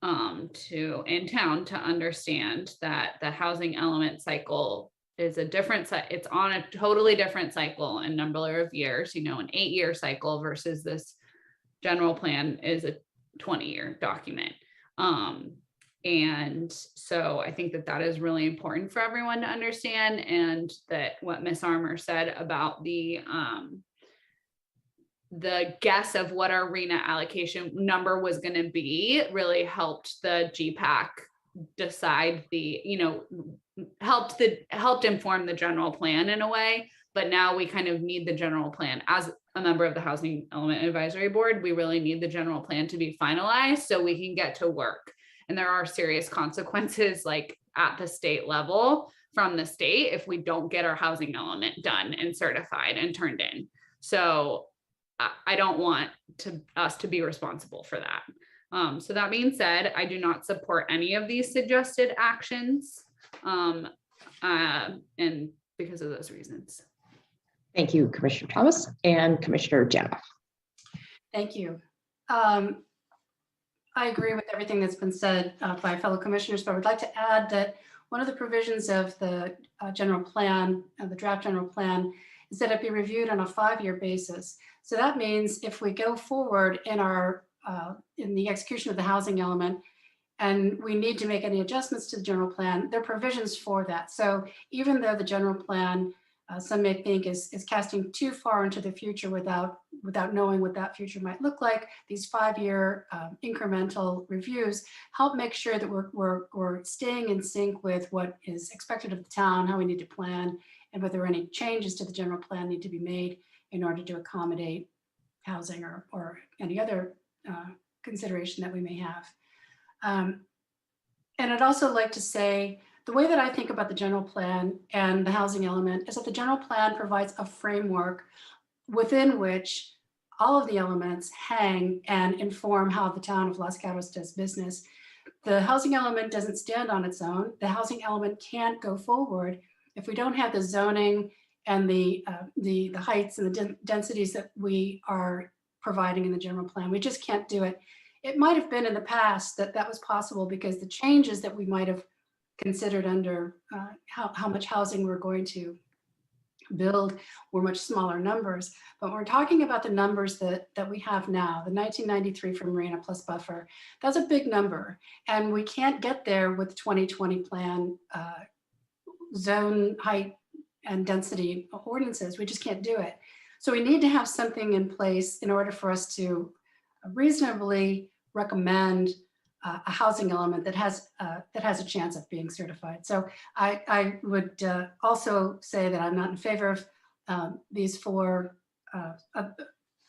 in town to understand that the housing element cycle is a different, it's on a totally different cycle in number of years, an 8-year cycle versus this general plan is a 20-year document. And so I think that is really important for everyone to understand, and that what Ms. Armour said about the guess of what our RENA allocation number was going to be really helped the GPAC decide helped inform the general plan in a way. But now we kind of need the general plan. As a member of the Housing Element Advisory Board, we really need the general plan to be finalized so we can get to work. And there are serious consequences at the state level from the state if we don't get our housing element done and certified and turned in. So I don't want us to be responsible for that. So that being said, I do not support any of these suggested actions. And because of those reasons. Thank you, Commissioner Thomas and Commissioner Janoff. Thank you. I agree with everything that's been said by fellow commissioners, but I would like to add that one of the provisions of the general plan, the draft general plan, is that it be reviewed on a 5-year basis. So that means if we go forward in the execution of the housing element, and we need to make any adjustments to the general plan, there are provisions for that. So even though the general plan, some may think is casting too far into the future without knowing what that future might look like, these 5-year incremental reviews help make sure that we're staying in sync with what is expected of the town, how we need to plan, and whether any changes to the general plan need to be made in order to accommodate housing or any other consideration that we may have. And I'd also like to say, the way that I think about the general plan and the housing element is that the general plan provides a framework within which all of the elements hang and inform how the town of Los Gatos does business. The housing element doesn't stand on its own. The housing element can't go forward if we don't have the zoning and the heights and the densities that we are providing in the general plan. We just can't do it. It might have been in the past that was possible because the changes that we might have considered under how much housing we're going to build were much smaller numbers. But we're talking about the numbers that we have now, the 1993 for Marina plus buffer. That's a big number. And we can't get there with the 2020 plan zone height and density ordinances. We just can't do it. So we need to have something in place in order for us to reasonably recommend a housing element that has a chance of being certified. So I would also say that I'm not in favor of these 4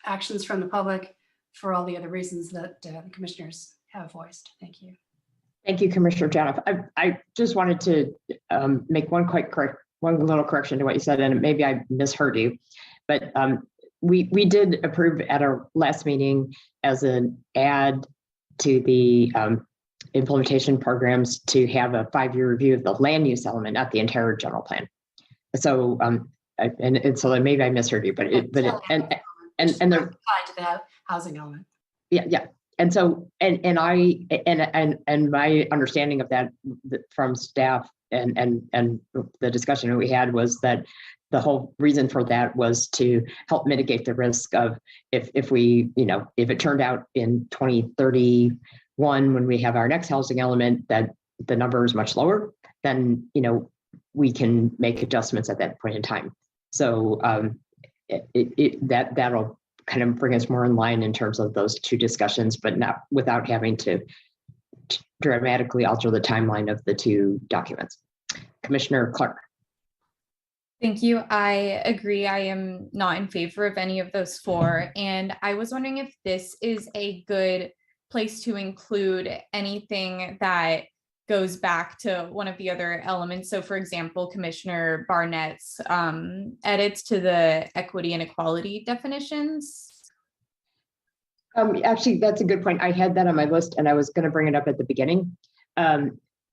actions from the public for all the other reasons that the commissioners have voiced. Thank you. Thank you, Commissioner Janoff. I just wanted to make one little correction to what you said, and maybe I misheard you, but we did approve at our last meeting as an add to the implementation programs to have a 5-year review of the land use element, not the entire general plan. So and so maybe I misheard you, but and they're tied to the housing element. Yeah. And so and my understanding of that from staff and the discussion that we had was that the whole reason for that was to help mitigate the risk of if it turned out in 2031 when we have our next housing element that the number is much lower, then we can make adjustments at that point in time. So that'll kind of bring us more in line in terms of those 2 discussions, but not without having to dramatically alter the timeline of the 2 documents. Commissioner Clark. Thank you. I agree. I am not in favor of any of those 4. And I was wondering if this is a good place to include anything that goes back to one of the other elements. So for example, Commissioner Barnett's edits to the equity and equality definitions. Actually, that's a good point. I had that on my list and I was going to bring it up at the beginning.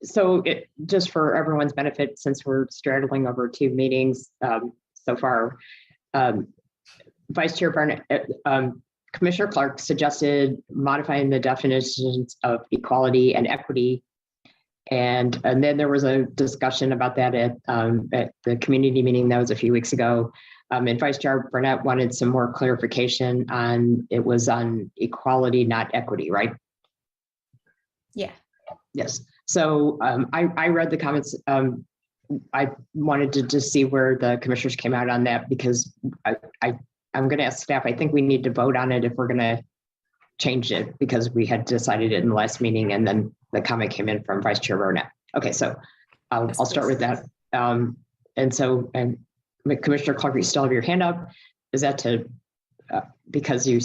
So just for everyone's benefit, since we're straddling over 2 meetings so far, Vice Chair Barnett, Commissioner Clark suggested modifying the definitions of equality and equity. And then there was a discussion about that at the community meeting that was a few weeks ago. And Vice Chair Burnett wanted some more clarification on, it was on equality, not equity, right? Yeah. Yes. So I read the comments. I wanted to just see where the commissioners came out on that, because I'm going to ask staff, I think we need to vote on it if we're going to change it, because we had decided it in the last meeting and then the comment came in from Vice Chair Burnett. Okay, so I'll start with that. And Commissioner Clark, you still have your hand up. Is that to, because you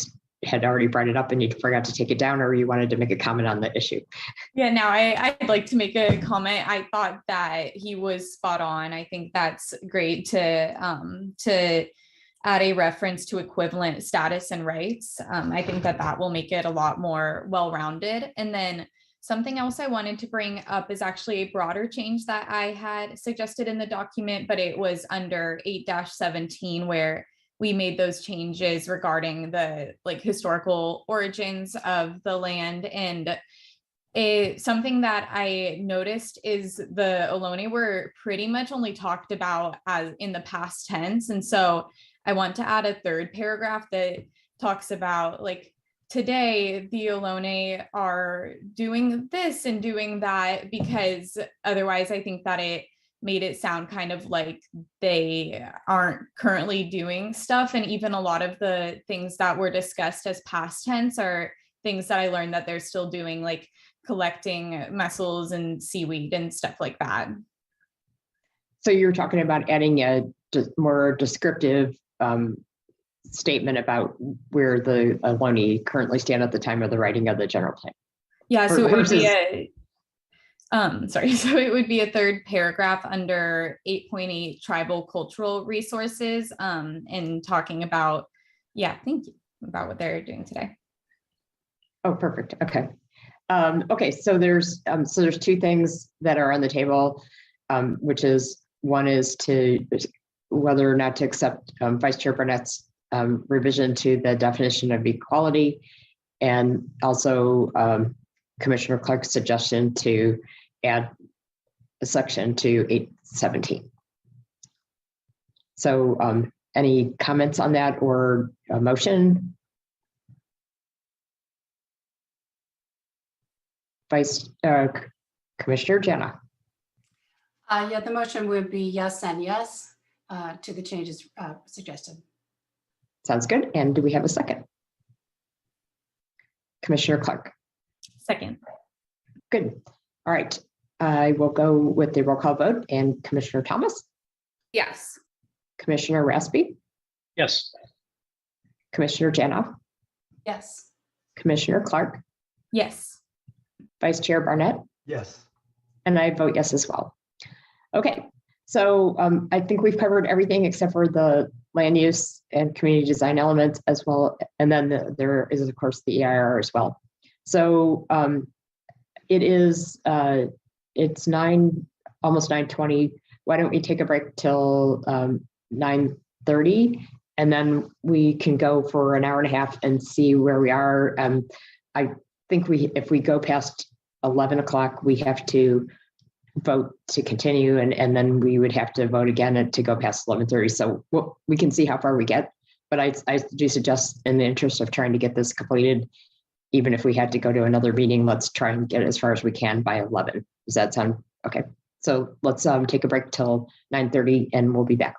had already brought it up and you forgot to take it down, or you wanted to make a comment on the issue? Yeah, no, I'd like to make a comment. I thought that he was spot on. I think that's great to add a reference to equivalent status and rights. I think that will make it a lot more well-rounded. And then Something else I wanted to bring up is actually a broader change that I had suggested in the document, but it was under 8-17 where we made those changes regarding the like historical origins of the land. And something that I noticed is the Ohlone were pretty much only talked about as in the past tense. And so I want to add a third paragraph that talks about like today the Ohlone are doing this and doing that, because otherwise I think that it made it sound kind of like they aren't currently doing stuff. And even a lot of the things that were discussed as past tense are things that I learned that they're still doing, like collecting mussels and seaweed and stuff like that. So you're talking about adding a more descriptive statement about where the Ohlone currently stand at the time of the writing of the general plan. Yeah, so it would be Versus- so it would be a third paragraph under 8.8 tribal cultural resources, and talking about, thank you, about what they're doing today. Oh, perfect. Okay. Okay, so there's two things that are on the table, which is one is to whether or not to accept Vice Chair Burnett's revision to the definition of equality, and also Commissioner Clark's suggestion to add a section to 817. So any comments on that or a motion? Commissioner Jana. Yeah, the motion would be yes and yes to the changes suggested. Sounds good. And do we have a second? Commissioner Clark. Second. Good. All right. I will go with the roll call vote, and Commissioner Thomas. Yes. Commissioner Raspy. Yes. Commissioner Janoff. Yes. Commissioner Clark. Yes. Vice Chair Barnett. Yes. And I vote yes as well. Okay. So I think we've covered everything except for the land use and community design elements as well. And then there is, of course, the EIR as well. So it is, it's almost 9:20. Why don't we take a break till 9:30, and then we can go for an hour and a half and see where we are. I think if we go past 11 o'clock, we have to vote to continue, and then we would have to vote again to go past 11:30. So we can see how far we get. But I do suggest, in the interest of trying to get this completed, even if we had to go to another meeting, let's try and get as far as we can by 11. Does that sound okay? So let's take a break till 9:30, and we'll be back.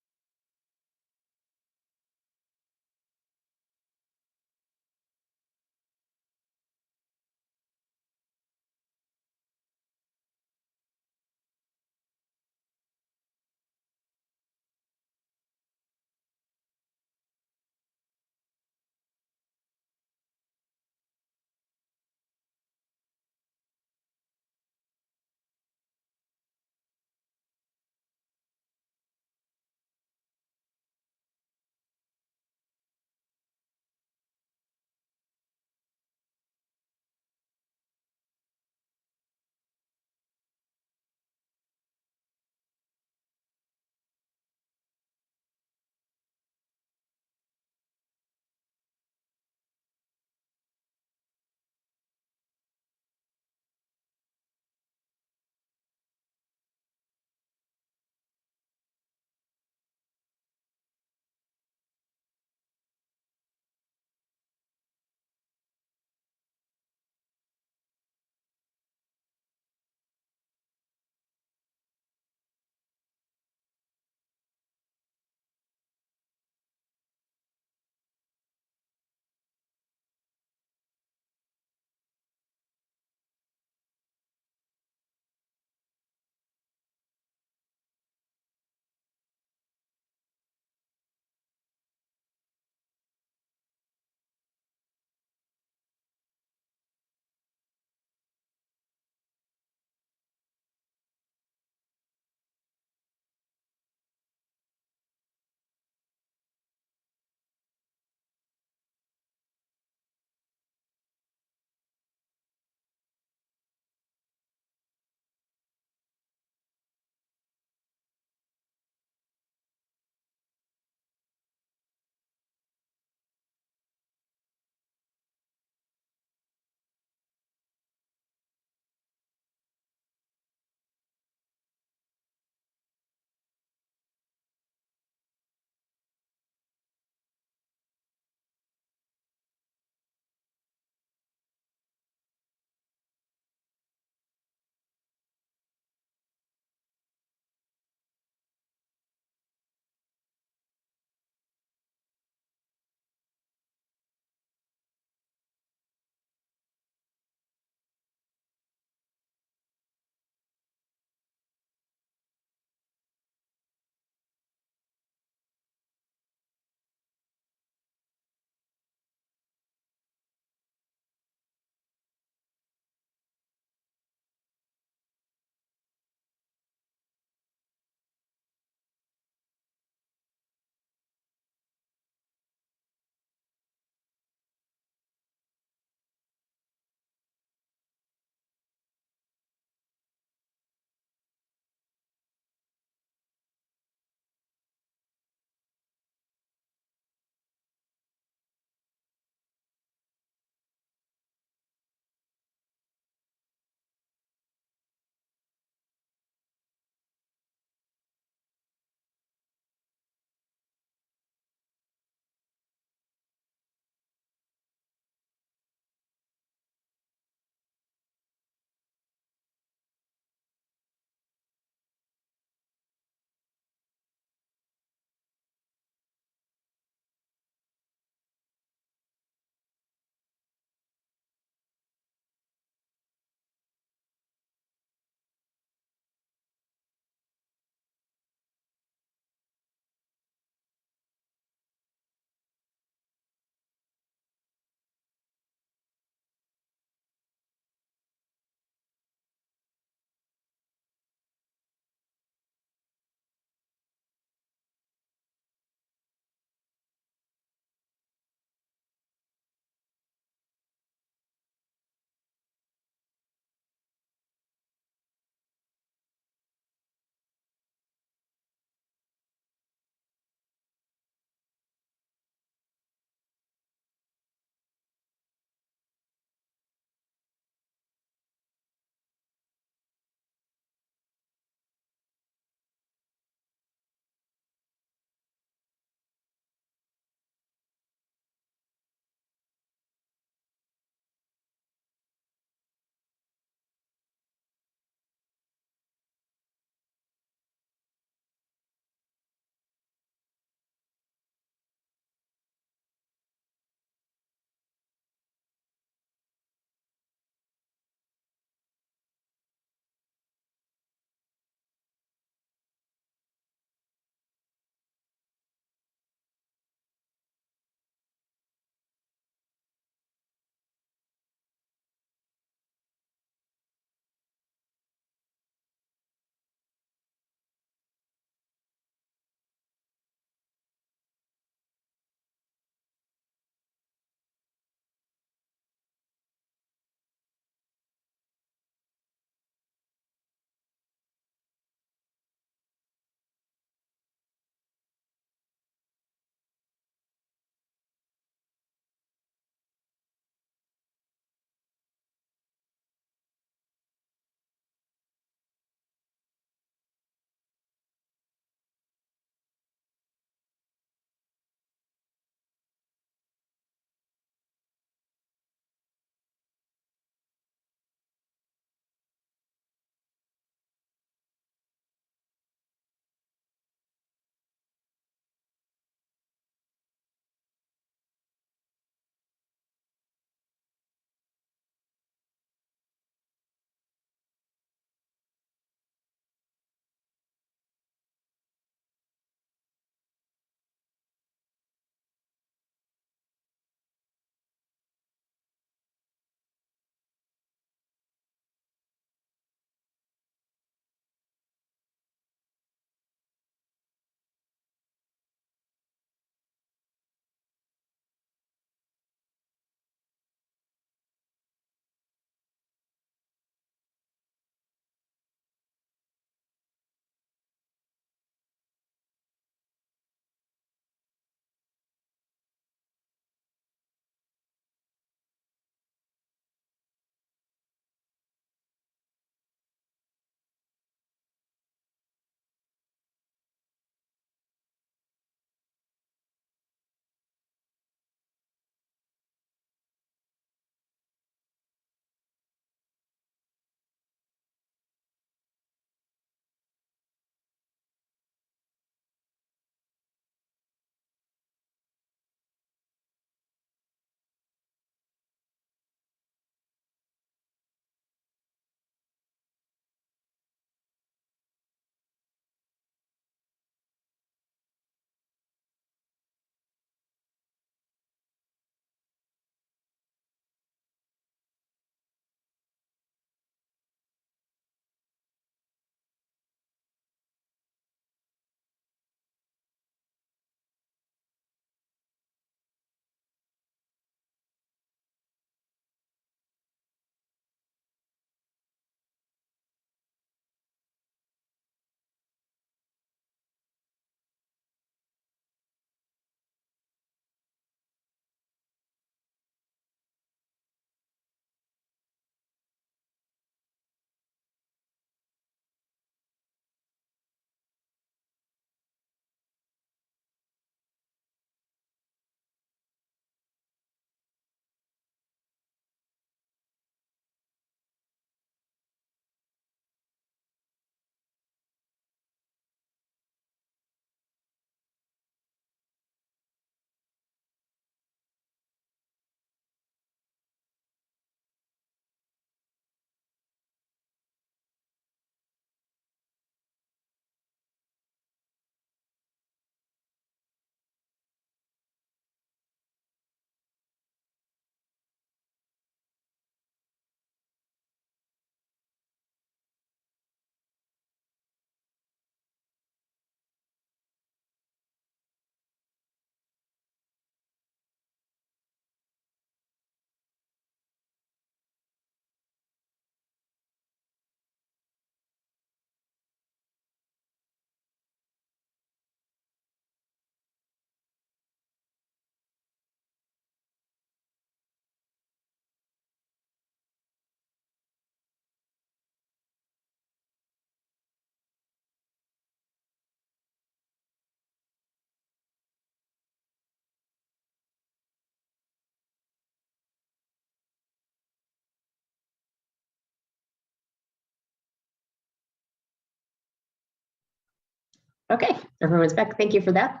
Okay, everyone's back. Thank you for that.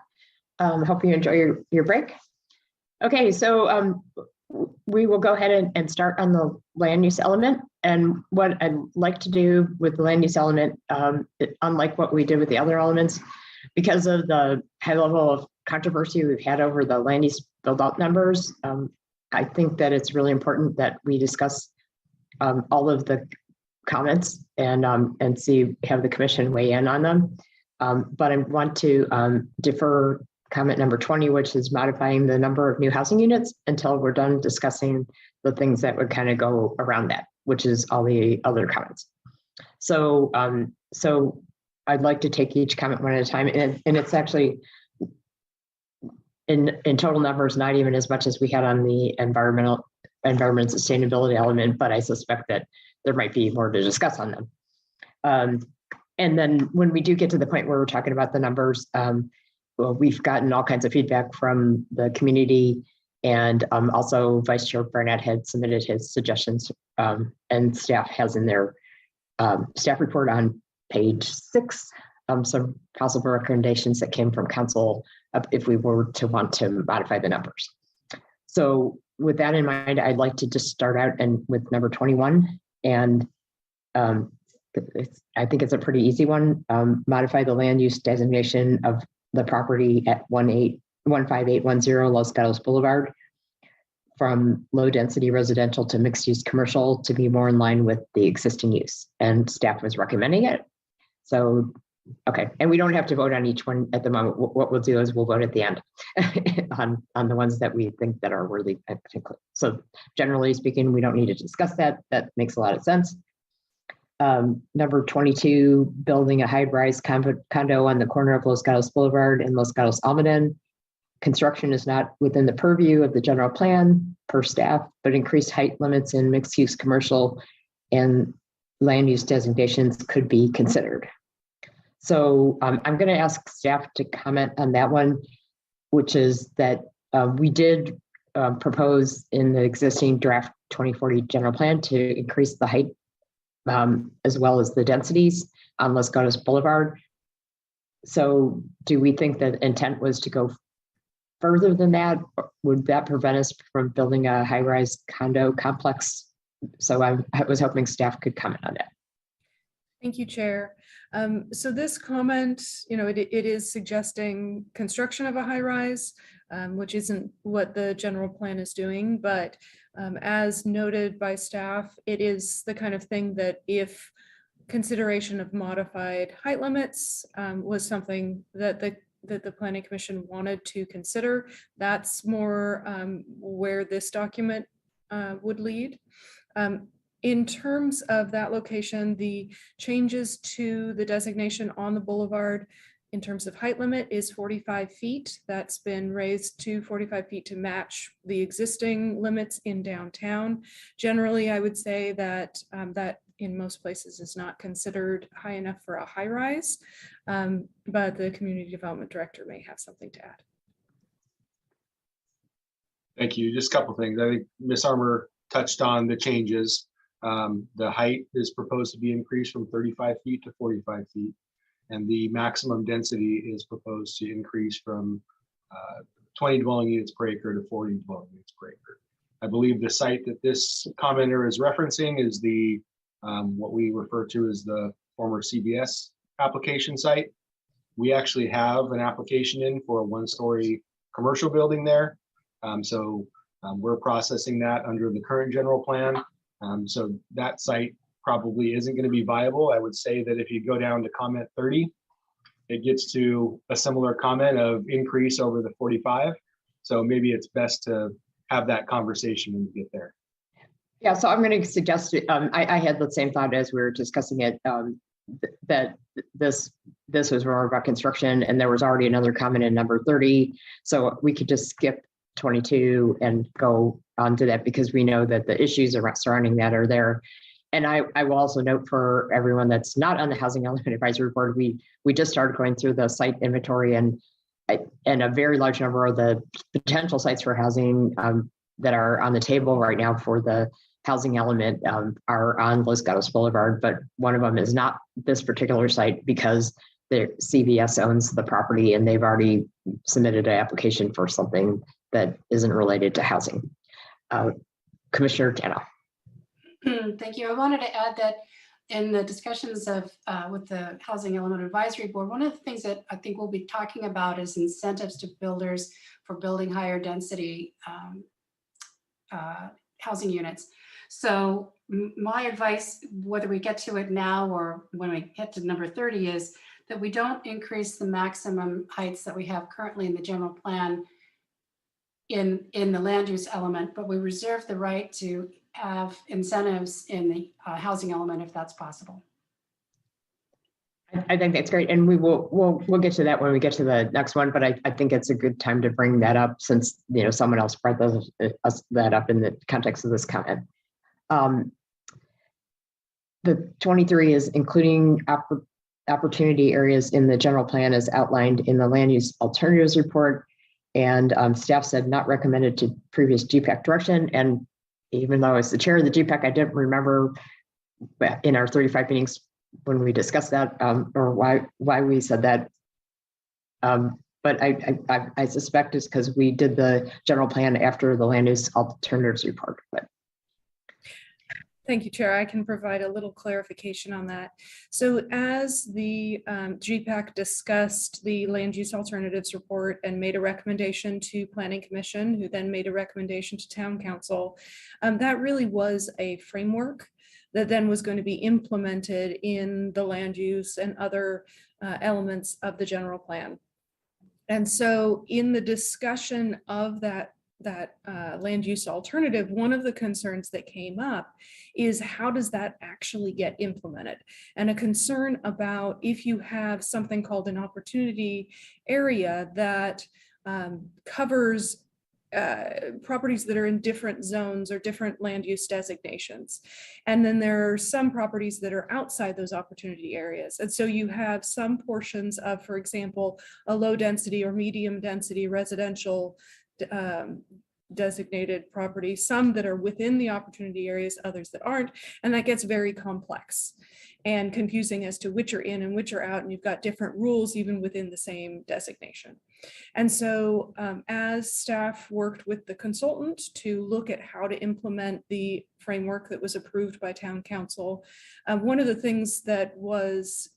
Hope you enjoy your break. Okay, so we will go ahead and start on the land use element. And what I'd like to do with the land use element, unlike what we did with the other elements, because of the high level of controversy we've had over the land use build-out numbers, I think that it's really important that we discuss all of the comments and have the commission weigh in on them. But I want to defer comment number 20, which is modifying the number of new housing units, until we're done discussing the things that would kind of go around that, which is all the other comments. So, so I'd like to take each comment one at a time, and it's actually in total numbers, not even as much as we had on the environment sustainability element, but I suspect that there might be more to discuss on them. And then when we do get to the point where we're talking about the numbers, well, we've gotten all kinds of feedback from the community, and also Vice Chair Barnett had submitted his suggestions, and staff has in their staff report on page 6 some possible recommendations that came from council if we were to want to modify the numbers. So with that in mind, I'd like to just start out with number 21, and I think it's a pretty easy one. Modify the land use designation of the property at 15810 Los Gatos Boulevard from low density residential to mixed use commercial to be more in line with the existing use. And staff was recommending it. So, okay. And we don't have to vote on each one at the moment. What we'll do is we'll vote at the end on the ones that we think that are worthy. So generally speaking, we don't need to discuss that. That makes a lot of sense. Number 22, building a high-rise condo on the corner of Los Gatos Boulevard and Los Gatos Almaden. Construction is not within the purview of the general plan per staff, but increased height limits in mixed-use commercial and land use designations could be considered. So I'm going to ask staff to comment on that one, which is that we did propose in the existing draft 2040 general plan to increase the height as well as the densities on Los Gatos Boulevard. So do we think that intent was to go further than that? Would that prevent us from building a high-rise condo complex? So I was hoping staff could comment on that. Thank you, Chair. So this comment, it is suggesting construction of a high-rise, which isn't what the general plan is doing, but as noted by staff, it is the kind of thing that if consideration of modified height limits was something that the Planning Commission wanted to consider, that's more where this document would lead. In terms of that location, the changes to the designation on the boulevard in terms of height limit is 45 feet. That's been raised to 45 feet to match the existing limits in downtown. Generally, I would say that that in most places is not considered high enough for a high rise, but the community development director may have something to add. Thank you. Just a couple of things. I think Ms. Armour touched on the changes. The height is proposed to be increased from 35 feet to 45 feet. And the maximum density is proposed to increase from 20 dwelling units per acre to 40 dwelling units per acre. I believe the site that this commenter is referencing is the what we refer to as the former CBS application site. We actually have an application in for a one-story commercial building there. So we're processing that under the current general plan. So that site probably isn't going to be viable. I would say that if you go down to comment 30, it gets to a similar comment of increase over the 45. So maybe it's best to have that conversation when you get there. Yeah, so I'm going to suggest, I had the same thought as we were discussing it, that this was more about construction, and there was already another comment in number 30. So we could just skip 22 and go on to that, because we know that the issues surrounding that are there. And I will also note for everyone that's not on the Housing Element Advisory Board, we just started going through the site inventory, and a very large number of the potential sites for housing that are on the table right now for the housing element are on Los Gatos Boulevard, but one of them is not this particular site because CVS owns the property and they've already submitted an application for something that isn't related to housing. Commissioner Tana. Thank you. I wanted to add that in the discussions of with the Housing Element Advisory Board, one of the things that I think we'll be talking about is incentives to builders for building higher density housing units. So my advice, whether we get to it now or when we get to number 30, is that we don't increase the maximum heights that we have currently in the general plan in the land use element, but we reserve the right to have incentives in the housing element if that's possible. I think that's great, and we'll get to that when we get to the next one. But I think it's a good time to bring that up since someone else brought that up in the context of this comment. The 23 is including opportunity areas in the general plan as outlined in the land use alternatives report, and staff said not recommended to previous GPAC direction. And even though I was the chair of the GPAC, I didn't remember in our 35 meetings when we discussed that or why we said that. But I suspect it's because we did the general plan after the land use alternatives report. But thank you, Chair. I can provide a little clarification on that. So as the GPAC discussed the land use alternatives report and made a recommendation to Planning Commission, who then made a recommendation to Town Council, that really was a framework that then was going to be implemented in the land use and other elements of the general plan. And so in the discussion of that land use alternative, one of the concerns that came up is how does that actually get implemented? And a concern about if you have something called an opportunity area that covers properties that are in different zones or different land use designations. And then there are some properties that are outside those opportunity areas. And so you have some portions of, for example, a low density or medium density residential designated property, some that are within the opportunity areas, others that aren't. And that gets very complex and confusing as to which are in and which are out. And you've got different rules even within the same designation. And so as staff worked with the consultant to look at how to implement the framework that was approved by Town Council, one of the things that was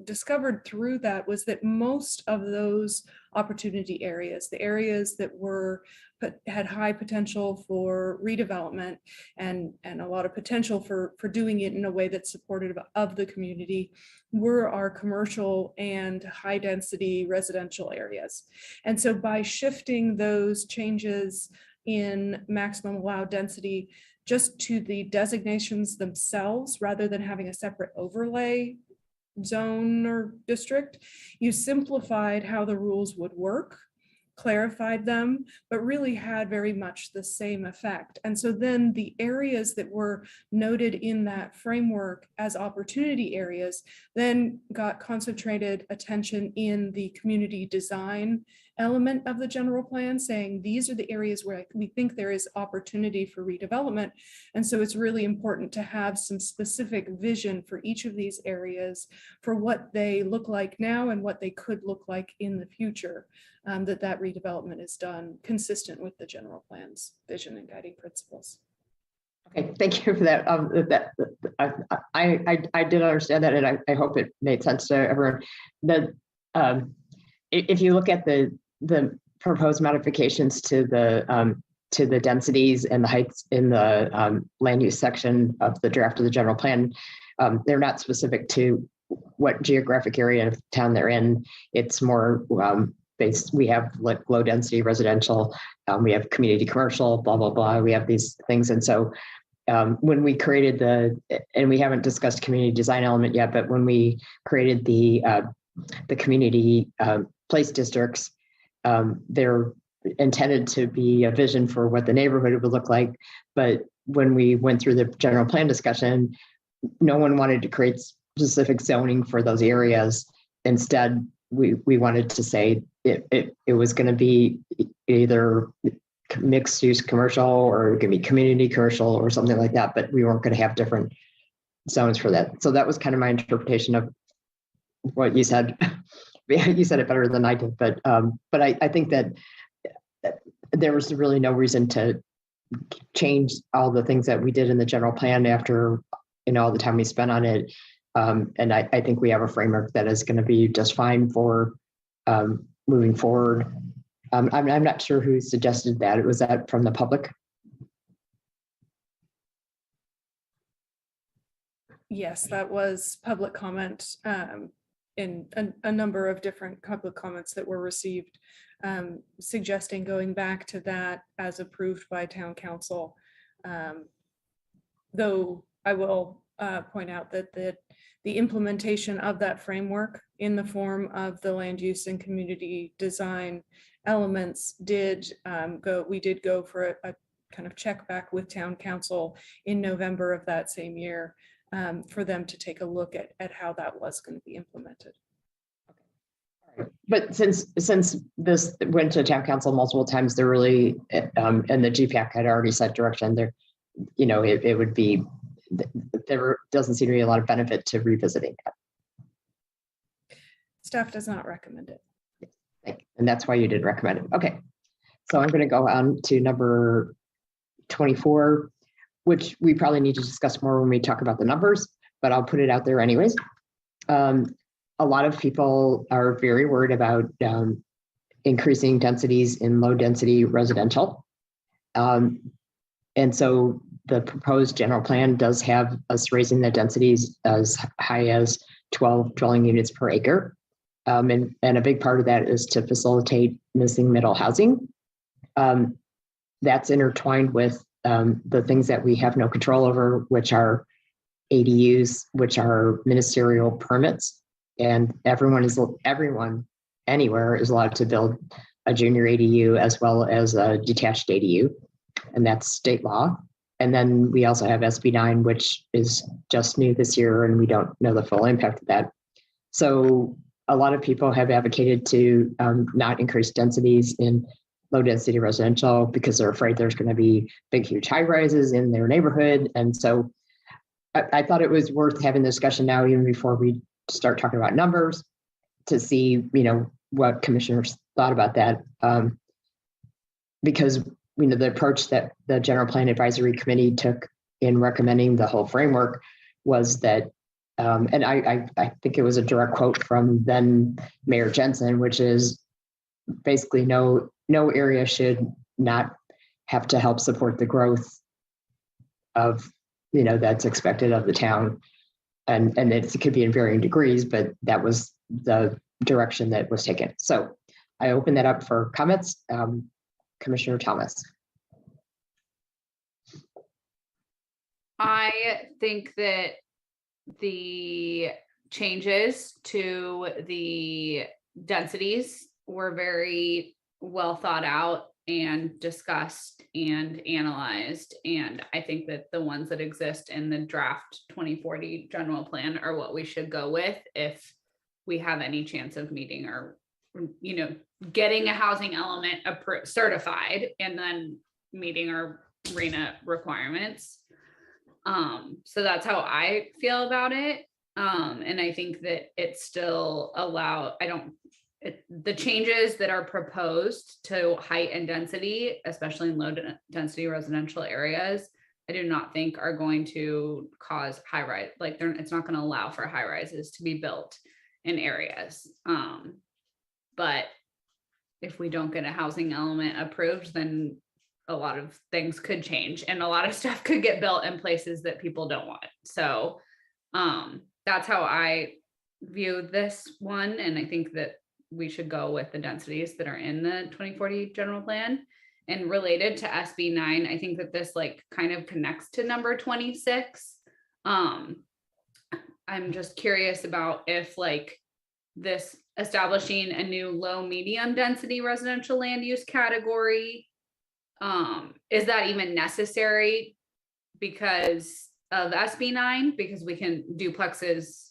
discovered through that was that most of those opportunity areas, the areas that had high potential for redevelopment and a lot of potential for doing it in a way that's supportive of the community, were our commercial and high density residential areas. And so by shifting those changes in maximum allowed density just to the designations themselves, rather than having a separate overlay zone or district, you simplified how the rules would work, clarified them, but really had very much the same effect. And so then the areas that were noted in that framework as opportunity areas then got concentrated attention in the community design element of the general plan, saying these are the areas where we think there is opportunity for redevelopment. And so it's really important to have some specific vision for each of these areas for what they look like now and what they could look like in the future, that redevelopment is done consistent with the general plan's vision and guiding principles. okay, thank you for that. I did understand that, and I hope it made sense to everyone. If you look at the proposed modifications to the densities and the heights in the land use section of the draft of the general plan, they're not specific to what geographic area of town they're in. It's more based. We have like low density residential, we have community commercial, blah blah blah. We have these things, and so when we created and we haven't discussed community design element yet, but when we created the community place districts, they're intended to be a vision for what the neighborhood would look like. But when we went through the general plan discussion, no one wanted to create specific zoning for those areas. Instead, we wanted to say it was going to be either mixed use commercial or it could be community commercial or something like that, but we weren't going to have different zones for that. So that was kind of my interpretation of what you said. You said it better than I did, but I think that there was really no reason to change all the things that we did in the general plan after, all the time we spent on it. And I think we have a framework that is going to be just fine for moving forward. I'm not sure who suggested that. Was that from the public? Yes, that was public comment in a number of different public comments that were received, suggesting going back to that as approved by town council. Though I will point out that the implementation of that framework in the form of the land use and community design elements we did go for a kind of check back with town council in November of that same year, for them to take a look at how that was going to be implemented. But since this went to town council multiple times, they're really, and the GPAC had already set direction there, it would be, there doesn't seem to be a lot of benefit to revisiting that. Staff does not recommend it. And that's why you did recommend it. Okay. So I'm going to go on to number 24, which we probably need to discuss more when we talk about the numbers, but I'll put it out there anyways. A lot of people are very worried about increasing densities in low density residential. And so the proposed general plan does have us raising the densities as high as 12 dwelling units per acre. And a big part of that is to facilitate missing middle housing. That's intertwined with the things that we have no control over, which are ADUs, which are ministerial permits. And everyone anywhere is allowed to build a junior ADU as well as a detached ADU. And that's state law. And then we also have SB 9, which is just new this year, and we don't know the full impact of that. So a lot of people have advocated to not increase densities in low density residential because they're afraid there's going to be big, huge high rises in their neighborhood. And so I thought it was worth having the discussion now, even before we start talking about numbers, to see, what commissioners thought about that. Because, the approach that the General Plan Advisory Committee took in recommending the whole framework was that, and I think it was a direct quote from then Mayor Jensen, which is basically no area should not have to help support the growth of, that's expected of the town. And it could be in varying degrees, but that was the direction that was taken. So I open that up for comments. Commissioner Thomas. I think that the changes to the densities were very well thought out and discussed and analyzed. And I think that the ones that exist in the draft 2040 general plan are what we should go with if we have any chance of meeting or, getting a housing element certified and then meeting our RENA requirements. So that's how I feel about it. And I think that it's still the changes that are proposed to height and density, especially in low density residential areas, I do not think are going to cause high rise. It's not going to allow for high rises to be built in areas. But if we don't get a housing element approved, then a lot of things could change and a lot of stuff could get built in places that people don't want. So that's how I view this one. And I think that we should go with the densities that are in the 2040 general plan. And related to SB 9, I think that this kind of connects to number 26. I'm just curious about if this establishing a new low medium density residential land use category, is that even necessary because of SB 9? Because duplexes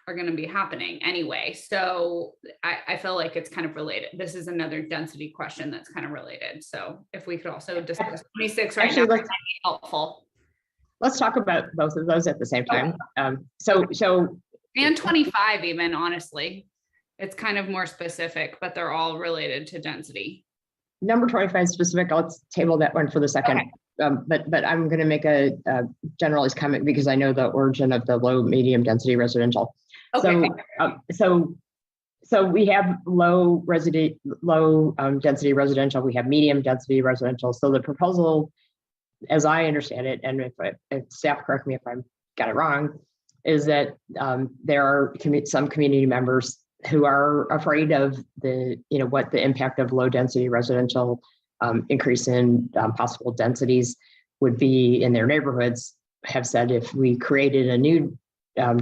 are going to be happening anyway. So I feel like it's kind of related. This is another density question that's kind of related. So if we could also discuss 26 right now, that might be helpful. Let's talk about both of those at the same time. So And 25 even, honestly. It's kind of more specific, but they're all related to density. Number 25 specific, let's table that one for the second. Okay. But I'm going to make a generalized comment because I know the origin of the low, medium density residential. Okay. So we have low density residential, we have medium density residential. So the proposal, as I understand it, and if staff correct me if I got it wrong, is that there are some community members who are afraid of what the impact of low density residential increase in possible densities would be in their neighborhoods, have said if we created a new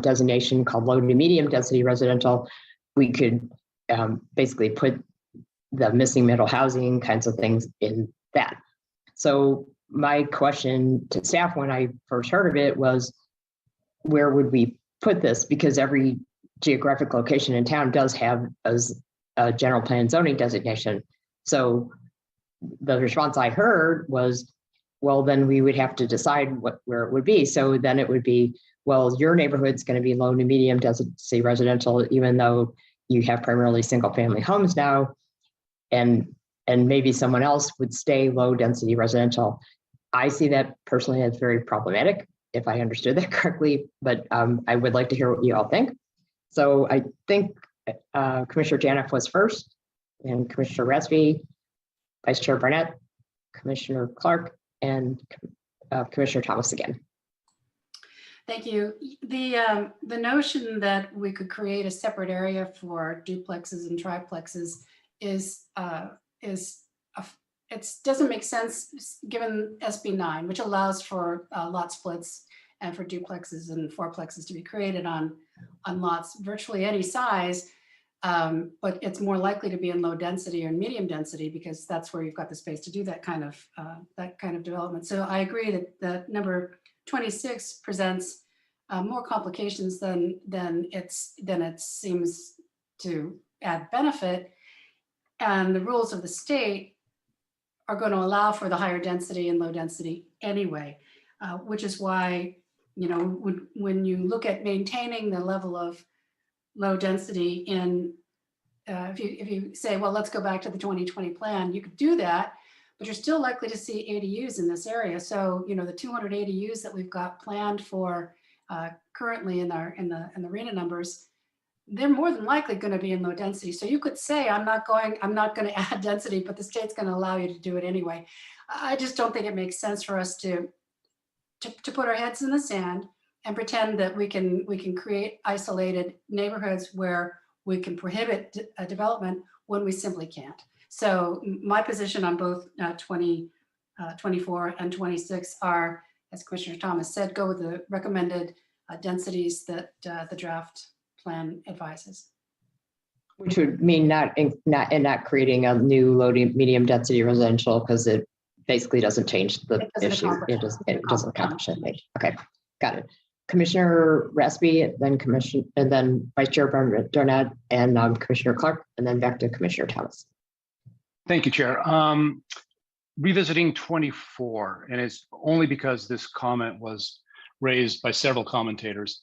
designation called low to medium density residential, we could basically put the missing middle housing kinds of things in that. So my question to staff when I first heard of it was, where would we put this? Because every geographic location in town does have a general plan zoning designation. So the response I heard was, well, then we would have to decide where it would be. So then it would be, well, your neighborhood's going to be low to medium density residential, even though you have primarily single family homes now, and maybe someone else would stay low density residential. I see that personally as very problematic, if I understood that correctly, but I would like to hear what you all think. So I think Commissioner Janoff was first, and Commissioner Raspy, Vice Chair Barnett, Commissioner Clark, and Commissioner Thomas again. Thank you. The notion that we could create a separate area for duplexes and triplexes it doesn't make sense given SB 9, which allows for lot splits and for duplexes and fourplexes to be created on lots virtually any size. But it's more likely to be in low density or medium density because that's where you've got the space to do that kind of development. So I agree that number 26 presents more complications than it seems to add benefit. And the rules of the state are going to allow for the higher density and low density anyway, which is why, when you look at maintaining the level of low density in, if you say, well, let's go back to the 2020 plan, you could do that, but you're still likely to see ADUs in this area. So, the 200 ADUs that we've got planned for currently in the RENA numbers, they're more than likely going to be in low density. So you could say, I'm not going to add density, but the state's going to allow you to do it anyway. I just don't think it makes sense for us to put our heads in the sand and pretend that we can create isolated neighborhoods where we can prohibit development when we simply can't. So my position on both 24 and 26 are, as Commissioner Thomas said, go with the recommended densities that the draft plan advises. Which would mean not creating a new low to medium density residential, because it basically doesn't change the issue. It doesn't accomplish anything. Okay, got it. Commissioner Raspy, then Vice Chair Barnett, and Commissioner Clark, and then back to Commissioner Thomas. Thank you, Chair. Revisiting 24, and it's only because this comment was raised by several commentators.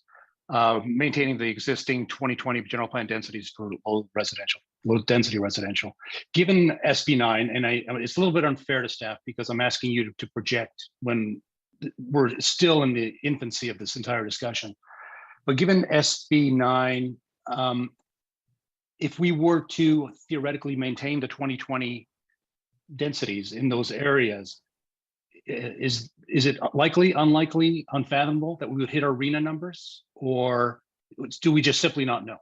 Maintaining the existing 2020 general plan densities for low density residential. Given SB 9, and it's a little bit unfair to staff because I'm asking you to project when we're still in the infancy of this entire discussion. But given SB 9, if we were to theoretically maintain the 2020 densities in those areas, is it likely, unlikely, unfathomable that we would hit our RENA numbers, or do we just simply not know?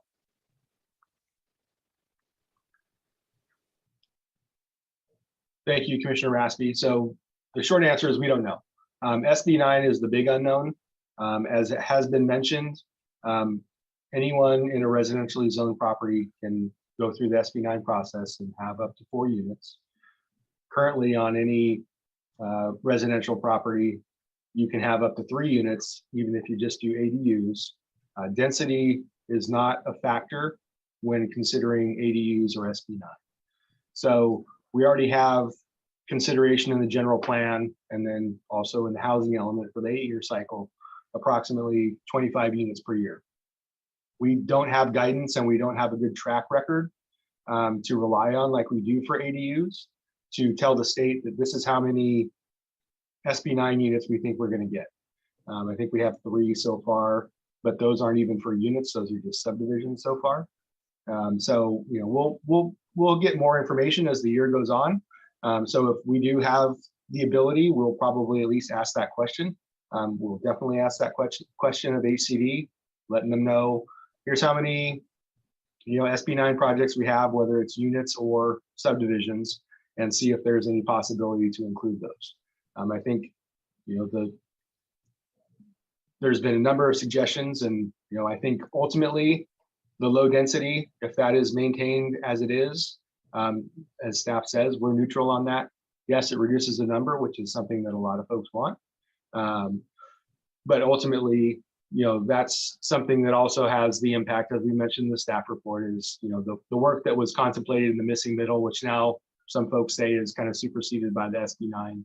Thank you, Commissioner Raspy. So the short answer is we don't know. SB 9 is the big unknown. As it has been mentioned, anyone in a residentially zoned property can go through the SB 9 process and have up to 4 units. Currently on any residential property, you can have up to 3 units, even if you just do ADUs. Density is not a factor when considering ADUs or SB 9. So we already have consideration in the general plan, and then also in the housing element for the 8-year cycle, approximately 25 units per year. we don't have guidance and we don't have a good track record to rely on like we do for ADUs to tell the state that this is how many SB9 units we think we're going to get. I think we have 3 so far, but those aren't even for units; those are just subdivisions so far. So you know, we'll get more information as the year goes on. So if we do have the ability, we'll probably at least ask that question. We'll definitely ask that question of HCD, letting them know here's how many, you know, SB9 projects we have, whether it's units or subdivisions, and see if there's any possibility to include those. I think, you know, there's been a number of suggestions, and you know, I think ultimately the low density, if that is maintained as it is, as staff says, we're neutral on that. Yes, it reduces the number, which is something that a lot of folks want. But ultimately, you know, that's something that also has the impact, as we mentioned in the staff report, is, you know, the work that was contemplated in the missing middle, which now some folks say is kind of superseded by the SB9,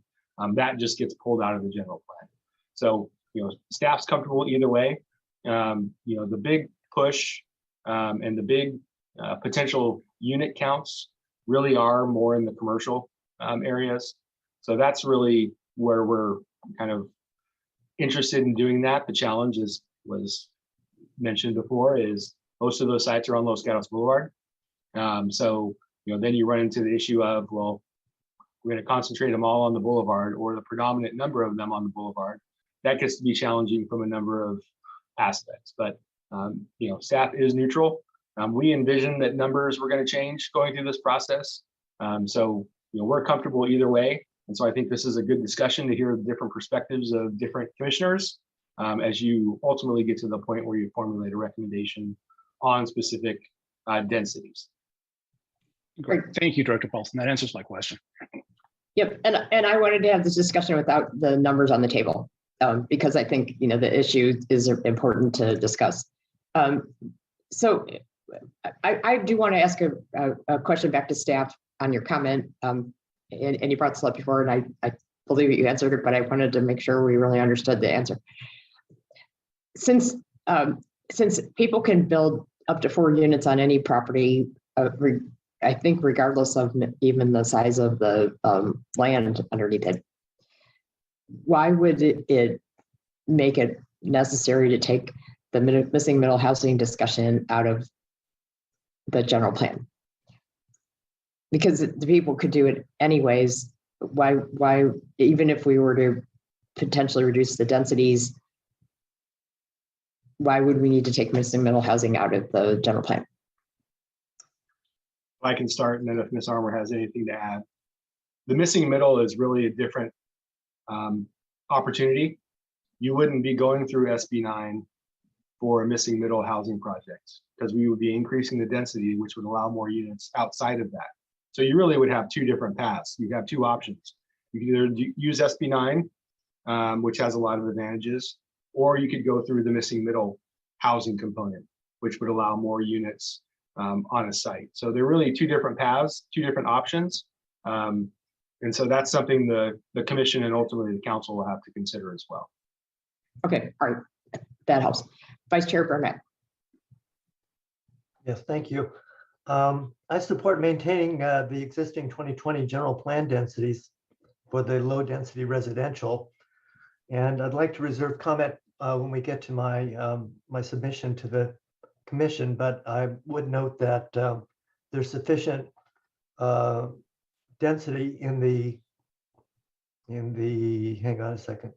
that just gets pulled out of the general plan. So, you know, staff's comfortable either way. You know, the big push and the big potential unit counts really are more in the commercial areas. So that's really where we're kind of interested in doing that. The challenge was mentioned before, is most of those sites are on Los Gatos Boulevard. So, you know, then you run into the issue of, well, we're going to concentrate them all on the boulevard, or the predominant number of them on the boulevard. That gets to be challenging from a number of aspects, but you know, staff is neutral. We envision that numbers were going to change going through this process. So, you know, we're comfortable either way. And so I think this is a good discussion to hear the different perspectives of different commissioners as you ultimately get to the point where you formulate a recommendation on specific densities. Great. Thank you, Director Paulson. That answers my question. Yep, and I wanted to have this discussion without the numbers on the table, because I think, you know, the issue is important to discuss. So I do want to ask a question back to staff on your comment, and you brought this up before, and I believe that you answered it, but I wanted to make sure we really understood the answer. Since people can build up to 4 units on any property, I think regardless of even the size of the land underneath it, why would it make it necessary to take the missing middle housing discussion out of the general plan? Because the people could do it anyways. Why, even if we were to potentially reduce the densities, why would we need to take missing middle housing out of the general plan? I can start, and then if Ms. Armour has anything to add. The missing middle is really a different opportunity. You wouldn't be going through SB9 for a missing middle housing project, because we would be increasing the density, which would allow more units outside of that. So you really would have 2 different paths. You have 2 options. You can either use SB9, which has a lot of advantages, or you could go through the missing middle housing component, which would allow more units on a site. So they're really 2 different paths, 2 different options. And so that's something the commission and ultimately the council will have to consider as well. Okay, all right, that helps. Vice Chair Burnett. Yes, thank you. I support maintaining the existing 2020 general plan densities for the low density residential. And I'd like to reserve comment when we get to my my submission to the commission, but I would note that there's sufficient density in the hang on a second,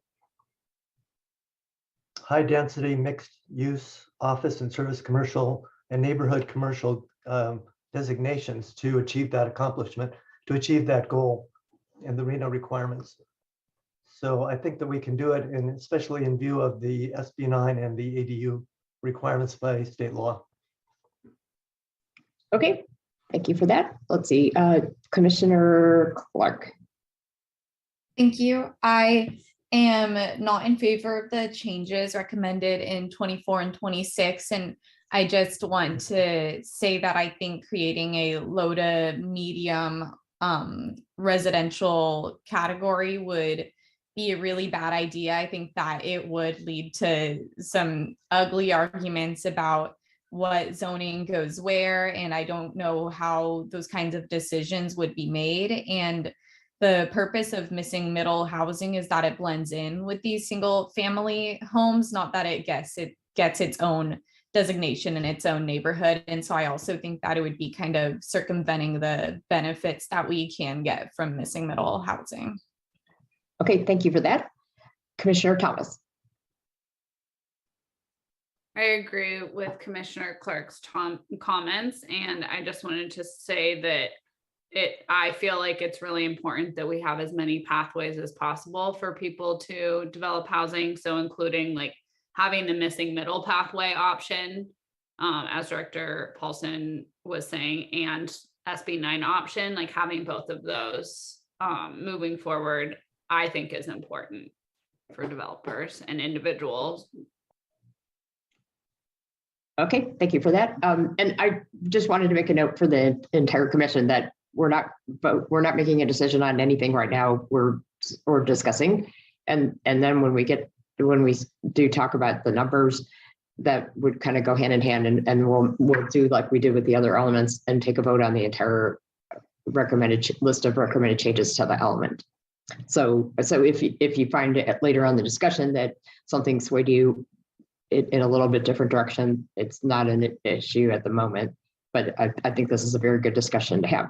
high density mixed use office and service commercial and neighborhood commercial designations to achieve that accomplishment, to achieve that goal and the RENA requirements. So I think that we can do it, and especially in view of the SB9 and the ADU requirements by state law. Okay, thank you for that. Let's see, Commissioner Clark. Thank you. I am not in favor of the changes recommended in 24 and 26. And I just want to say that I think creating a low to medium residential category would be a really bad idea. I think that it would lead to some ugly arguments about what zoning goes where, and I don't know how those kinds of decisions would be made. And the purpose of missing middle housing is that it blends in with these single family homes, not that it gets its own designation in its own neighborhood. And so I also think that it would be kind of circumventing the benefits that we can get from missing middle housing. Okay, thank you for that. Commissioner Thomas. I agree with Commissioner Clark's comments, and I just wanted to say that I feel like it's really important that we have as many pathways as possible for people to develop housing. So including like having the missing middle pathway option, as Director Paulson was saying, and SB9 option, like having both of those moving forward, I think is important for developers and individuals. Okay, thank you for that. And I just wanted to make a note for the entire commission that we're not making a decision on anything right now. We're discussing, and then when we do talk about the numbers, that would kind of go hand in hand, and we'll do like we did with the other elements and take a vote on the entire list of recommended changes to the element. So if you find it later on the discussion that something swayed you in a little bit different direction, it's not an issue at the moment, but I think this is a very good discussion to have.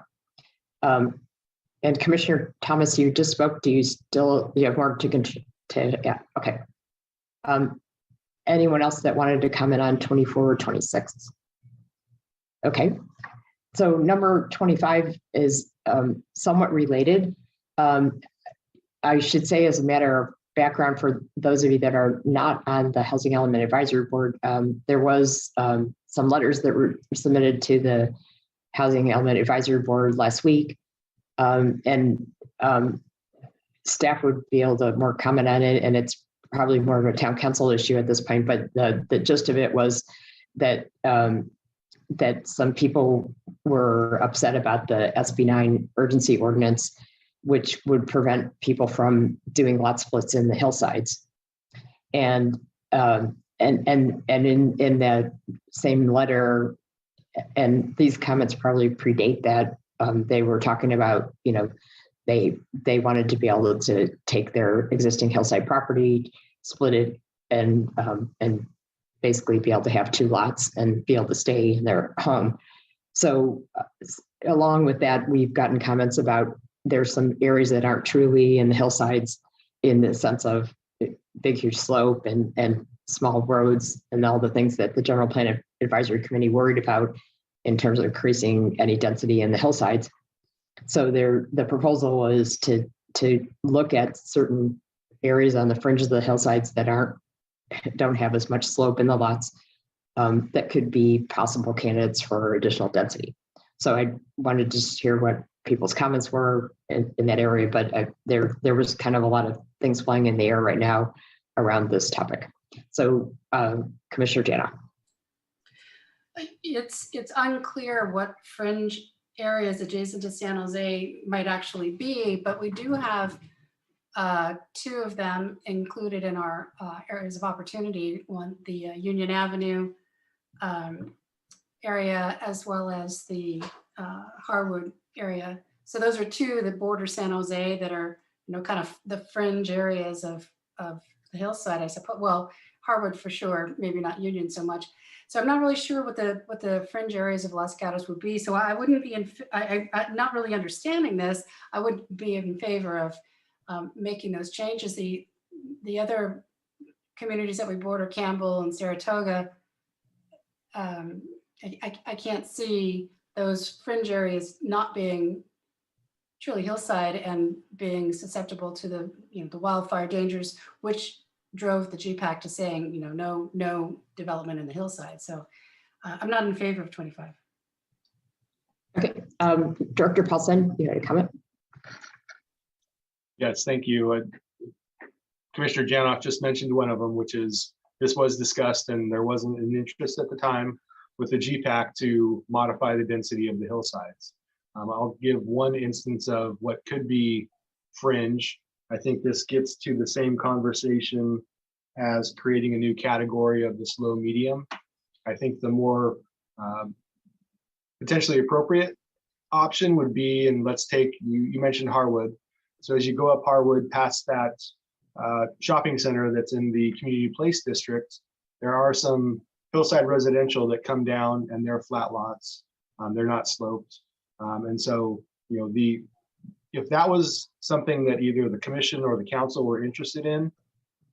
And Commissioner Thomas, you just spoke. Do you have more to yeah, okay. Anyone else that wanted to comment on 24 or 26? Okay, so number 25 is somewhat related. I should say, as a matter of background for those of you that are not on the Housing Element Advisory Board, there was some letters that were submitted to the Housing Element Advisory Board last week, and staff would be able to more comment on it, and it's probably more of a town council issue at this point, but the gist of it was that that some people were upset about the SB9 urgency ordinance, which would prevent people from doing lot splits in the hillsides. And in that same letter, and these comments probably predate that, they were talking about, they wanted to be able to take their existing hillside property, split it, and basically be able to have two lots and be able to stay in their home. So along with that, we've gotten comments about there's some areas that aren't truly in the hillsides in the sense of big, huge slope and small roads and all the things that the General Plan Advisory Committee worried about in terms of increasing any density in the hillsides. So the proposal is to look at certain areas on the fringes of the hillsides that don't have as much slope in the lots, that could be possible candidates for additional density. So I wanted to just hear what people's comments were in that area, but there was kind of a lot of things flying in the air right now around this topic. So Commissioner Jana. It's unclear what fringe areas adjacent to San Jose might actually be, but we do have two of them included in our areas of opportunity. One, the Union Avenue area, as well as the Harwood area. So those are two that border San Jose that are, kind of the fringe areas of the hillside, I suppose. Well, Harwood for sure, maybe not Union so much. So I'm not really sure what the fringe areas of Los Gatos would be. So I wouldn't be I'm not really understanding this. I would be in favor of making those changes. The other communities that we border, Campbell and Saratoga, I can't see those fringe areas not being truly hillside and being susceptible to the wildfire dangers, which drove the GPAC to saying, no development in the hillside. So I'm not in favor of 25. Okay, Director Paulson, you had a comment? Yes, thank you. Commissioner Janoff just mentioned one of them, which is this was discussed and there wasn't an interest at the time with the GPAC to modify the density of the hillsides. I'll give one instance of what could be fringe. I think this gets to the same conversation as creating a new category of the slow medium. I think the more potentially appropriate option would be, and let's take, you mentioned Harwood. So as you go up Harwood past that shopping center that's in the community place district, there are some hillside residential that come down and they're flat lots. They're not sloped. And so, if that was something that either the commission or the council were interested in,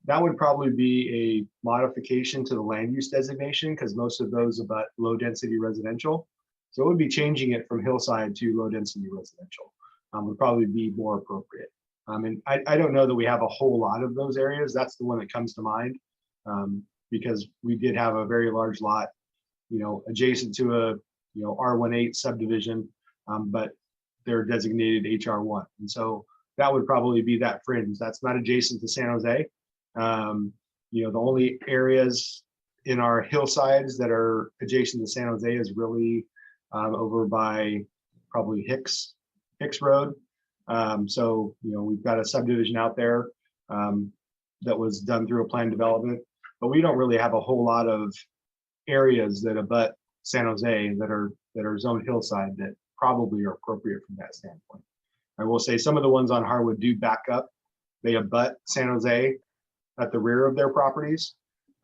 that would probably be a modification to the land use designation, because most of those abut low density residential. So it would be changing it from hillside to low density residential would probably be more appropriate. And I don't know that we have a whole lot of those areas. That's the one that comes to mind, because we did have a very large lot, adjacent to a R18 subdivision, but they're designated HR1. And so that would probably be that fringe. That's not adjacent to San Jose. The only areas in our hillsides that are adjacent to San Jose is really over by probably Hicks Road. So we've got a subdivision out there that was done through a planned development, but we don't really have a whole lot of areas that abut San Jose that are zoned hillside that probably are appropriate from that standpoint. I will say some of the ones on Harwood do back up. They abut San Jose at the rear of their properties,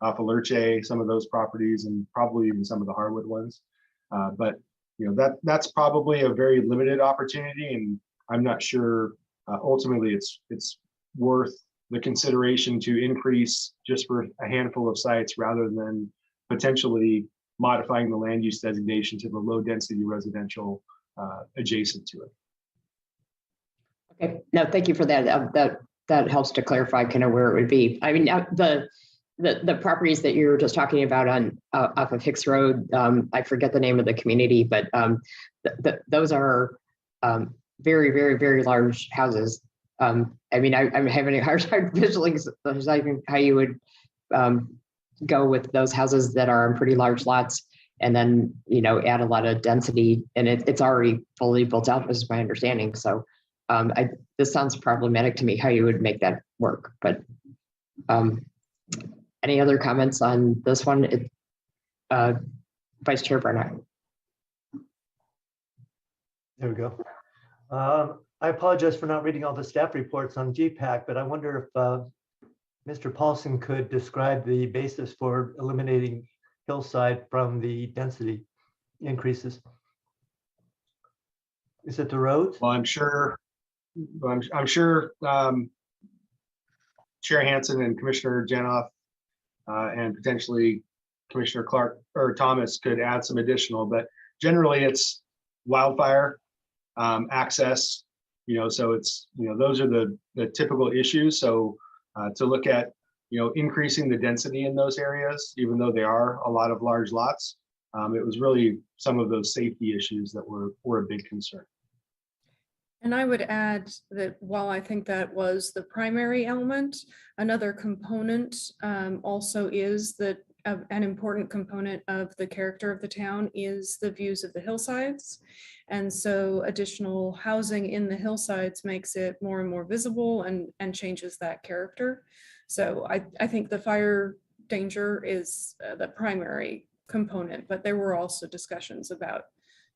off of Lurche, some of those properties, and probably even some of the Harwood ones. But that's probably a very limited opportunity, and I'm not sure ultimately it's worth the consideration to increase just for a handful of sites rather than potentially modifying the land use designation to the low density residential adjacent to it. Okay, no, thank you for that. That helps to clarify kind of where it would be. I mean, the properties that you were just talking about on off of Hicks Road, I forget the name of the community, but those are very, very, very large houses. I mean, I'm having a hard time visualizing how you would go with those houses that are on pretty large lots, and then add a lot of density, and it's already fully built out, is my understanding. So this sounds problematic to me how you would make that work. But any other comments on this one? Vice Chair Barnett. There we go. I apologize for not reading all the staff reports on GPAC, but I wonder if Mr. Paulson could describe the basis for eliminating hillside from the density increases. Is it the roads? Well, I'm sure Chair Hansen and Commissioner Janoff and potentially Commissioner Clark or Thomas could add some additional, but generally it's wildfire access, so it's, those are the typical issues. So to look at, increasing the density in those areas, even though they are a lot of large lots, it was really some of those safety issues that were a big concern. And I would add that while I think that was the primary element, another component also is that an important component of the character of the town is the views of the hillsides. And so additional housing in the hillsides makes it more and more visible and changes that character. So I think the fire danger is the primary component, but there were also discussions about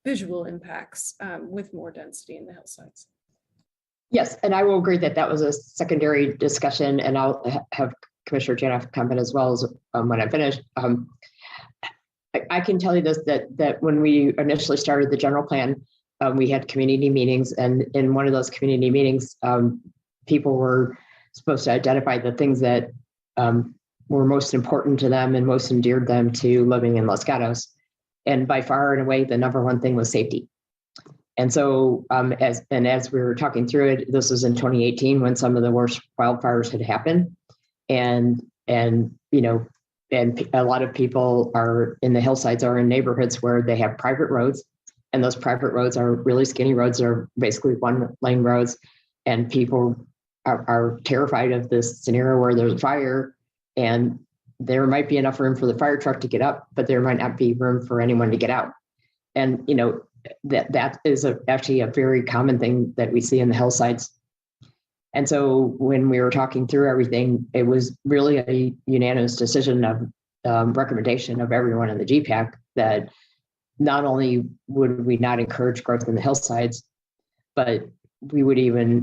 visual impacts with more density in the hillsides. Yes, and I will agree that that was a secondary discussion, and I'll have Commissioner Janoff comment as well as when I finish. I can tell you this, that when we initially started the general plan, we had community meetings, and in one of those community meetings, people were supposed to identify the things that were most important to them and most endeared them to living in Los Gatos. And by far and away, the number one thing was safety. And so as we were talking through it, this was in 2018 when some of the worst wildfires had happened. And a lot of people are in the hillsides or in neighborhoods where they have private roads. And those private roads are really skinny roads. They're basically one lane roads. And people are terrified of this scenario where there's a fire and there might be enough room for the fire truck to get up, but there might not be room for anyone to get out. And, that is actually a very common thing that we see in the hillsides. And so when we were talking through everything, it was really a unanimous decision of recommendation of everyone in the GPAC that not only would we not encourage growth in the hillsides, but we would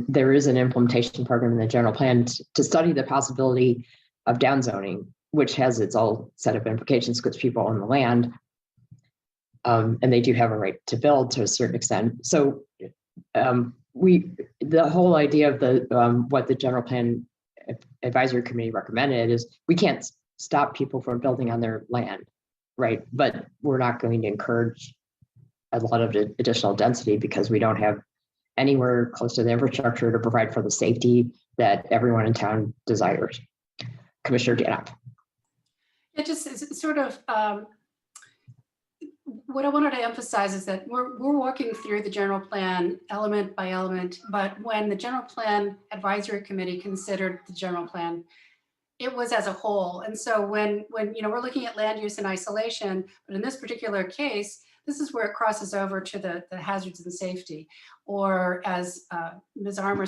there is an implementation program in the general plan to study the possibility of downzoning, which has its own set of implications because people own the land. And they do have a right to build to a certain extent. So the whole idea of what the general plan advisory committee recommended is we can't stop people from building on their land, right? But we're not going to encourage a lot of additional density because we don't have anywhere close to the infrastructure to provide for the safety that everyone in town desires. Commissioner Gatos. It just is sort of what I wanted to emphasize is that we're walking through the general plan element by element, but when the general plan advisory committee considered the general plan, it was as a whole. And so when we're looking at land use in isolation, but in this particular case, this is where it crosses over to the hazards and safety, or as Ms. Armour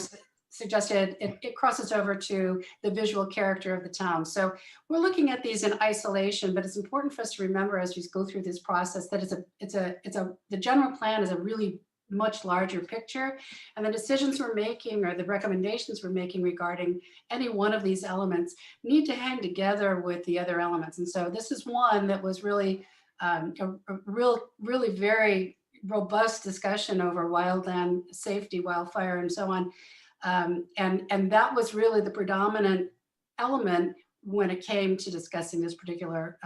suggested, it crosses over to the visual character of the town. So we're looking at these in isolation, but it's important for us to remember as we go through this process that the general plan is a really much larger picture, and the decisions we're making or the recommendations we're making regarding any one of these elements need to hang together with the other elements. And so this is one that was really a really very robust discussion over wildland safety, wildfire, and so on. And that was really the predominant element when it came to discussing this particular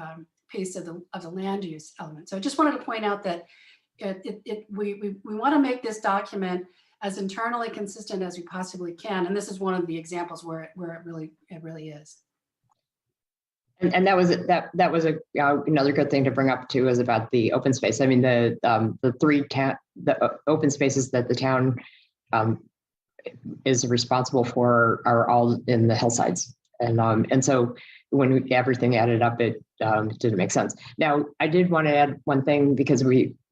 piece of the land use element. So I just wanted to point out that we want to make this document as internally consistent as we possibly can, and this is one of the examples where it really is. And that was another good thing to bring up too, is about the open space. I mean, the open spaces that the town is responsible for are all in the hillsides, and so when everything added up, it didn't make sense. Now, I did want to add one thing because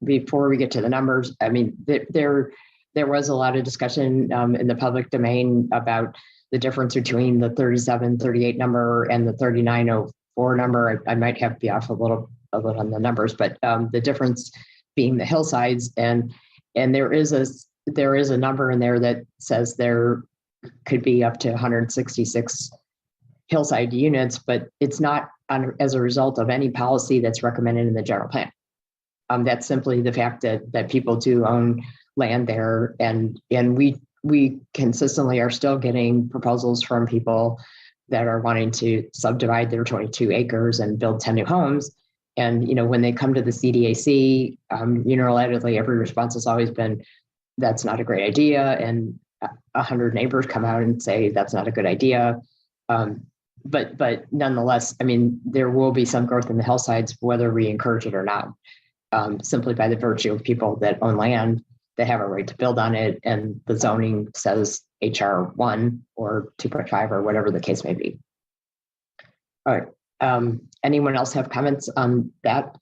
before we get to the numbers, I mean, there was a lot of discussion in the public domain about the difference between the 3738 number and the 3904 number. I might have to be off a little on the numbers, but the difference being the hillsides, and there is a number in there that says there could be up to 166 hillside units, but it's not as a result of any policy that's recommended in the general plan. That's simply the fact that people do own land there, and we consistently are still getting proposals from people that are wanting to subdivide their 22 acres and build 10 new homes. And when they come to the CDAC, unilaterally, every response has always been, that's not a great idea. And 100 neighbors come out and say, that's not a good idea. But nonetheless, I mean, there will be some growth in the hillsides, whether we encourage it or not, simply by the virtue of people that own land that have a right to build on it. And the zoning says HR 1 or 2.5 or whatever the case may be. All right. Anyone else have comments on that?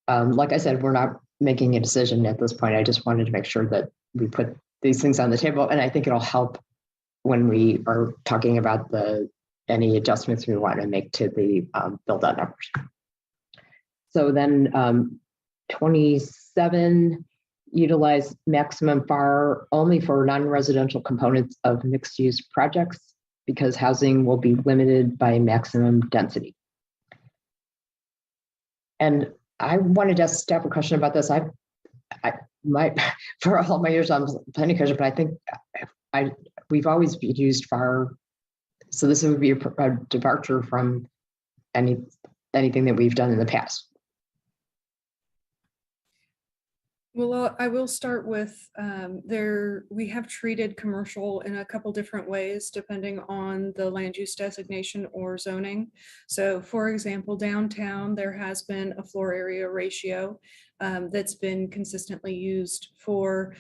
Like I said, we're not making a decision at this point. I just wanted to make sure that we put these things on the table, and I think it'll help when we are talking about any adjustments we want to make to the build out numbers. So then 27, utilize maximum FAR only for non-residential components of mixed use projects because housing will be limited by maximum density. And I wanted to ask staff a question about this. I for all my years on planning commission, but I think we've always used FAR. So this would be a departure from anything that we've done in the past. Well, I will start with we have treated commercial in a couple different ways depending on the land use designation or zoning. So for example, downtown, there has been a floor area ratio that's been consistently used for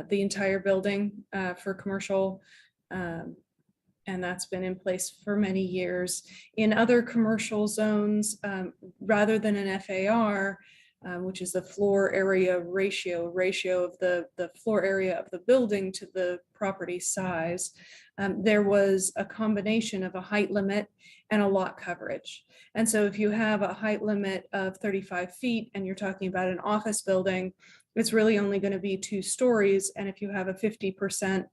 the entire building for commercial. And that's been in place for many years. In other commercial zones, rather than an FAR, which is the floor area ratio of the floor area of the building to the property size, there was a combination of a height limit and a lot coverage. And so if you have a height limit of 35 feet and you're talking about an office building, it's really only going to be 2 stories. And if you have a 50%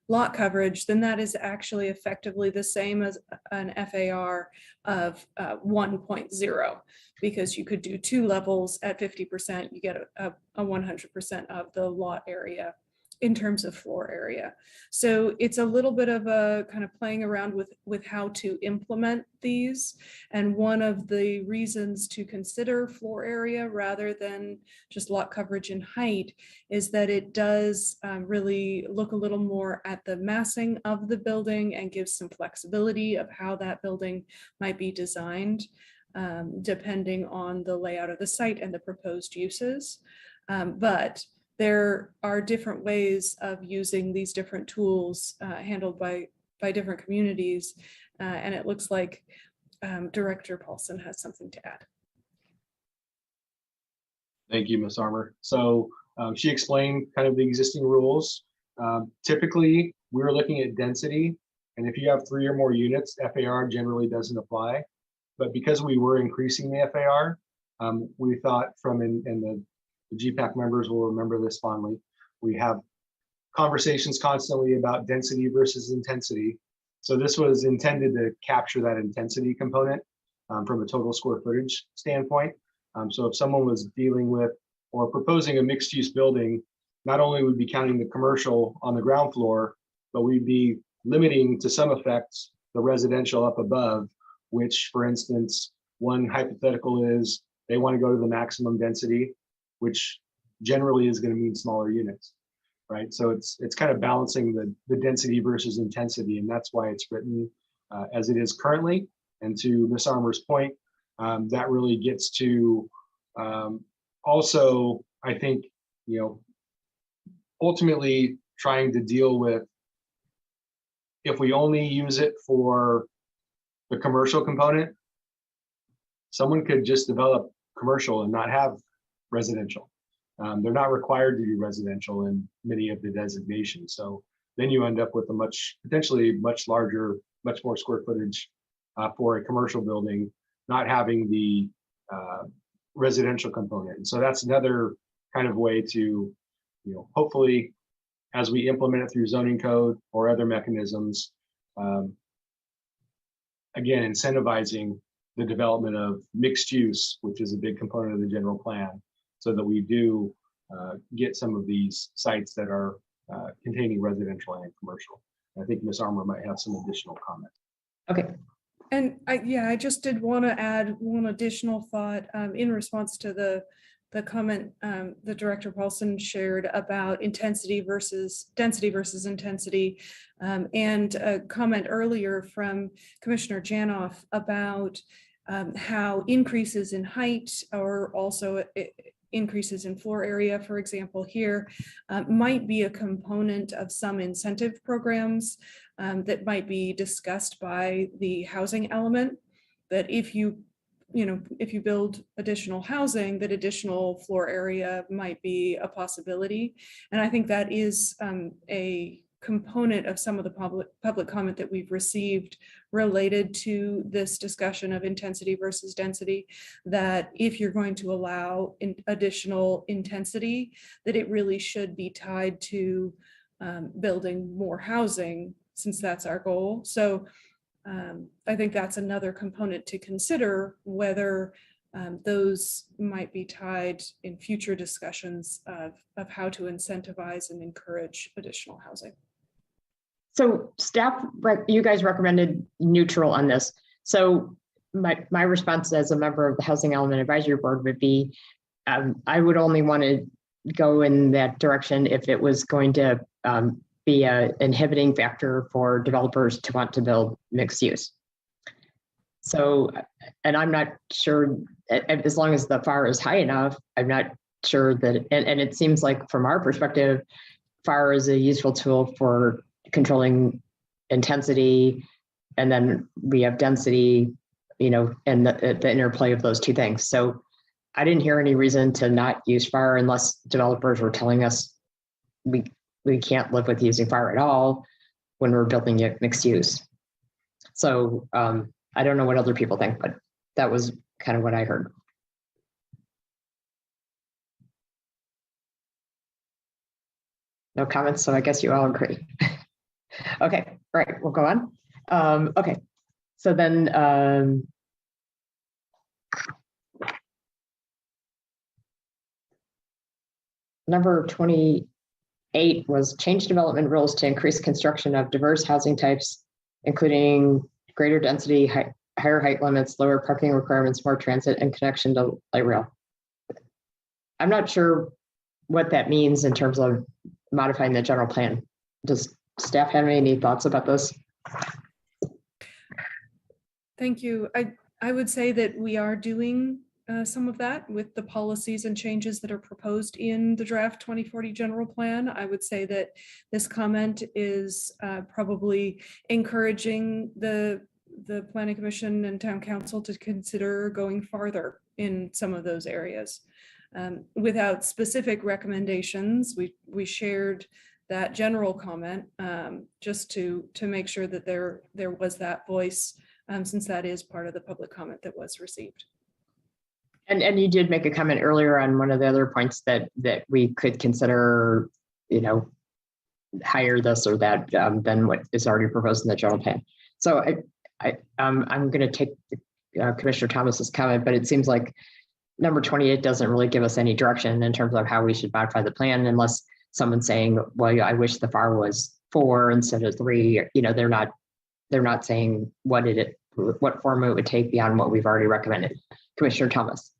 lot coverage, then that is actually effectively the same as an FAR of 1.0, because you could do 2 levels at 50%, you get a 100% of the lot area in terms of floor area. So it's a little bit of a kind of playing around with how to implement these. And one of the reasons to consider floor area rather than just lot coverage and height is that it does really look a little more at the massing of the building and gives some flexibility of how that building might be designed, depending on the layout of the site and the proposed uses. But there are different ways of using these different tools handled by different communities. And it looks like Director Paulson has something to add. Thank you, Ms. Armour. So she explained kind of the existing rules. Typically, we're looking at density. And if you have 3 or more units, FAR generally doesn't apply. But because we were increasing the FAR, we thought and the GPAC members will remember this fondly. We have conversations constantly about density versus intensity. So this was intended to capture that intensity component from a total square footage standpoint. So if someone was dealing with or proposing a mixed use building, not only would we be counting the commercial on the ground floor, but we'd be limiting to some effects the residential up above, which, for instance, one hypothetical is they want to go to the maximum density, which generally is going to mean smaller units, right? So it's kind of balancing the density versus intensity, and that's why it's written as it is currently. And to Ms. Armour's point, that really gets to also, I think, ultimately trying to deal with, if we only use it for the commercial component, someone could just develop commercial and not have residential. They're not required to do residential in many of the designations. So then you end up with a potentially much larger, much more square footage for a commercial building, not having the residential component. And so that's another kind of way to, hopefully, as we implement it through zoning code or other mechanisms, again, incentivizing the development of mixed use, which is a big component of the general plan, so that we do get some of these sites that are containing residential and commercial. I think Ms. Armour might have some additional comments. Okay. And I just did want to add one additional thought in response to the comment that Director Paulson shared about density versus intensity, and a comment earlier from Commissioner Janoff about how increases in height or also increases in floor area, for example, here, might be a component of some incentive programs that might be discussed by the housing element, that if you build additional housing, that additional floor area might be a possibility. And I think that is a component of some of the public comment that we've received related to this discussion of intensity versus density, that if you're going to allow additional intensity, that it really should be tied to building more housing, since that's our goal. So I think that's another component to consider, whether those might be tied in future discussions of how to incentivize and encourage additional housing. So staff, you guys recommended neutral on this. So my response as a member of the Housing Element Advisory Board would be, I would only want to go in that direction if it was going to be an inhibiting factor for developers to want to build mixed use. So, and I'm not sure, as long as the FAR is high enough, I'm not sure that, and it seems like from our perspective, FAR is a useful tool for controlling intensity, and then we have density, and the interplay of those two things. So I didn't hear any reason to not use fire unless developers were telling us we can't live with using fire at all when we're building it mixed use. So I don't know what other people think, but that was kind of what I heard. No comments, so I guess you all agree. Okay, right, we'll go on. Okay, so then number 28 was change development rules to increase construction of diverse housing types, including greater density, higher height limits, lower parking requirements, more transit, and connection to light rail. I'm not sure what that means in terms of modifying the general plan. Does staff have any thoughts about this? Thank you. I would say that we are doing some of that with the policies and changes that are proposed in the draft 2040 general plan. I would say that this comment is probably encouraging the Planning Commission and Town Council to consider going farther in some of those areas. Without specific recommendations, we shared that general comment just to make sure that there was that voice, since that is part of the public comment that was received. And you did make a comment earlier on one of the other points that we could consider, higher this or that than what is already proposed in the general plan. So I'm going to take Commissioner Thomas's comment, but it seems like number 28 doesn't really give us any direction in terms of how we should modify the plan, unless someone's saying, well, I wish the FAR was 4 instead of 3. They're not saying what form it would take beyond what we've already recommended. Commissioner Thomas.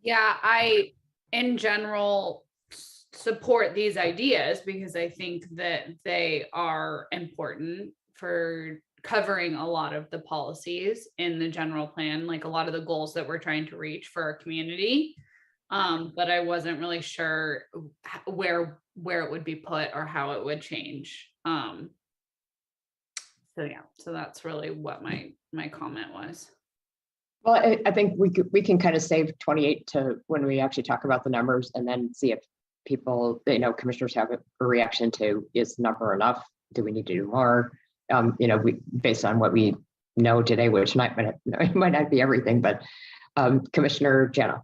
Yeah, I, in general, support these ideas because I think that they are important for covering a lot of the policies in the general plan, like a lot of the goals that we're trying to reach for our community. But I wasn't really sure where it would be put or how it would change. So yeah, so that's really what my comment was. Well, I think we can kind of save 28 to when we actually talk about the numbers, and then see if people, commissioners have a reaction to, is the number enough? Do we need to do more? Based on what we know today, which might not be everything, but Commissioner Jana.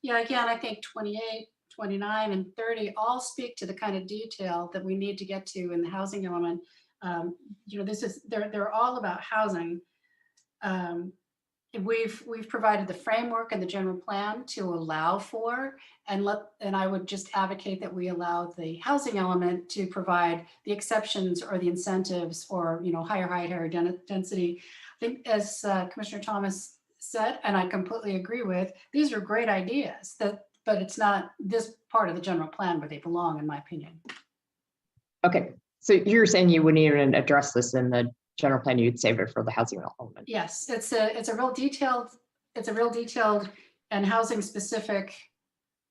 Yeah, again, I think 28, 29, and 30 all speak to the kind of detail that we need to get to in the housing element. They're all about housing. We've provided the framework and the general plan to allow for, and I would just advocate that we allow the housing element to provide the exceptions or the incentives for higher height, higher density. I think, as Commissioner Thomas said, and I completely agree with, these are great ideas, but it's not this part of the general plan where they belong, in my opinion. Okay, so you're saying you wouldn't even address this in the general plan, you'd save it for the housing element? Yes, it's a real detailed and housing specific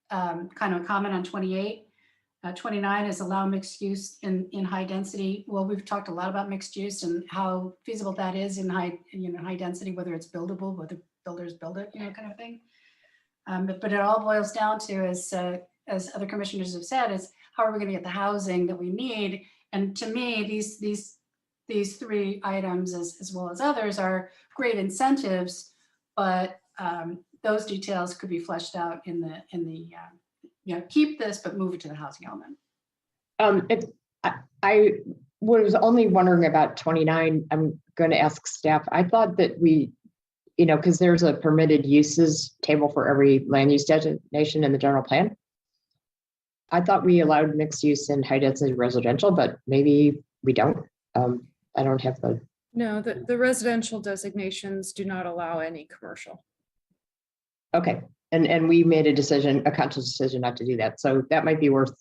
kind of comment on 28. 29 is allow mixed use in high density. Well, we've talked a lot about mixed use and how feasible that is in high density, whether it's buildable, whether builders build it, kind of thing. But it all boils down to, as other commissioners have said, is how are we going to get the housing that we need? And to me, these 3 items, as well as others, are great incentives, but those details could be fleshed out in the keep this, but move it to the housing element. I was only wondering about 29. I'm going to ask staff. I thought that we, because there's a permitted uses table for every land use designation in the general plan. I thought we allowed mixed use in high density residential, but maybe we don't. I don't have the. No, the residential designations do not allow any commercial. Okay, and we made a conscious decision not to do that. So that might be worth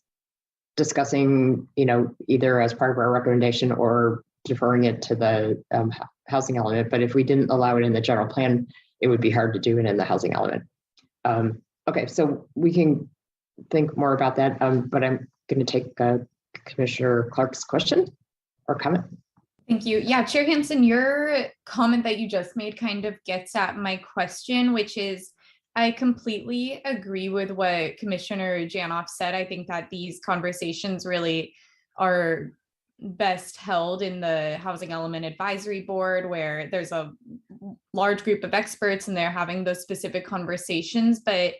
discussing, either as part of our recommendation or deferring it to the housing element. But if we didn't allow it in the general plan, it would be hard to do it in the housing element. Okay, so we can think more about that, but I'm going to take Commissioner Clark's question or comment. Thank you. Yeah, Chair Hansen, your comment that you just made kind of gets at my question, which is, I completely agree with what Commissioner Janoff said. I think that these conversations really are best held in the Housing Element Advisory Board, where there's a large group of experts and they're having those specific conversations. But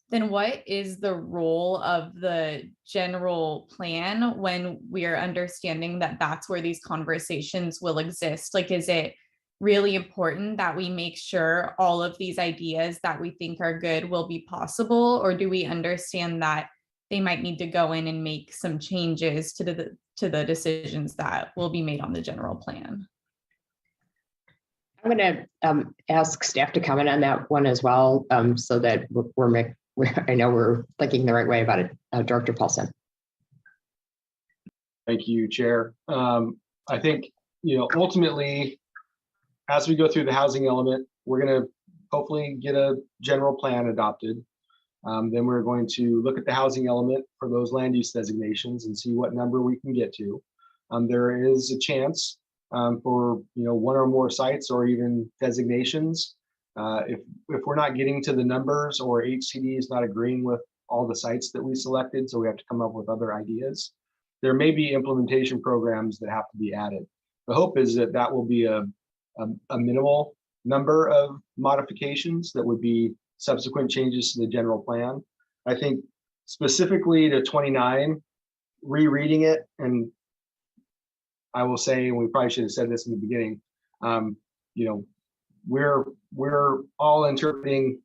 then what is the role of the general plan when we are understanding that that's where these conversations will exist? Like, is it really important that we make sure all of these ideas that we think are good will be possible, or do we understand that they might need to go in and make some changes to the decisions that will be made on the general plan? I'm going to ask staff to comment on that one as well, so that I know we're thinking the right way about it. Director Paulson. Thank you, Chair. I think, ultimately, as we go through the housing element, we're going to hopefully get a general plan adopted. Then we're going to look at the housing element for those land use designations and see what number we can get to. There is a chance for one or more sites or even designations. If we're not getting to the numbers, or HCD is not agreeing with all the sites that we selected, so we have to come up with other ideas, there may be implementation programs that have to be added. The hope is that that will be a minimal number of modifications that would be subsequent changes to the general plan. I think specifically to 29, rereading it, and I will say, and we probably should have said this in the beginning, we're all interpreting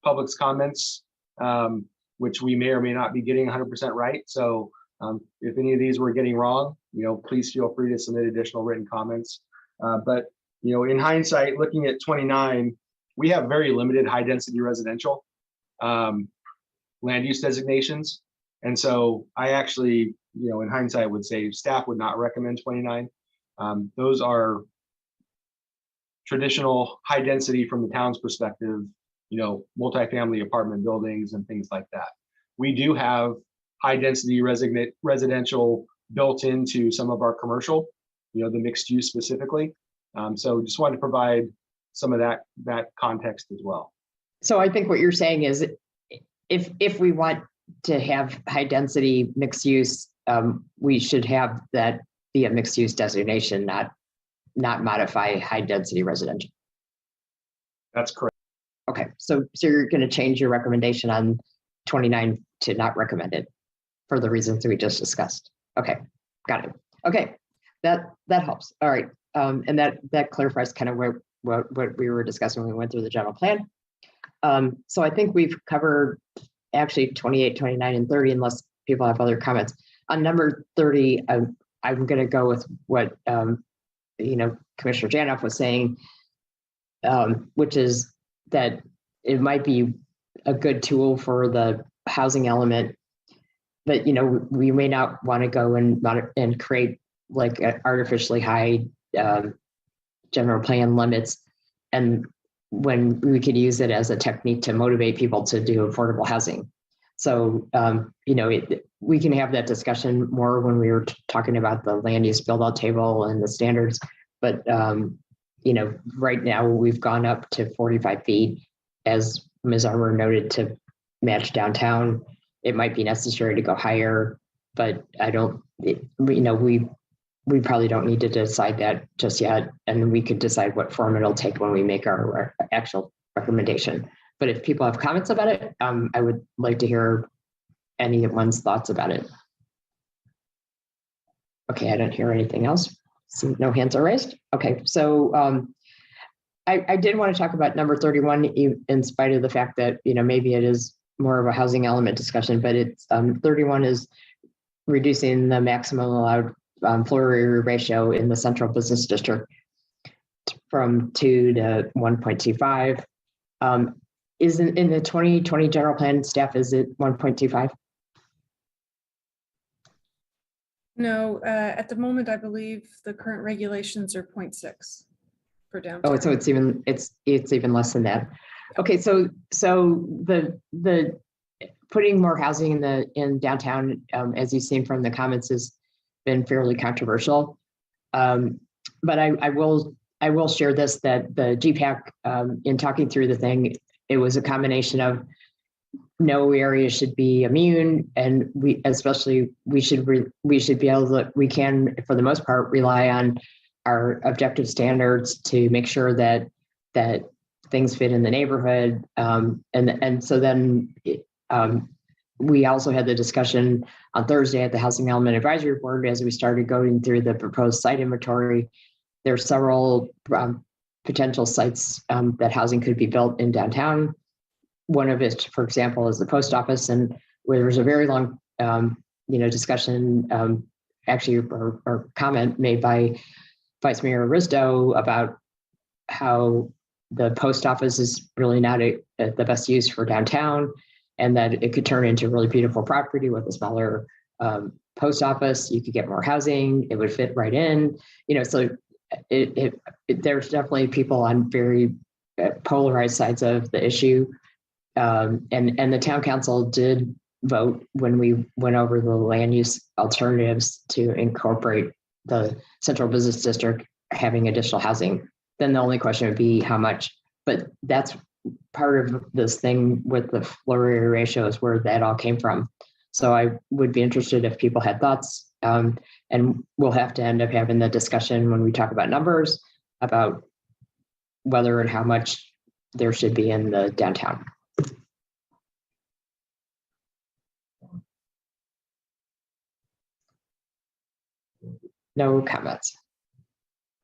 public's comments, which we may or may not be getting 100% right. So if any of these we're getting wrong, please feel free to submit additional written comments. But in hindsight, looking at 29, we have very limited high density residential land use designations. And so I actually, in hindsight, would say staff would not recommend 29. Those are traditional high density from the town's perspective, multifamily apartment buildings and things like that. We do have high density residential built into some of our commercial, the mixed use specifically. So just wanted to provide some of that context as well. So I think what you're saying is, if we want to have high density mixed use, we should have that be a mixed use designation, not modify high density residential. That's correct. Okay, so you're going to change your recommendation on 29 to not recommend it for the reasons we just discussed. Okay, got it. Okay, that helps. All right, and that clarifies kind of what we were discussing when we went through the general plan. So I think we've covered actually 28, 29, and 30, unless people have other comments. On number 30, I'm going to go with what Commissioner Janoff was saying, which is that it might be a good tool for the housing element, but we may not want to go and create like artificially high general plan limits, and when we could use it as a technique to motivate people to do affordable housing. So we can have that discussion more when we were talking about the land use build out table and the standards. But right now we've gone up to 45 feet, as Ms. Armour noted, to match downtown. It might be necessary to go higher, but we probably don't need to decide that just yet. And we could decide what form it'll take when we make our actual recommendation. But if people have comments about it, I would like to hear anyone's thoughts about it. Okay, I don't hear anything else. See, no hands are raised. Okay, so I did want to talk about number 31, in spite of the fact that maybe it is more of a housing element discussion, but it's 31 is reducing the maximum allowed floor area ratio in the central business district from 2 to 1.25. Isn't in the 2020 general plan staff, is it 1.25? No, at the moment, I believe the current regulations are 0.6 for downtown. Oh, so it's even less than that. Okay, so the putting more housing in downtown, as you've seen from the comments, has been fairly controversial. but I will share this, that the GPAC, in talking through the thing, it was a combination of no area should be immune, and we should be able to, we can for the most part rely on our objective standards to make sure that things fit in the neighborhood, and so then we also had the discussion on Thursday at the Housing Element Advisory Board as we started going through the proposed site inventory. There are several potential sites that housing could be built in downtown. One of it, for example, is the post office, and where there's a very long, discussion, or comment made by Vice Mayor Risto about how the post office is really not the best use for downtown, and that it could turn into really beautiful property with a smaller post office. You could get more housing; it would fit right in. So there's definitely people on very polarized sides of the issue. And the town council did vote when we went over the land use alternatives to incorporate the central business district having additional housing. Then the only question would be how much, but that's part of this thing with the floor area ratios where that all came from. So I would be interested if people had thoughts, and we'll have to end up having the discussion when we talk about numbers about whether and how much there should be in the downtown. No comments.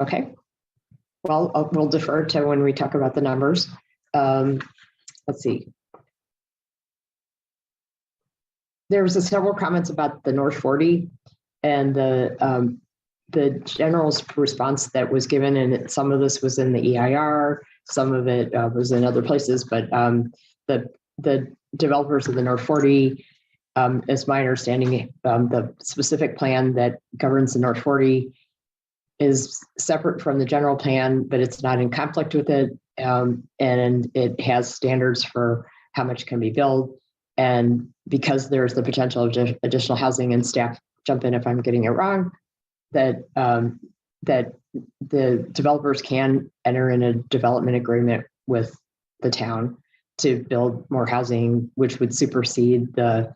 Okay. Well, we'll defer to when we talk about the numbers. Let's see. There was several comments about the North 40 and the general response that was given, and some of this was in the EIR, some of it was in other places, but the developers of the North 40, as my understanding, the specific plan that governs the North 40 is separate from the general plan, but it's not in conflict with it. And it has standards for how much can be built. And because there's the potential of additional housing, and staff jump in if I'm getting it wrong, that the developers can enter in a development agreement with the town to build more housing, which would supersede the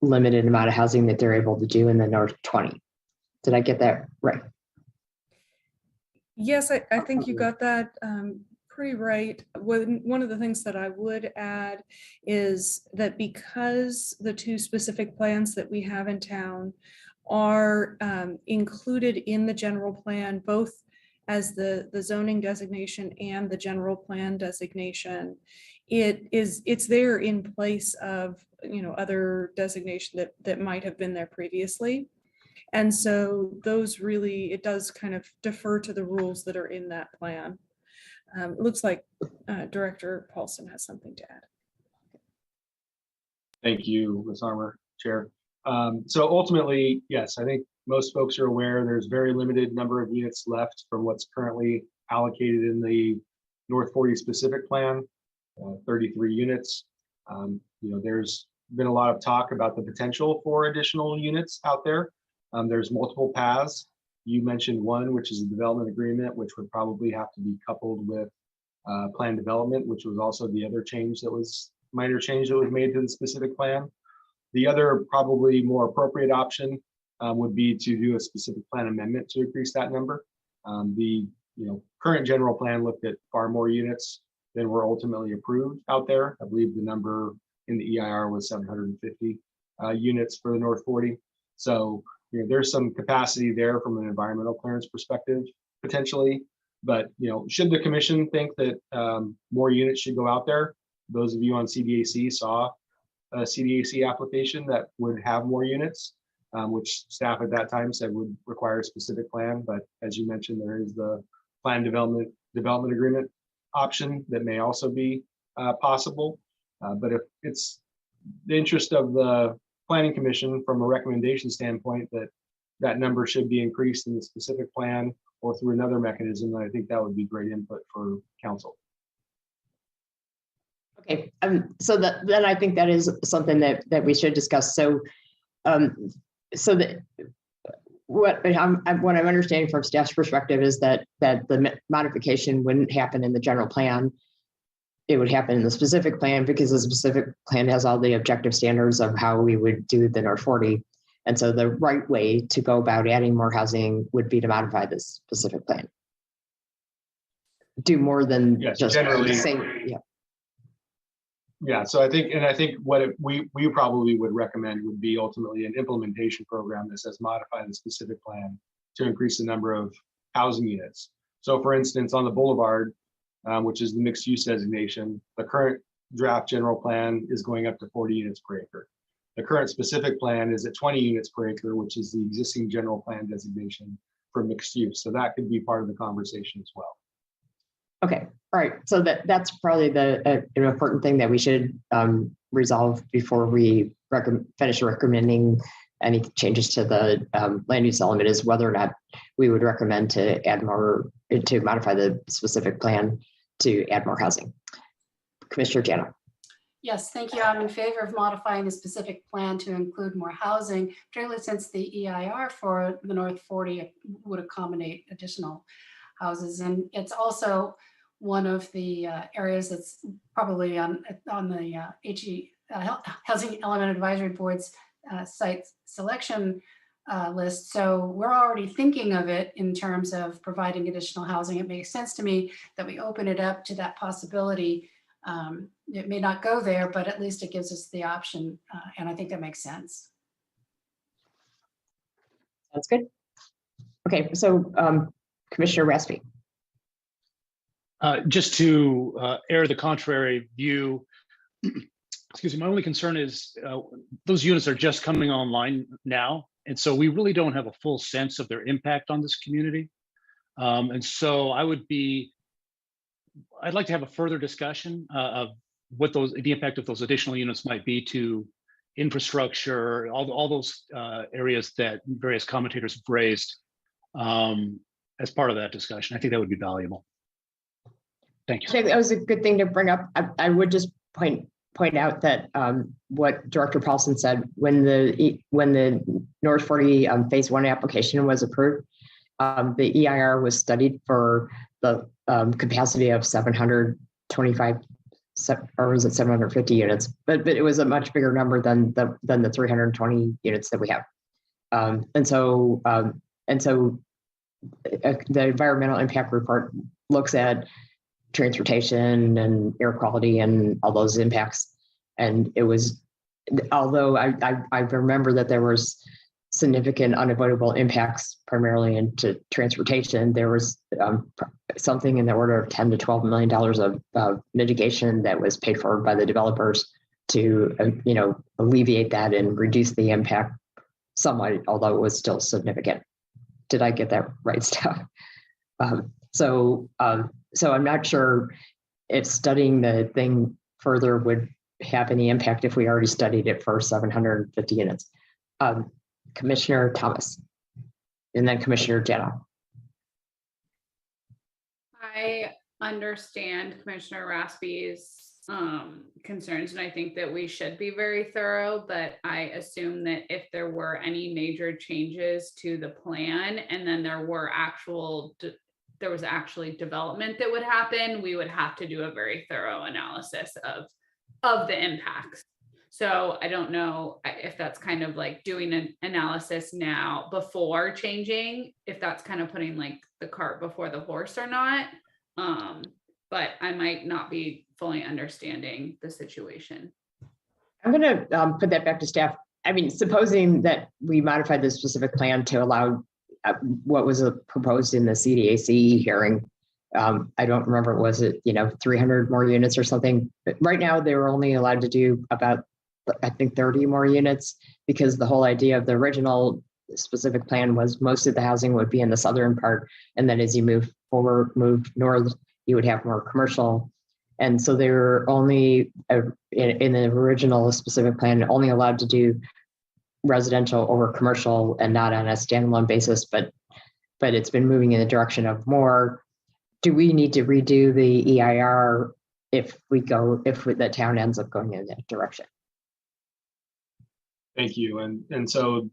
limited amount of housing that they're able to do in the North 20. Did I get that right? Yes, I think you got that pretty right. One of the things that I would add is that because the two specific plans that we have in town are included in the general plan, both as the zoning designation and the general plan designation, it's there in place of other designation that might have been there previously. And so those really, it does kind of defer to the rules that are in that plan. It looks like Director Paulson has something to add. Thank you, Ms. Armour, Chair. So ultimately, yes, I think most folks are aware there's very limited number of units left from what's currently allocated in the North 40 specific plan, 33 units. There's been a lot of talk about the potential for additional units out there. There's multiple paths. You mentioned one, which is a development agreement, which would probably have to be coupled with plan development, which was also the other minor change that was made to the specific plan. The other probably more appropriate option would be to do a specific plan amendment to increase that number. The current general plan looked at far more units than were ultimately approved out there. I believe the number in the EIR was 750 units for the North 40. So there's some capacity there from an environmental clearance perspective, potentially. But should the commission think that more units should go out there, those of you on CDAC saw a CDAC application that would have more units, which staff at that time said would require a specific plan. But as you mentioned, there is the plan development agreement option that may also be possible. But if it's the interest of the Planning Commission from a recommendation standpoint that number should be increased in the specific plan or through another mechanism, I think that would be great input for council. Okay, so then I think that is something that we should discuss. So, so that what I'm understanding from staff's perspective is that the modification wouldn't happen in the general plan. It would happen in the specific plan because the specific plan has all the objective standards of how we would do the North 40. And so the right way to go about adding more housing would be to modify this specific plan. Do more than just generally say, Yeah, so I think what we probably would recommend would be ultimately an implementation program that says modify the specific plan to increase the number of housing units. So for instance, on the boulevard, which is the mixed use designation, the current draft general plan is going up to 40 units per acre. The current specific plan is at 20 units per acre, which is the existing general plan designation for mixed use. So that could be part of the conversation as well. okay, all right. So that's probably an important thing that we should resolve before we finish recommending any changes to the land use element, is whether or not we would recommend to add more, to modify the specific plan to add more housing. Commissioner Jana. Yes, thank you. I'm in favor of modifying the specific plan to include more housing, particularly since the EIR for the North 40 would accommodate additional houses. And it's also one of the areas that's probably on the Housing Element Advisory Board's site selection list. So we're already thinking of it in terms of providing additional housing. It makes sense to me that we open it up to that possibility. It may not go there, but at least it gives us the option. And I think that makes sense. That's good. Okay, so Commissioner Raspy. Just to err the contrary view, excuse me, my only concern is those units are just coming online now. And so we really don't have a full sense of their impact on this community. And so I'd like to have a further discussion of what the impact of those additional units might be to infrastructure, all those areas that various commentators have raised as part of that discussion. I think that would be valuable. Thank you. That was a good thing to bring up. I would just point out that what Director Paulson said, when the North 40 Phase 1 application was approved, the EIR was studied for the capacity of 725, or was it 750 units? But it was a much bigger number than the 320 units that we have. And so the environmental impact report looks at transportation and air quality and all those impacts. And it was, although I remember that there was significant unavoidable impacts primarily into transportation, there was something in the order of $10 to $12 million of mitigation that was paid for by the developers to alleviate that and reduce the impact somewhat, although it was still significant. Did I get that right, Steph? So I'm not sure if studying the thing further would have any impact if we already studied it for 750 units. Commissioner Thomas, and then Commissioner Jana. I understand Commissioner Raspy's concerns, and I think that we should be very thorough, but I assume that if there were any major changes to the plan and then there was actually development that would happen, we would have to do a very thorough analysis of the impacts. So I don't know if that's kind of like doing an analysis now before changing, if that's kind of putting like the cart before the horse or not. But I might not be fully understanding the situation. I'm going to put that back to staff. I mean, supposing that we modified the specific plan to allow what was proposed in the CDAC hearing. I don't remember, was it 300 more units or something? But right now they were only allowed to do about, I think, 30 more units, because the whole idea of the original specific plan was most of the housing would be in the southern part, and then as you move north, you would have more commercial. And so they were only in the original specific plan only allowed to do residential over commercial and not on a standalone basis, but it's been moving in the direction of more. Do we need to redo the EIR if the town ends up going in that direction? Thank you. And so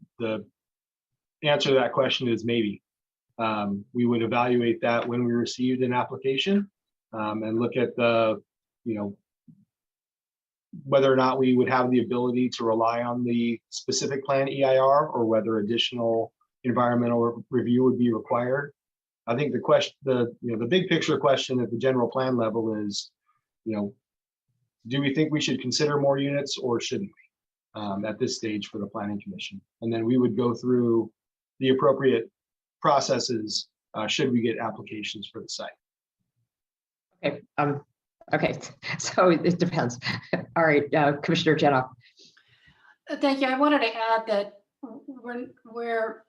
answer to that question is maybe. We would evaluate that when we received an application and look at the, whether or not we would have the ability to rely on the specific plan EIR or whether additional environmental review would be required. I think the question, the big picture question at the general plan level is, do we think we should consider more units or shouldn't we at this stage for the Planning Commission? And then we would go through the appropriate processes should we get applications for the site. Okay. Okay. So it depends. All right, Commissioner Janoff. Thank you. I wanted to add that we're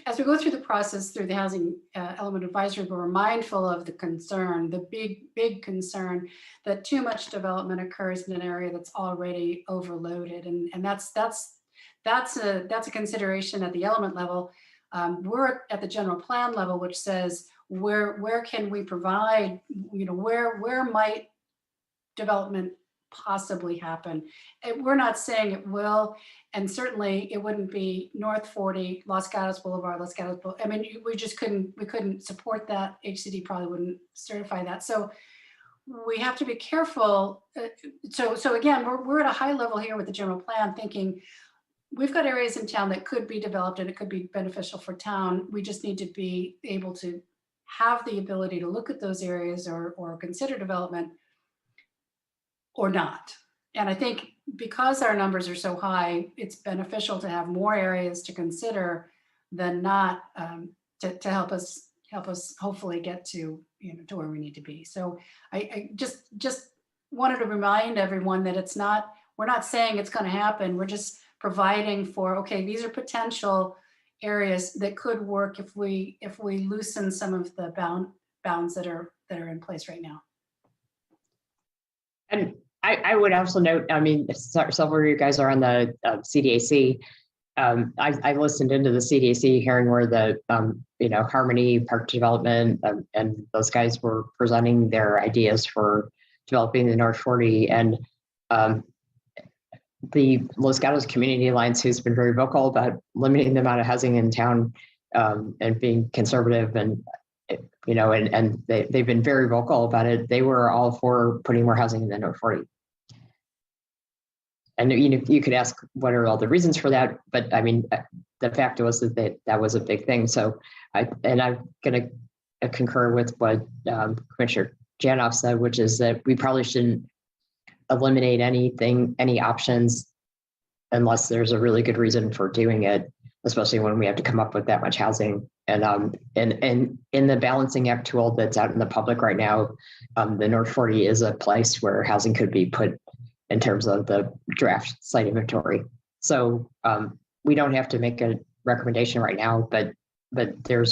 as we go through the process through the Housing Element Advisory Board, we're mindful of the concern, the big concern that too much development occurs in an area that's already overloaded, and that's a consideration at the element level. We're at the general plan level, which says where can we provide, where might development possibly happen. We're not saying it will, and certainly it wouldn't be North 40, Los Gatos Boulevard, Los Gatos Boulevard. I mean, we couldn't support that. HCD probably wouldn't certify that. So we have to be careful. So again, we're at a high level here with the general plan thinking, we've got areas in town that could be developed and it could be beneficial for town. We just need to be able to have the ability to look at those areas or consider development or not. And I think because our numbers are so high, it's beneficial to have more areas to consider than not, to help us hopefully get to where we need to be. So I just wanted to remind everyone that we're not saying it's going to happen. We're just providing for, okay, these are potential areas that could work if we loosen some of the bounds that are in place right now. And I would also note, I mean, several of you guys are on the CDAC. I listened into the CDAC hearing where the, Harmony Park Development and those guys were presenting their ideas for developing the North 40. And the Los Gatos Community Alliance, who's been very vocal about limiting the amount of housing in town and being conservative and they've been very vocal about it. They were all for putting more housing in the North 40. And you could ask what are all the reasons for that, but I mean, the fact was that was a big thing. So I'm going to concur with what Commissioner Janoff said, which is that we probably shouldn't eliminate any options unless there's a really good reason for doing it, especially when we have to come up with that much housing. And in the balancing act tool that's out in the public right now, the North 40 is a place where housing could be put in terms of the draft site inventory. So we don't have to make a recommendation right now, but there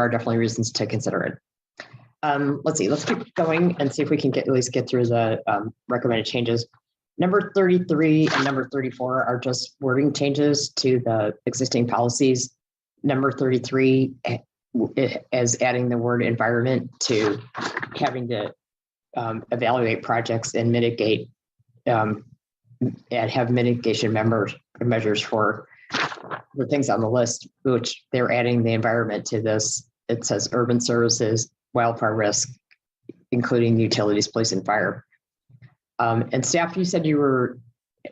are definitely reasons to consider it. Let's see, let's keep going and see if we can at least get through the recommended changes. Number 33 and number 34 are just wording changes to the existing policies. Number 33 is adding the word environment to having to evaluate projects and mitigate and have mitigation measures for the things on the list, which they're adding the environment to this. It says urban services, wildfire risk, including utilities, police, and fire. And staff, you said you were,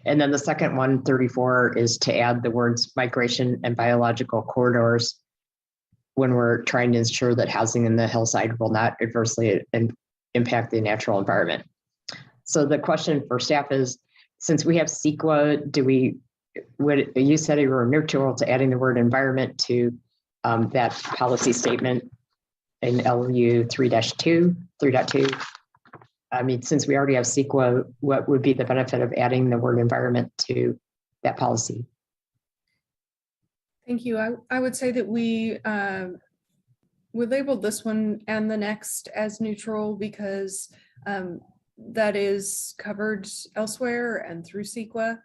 and then the second one, 34, is to add the words migration and biological corridors when we're trying to ensure that housing in the hillside will not adversely impact the natural environment. So the question for staff is, since we have CEQA, you said you were neutral to adding the word environment to that policy statement in LU 3.2. I mean, since we already have CEQA, what would be the benefit of adding the word environment to that policy? Thank you. I would say that we labeled this one and the next as neutral because that is covered elsewhere and through CEQA,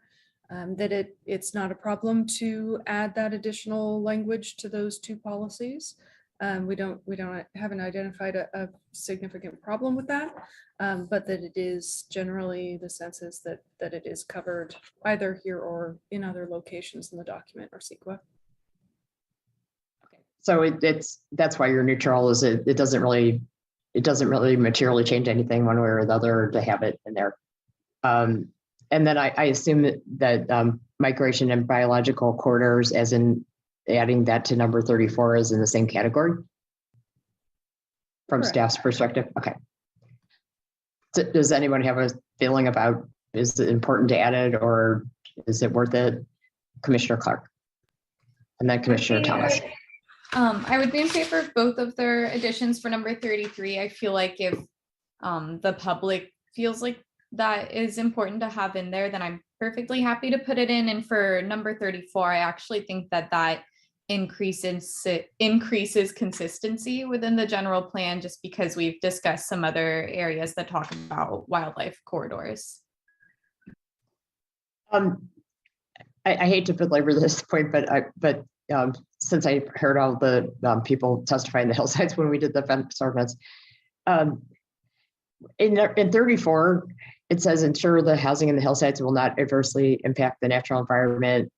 that it's not a problem to add that additional language to those two policies. We haven't identified a significant problem with that, but that it is generally the sense is that it is covered either here or in other locations in the document or CEQA. So that's why you're neutral, is it doesn't really materially change anything one way or the other to have it in there. And then I assume that migration and biological corridors, as in adding that to number 34, is in the same category from Correct. staff's perspective. Okay. Does anyone have a feeling about, is it important to add it, or is it worth it? Commissioner Clark. And then Commissioner Thomas. I would be in favor of both of their additions for number 33. I feel like if the public feels like that is important to have in there, then I'm perfectly happy to put it in. And for number 34, I actually think that increases consistency within the general plan, just because we've discussed some other areas that talk about wildlife corridors. I hate to belabor this point, but since I heard all the people testify in the hillsides when we did the fence ordinance, in 34, it says ensure the housing in the hillsides will not adversely impact the natural environment,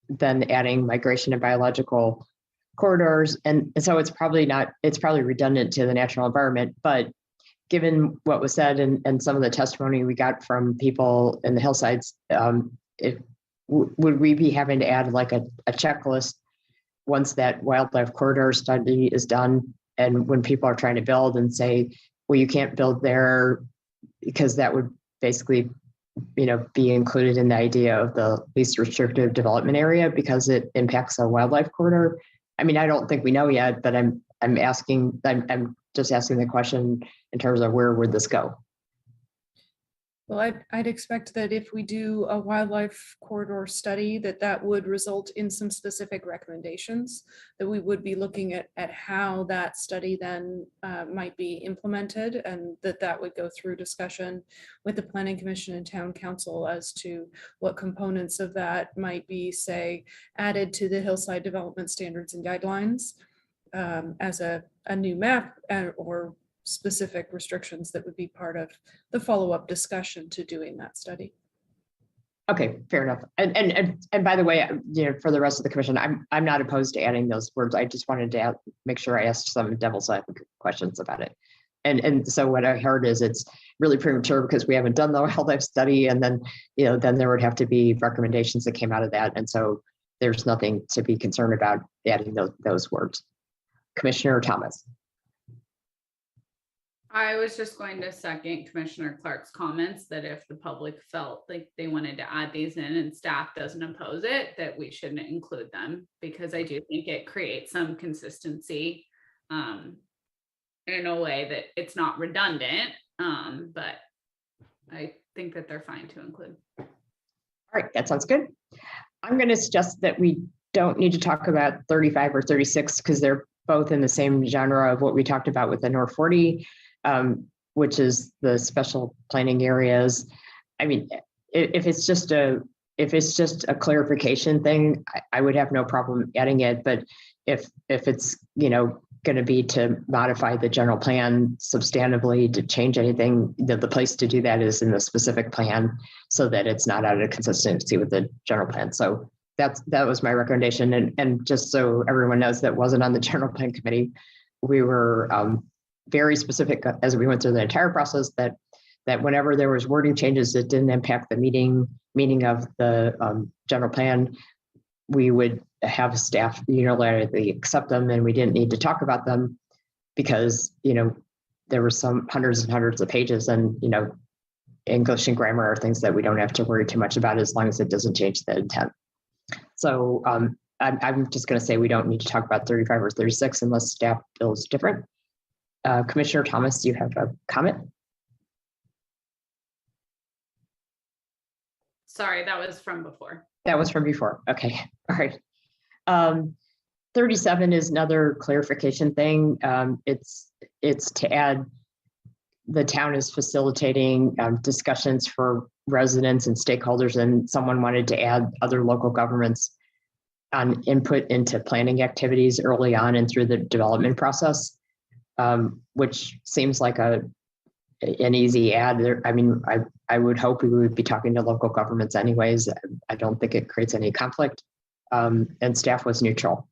then adding migration and biological corridors. And so it's probably redundant to the natural environment, but given what was said and some of the testimony we got from people in the hillsides, would we be having to add like a checklist once that wildlife corridor study is done, and when people are trying to build and say, well, you can't build there, because that would basically, be included in the idea of the least restrictive development area because it impacts a wildlife corridor? I mean, I don't think we know yet, but I'm just asking the question in terms of where would this go? Well, I'd expect that if we do a wildlife corridor study, that would result in some specific recommendations, that we would be looking at how that study then might be implemented, and that would go through discussion with the Planning Commission and Town Council as to what components of that might be, say, added to the hillside development standards and guidelines as a new map, or specific restrictions that would be part of the follow-up discussion to doing that study. Okay, fair enough. And by the way, for the rest of the commission, I'm not opposed to adding those words. I just wanted to make sure I asked some devil's advocate questions about it. And so what I heard is it's really premature because we haven't done the wildlife study, and then then there would have to be recommendations that came out of that, and so there's nothing to be concerned about adding those words. Commissioner Thomas. I was just going to second Commissioner Clark's comments that if the public felt like they wanted to add these in and staff doesn't oppose it, that we shouldn't include them, because I do think it creates some consistency in a way that it's not redundant, but I think that they're fine to include. All right, that sounds good. I'm going to suggest that we don't need to talk about 35 or 36 because they're both in the same genre of what we talked about with the North 40. Which is the special planning areas. I mean, if it's just a clarification thing, I would have no problem adding it. But if it's going to be to modify the general plan substantively, to change anything, the place to do that is in the specific plan, so that it's not out of consistency with the general plan. So that was my recommendation. And just so everyone knows that wasn't on the general plan committee, we were very specific as we went through the entire process that whenever there was wording changes that didn't impact the meaning of the general plan, we would have staff unilaterally accept them, and we didn't need to talk about them because there were some hundreds and hundreds of pages, and English and grammar are things that we don't have to worry too much about as long as it doesn't change the intent. So I'm just going to say we don't need to talk about 35 or 36 unless staff feels different. Commissioner Thomas, do you have a comment? Sorry, that was from before. That was from before. Okay, all right. 37 is another clarification thing. It's to add, the town is facilitating discussions for residents and stakeholders, and someone wanted to add other local governments on input into planning activities early on and through the development process. Which seems like an easy add. I mean, I would hope we would be talking to local governments anyways. I don't think it creates any conflict. And staff was neutral.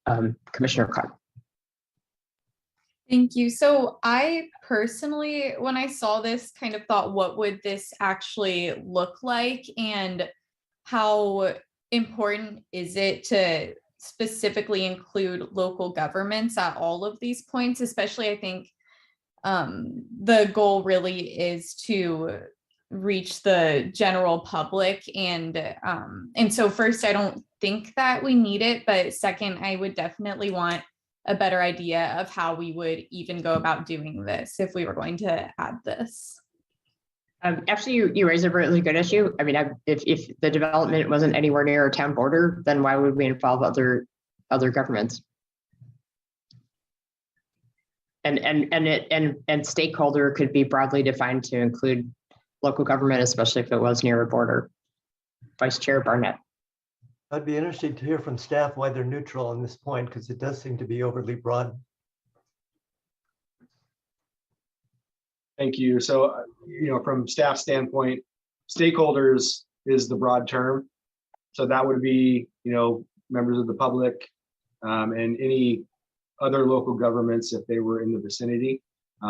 Commissioner Clark. Thank you. So I personally, when I saw this, kind of thought, what would this actually look like, and how important is it to specifically include local governments at all of these points? Especially, I think the goal really is to reach the general public, and so first, I don't think that we need it, but second, I would definitely want a better idea of how we would even go about doing this if we were going to add this. Actually, you raise a really good issue. I mean, if the development wasn't anywhere near a town border, then why would we involve other governments? And stakeholder could be broadly defined to include local government, especially if it was near a border. Vice Chair Barnett. I'd be interested to hear from staff why they're neutral on this point, because it does seem to be overly broad. Thank you. So, from staff standpoint, stakeholders is the broad term. So that would be, members of the public and any other local governments if they were in the vicinity.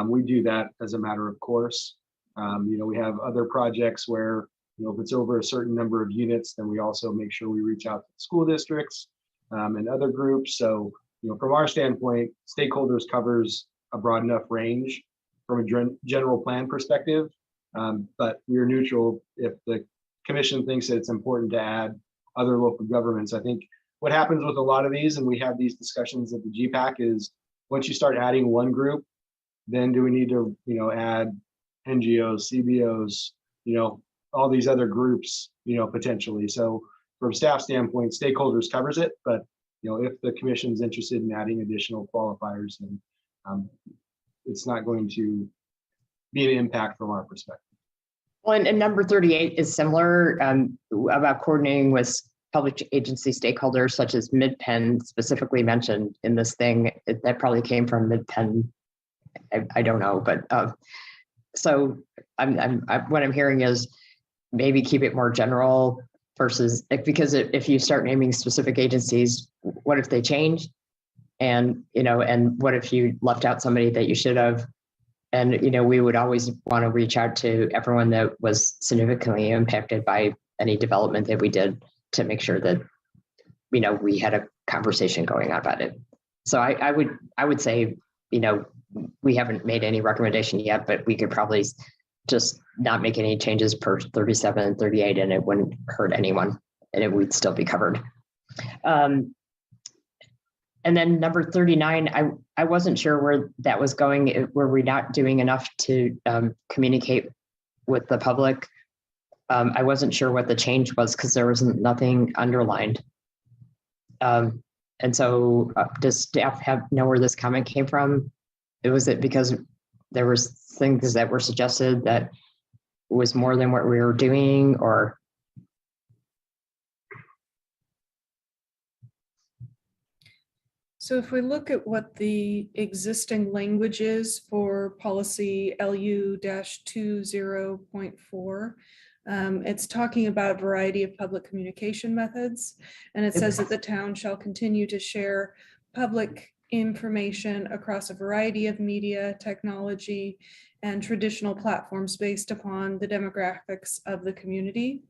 We do that as a matter of course. We have other projects where, if it's over a certain number of units, then we also make sure we reach out to school districts and other groups. So, from our standpoint, stakeholders covers a broad enough range from a general plan perspective, but we are neutral if the commission thinks that it's important to add other local governments. I think what happens with a lot of these, and we have these discussions at the GPAC, is once you start adding one group, then do we need to, add NGOs, CBOs, all these other groups, potentially. So from staff standpoint, stakeholders covers it, but if the commission's interested in adding additional qualifiers, then it's not going to be an impact from our perspective. Well, and number 38 is similar about coordinating with public agency stakeholders such as MidPenn, specifically mentioned in this thing. That probably came from MidPenn. I don't know, but so what I'm hearing is maybe keep it more general versus, because if you start naming specific agencies, what if they change? And, and what if you left out somebody that you should have? And, we would always want to reach out to everyone that was significantly impacted by any development that we did to make sure that, we had a conversation going on about it. So I would say, we haven't made any recommendation yet, but we could probably just not make any changes per 37 and 38, and it wouldn't hurt anyone, and it would still be covered. And then number 39, I wasn't sure where that was going. Were we not doing enough to communicate with the public? I wasn't sure what the change was because there was nothing underlined. And so does staff know where this comment came from? Was it because there was things that were suggested that was more than what we were doing, or? So if we look at what the existing language is for policy LU-20.4, it's talking about a variety of public communication methods, and it says that the town shall continue to share public information across a variety of media, technology, and traditional platforms based upon the demographics of the community.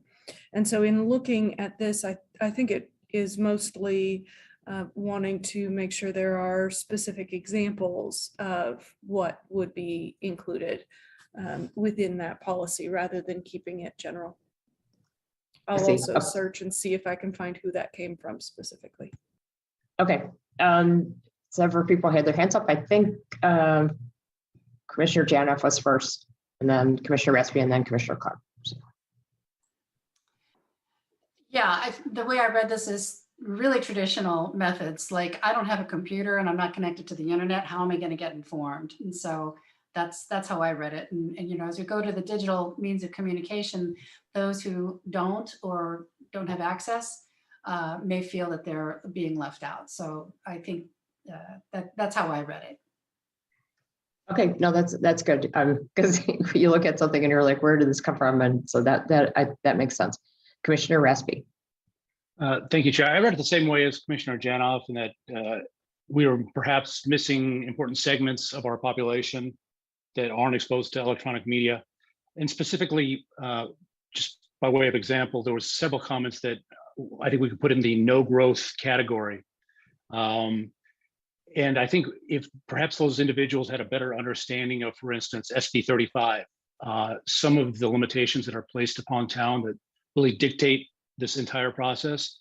And so in looking at this, I think it is mostly wanting to make sure there are specific examples of what would be included within that policy rather than keeping it general. I'll also search and see if I can find who that came from specifically. Okay. Several people had their hands up. I think Commissioner Janoff was first, and then Commissioner Raspy, and then Commissioner Clark. Yeah, the way I read this is really traditional methods. Like, I don't have a computer and I'm not connected to the internet. How am I going to get informed? And so that's how I read it. And as we go to the digital means of communication, those who don't or don't have access may feel that they're being left out. So I think that's how I read it. Okay, no, that's good. Because you look at something and you're like, where did this come from? And so that makes sense. Commissioner Raspy. Thank you, Chair. I read it the same way as Commissioner Janoff, in that we are perhaps missing important segments of our population that aren't exposed to electronic media. And specifically, just by way of example, there was several comments that I think we could put in the no growth category. And I think if perhaps those individuals had a better understanding of, for instance, SB 35, some of the limitations that are placed upon town that really dictate this entire process,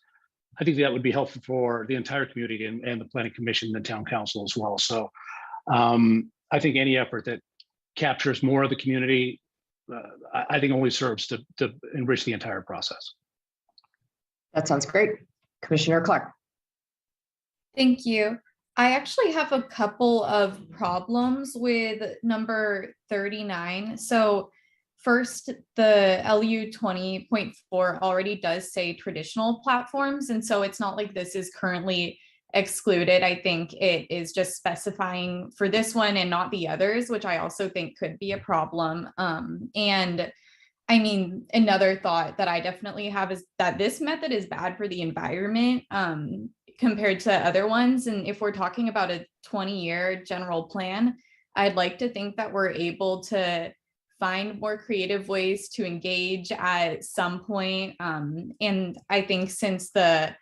I think that would be helpful for the entire community and the Planning Commission and the Town Council as well. So I think any effort that captures more of the community, I think only serves to enrich the entire process. That sounds great. Commissioner Clark. Thank you. I actually have a couple of problems with number 39. So first, the LU 20.4 already does say traditional platforms. And so it's not like this is currently excluded. I think it is just specifying for this one and not the others, which I also think could be a problem. And I mean, another thought that I definitely have is that this method is bad for the environment compared to other ones. And if we're talking about a 20-year general plan, I'd like to think that we're able to find more creative ways to engage at some point. And I think since the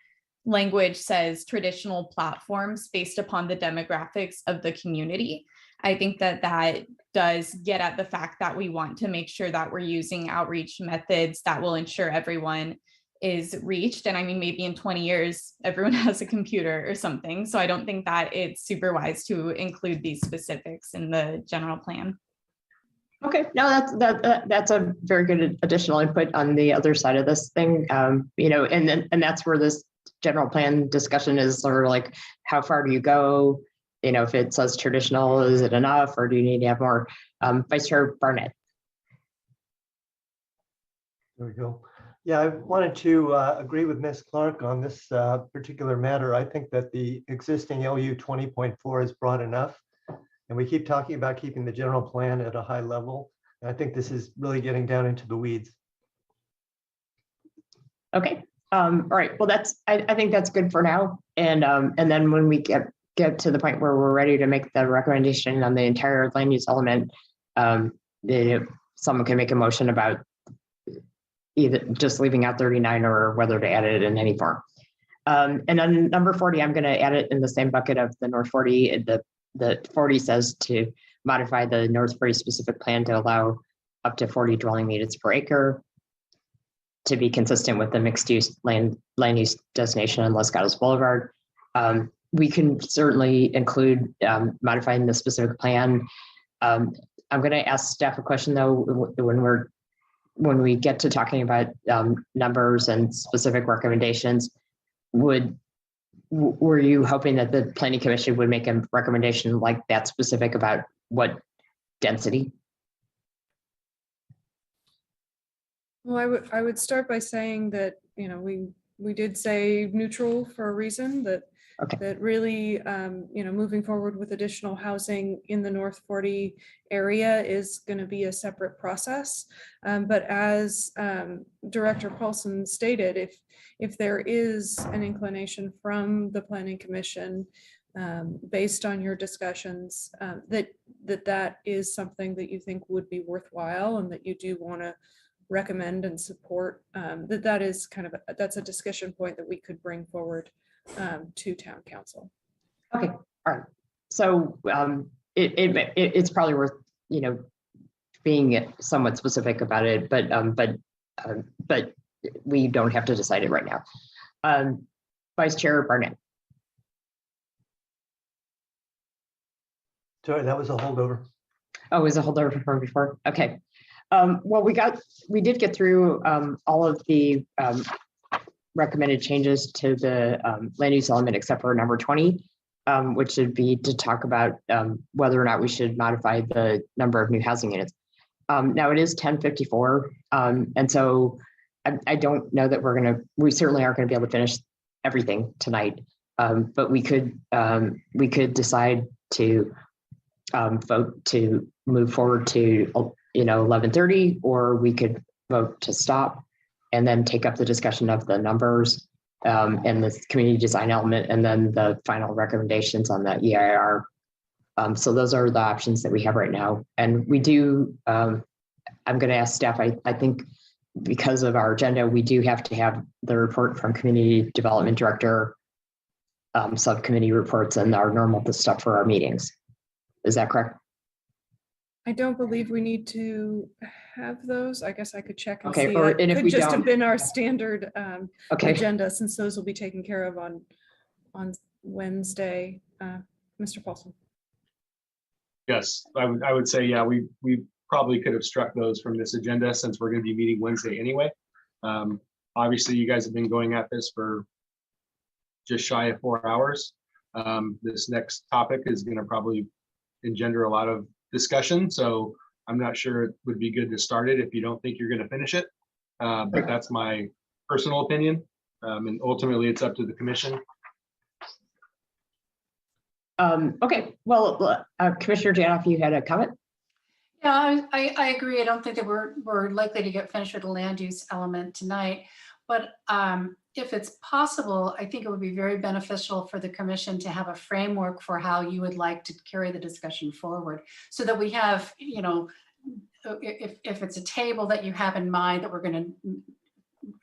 language says traditional platforms based upon the demographics of the community, I think that that does get at the fact that we want to make sure that we're using outreach methods that will ensure everyone is reached. And I mean, maybe in 20 years, everyone has a computer or something. So I don't think that it's super wise to include these specifics in the general plan. Okay, no, that's a very good additional input on the other side of this thing. You know, and that's where this general plan discussion is sort of like, how far do you go? You know, if it says traditional, is it enough, or do you need to have more? Vice Chair Barnett. There we go. Yeah, I wanted to agree with Ms. Clark on this particular matter. I think that the existing LU 20.4 is broad enough, and we keep talking about keeping the general plan at a high level. And I think this is really getting down into the weeds. Okay. All right. Well, I think that's good for now. And then when we get to the point where we're ready to make the recommendation on the entire land use element, someone can make a motion about either just leaving out 39 or whether to add it in any form. And then number 40, I'm going to add it in the same bucket of the North 40. The 40 says to modify the North 40 specific plan to allow up to 40 dwelling units per acre to be consistent with the mixed use land use designation on Los Gatos Boulevard. We can certainly include modifying the specific plan. I'm going to ask staff a question though, when we get to talking about numbers and specific recommendations. Were you hoping that the Planning Commission would make a recommendation like that specific about what density? Well, I would start by saying that, you know, we did say neutral for a reason, that okay. That really, you know, moving forward with additional housing in the North 40 area is going to be a separate process. But as Director Paulson stated, if there is an inclination from the Planning Commission based on your discussions, that is something that you think would be worthwhile and that you do want to recommend and support, that is kind of that's a discussion point that we could bring forward to Town Council. Okay, all right. So it's probably worth, you know, being somewhat specific about it, but we don't have to decide it right now. Vice Chair Barnett. Sorry, that was a holdover. Oh, it was a holdover from before. Okay. Well, we did get through all of the recommended changes to the land use element except for number 20, which would be to talk about whether or not we should modify the number of new housing units. Now it is 10:54, and so I don't know that we certainly aren't going to be able to finish everything tonight, but we could decide to vote to move forward to 11:30, or we could vote to stop and then take up the discussion of the numbers and the community design element, and then the final recommendations on the EIR. So those are the options that we have right now. And we do, I'm going to ask staff, I think because of our agenda, we do have to have the report from community development director, subcommittee reports, and our normal stuff for our meetings. Is that correct? I don't believe we need to have those. I guess I could check and Okay, see. or- It and if could we just don't- have been our standard Okay. agenda, since those will be taken care of on Wednesday. Mr. Paulson. Yes, I would say, yeah, we probably could have struck those from this agenda since we're going to be meeting Wednesday anyway. Obviously, you guys have been going at this for just shy of 4 hours. This next topic is going to probably engender a lot of discussion, so I'm not sure it would be good to start it if you don't think you're going to finish it. But that's my personal opinion, and ultimately it's up to the commission. Okay, well, Commissioner Janoff, you had a comment? Yeah, I agree. I don't think that we're likely to get finished with the land use element tonight. But if it's possible, I think it would be very beneficial for the commission to have a framework for how you would like to carry the discussion forward, so that we have, you know, if it's a table that you have in mind that we're going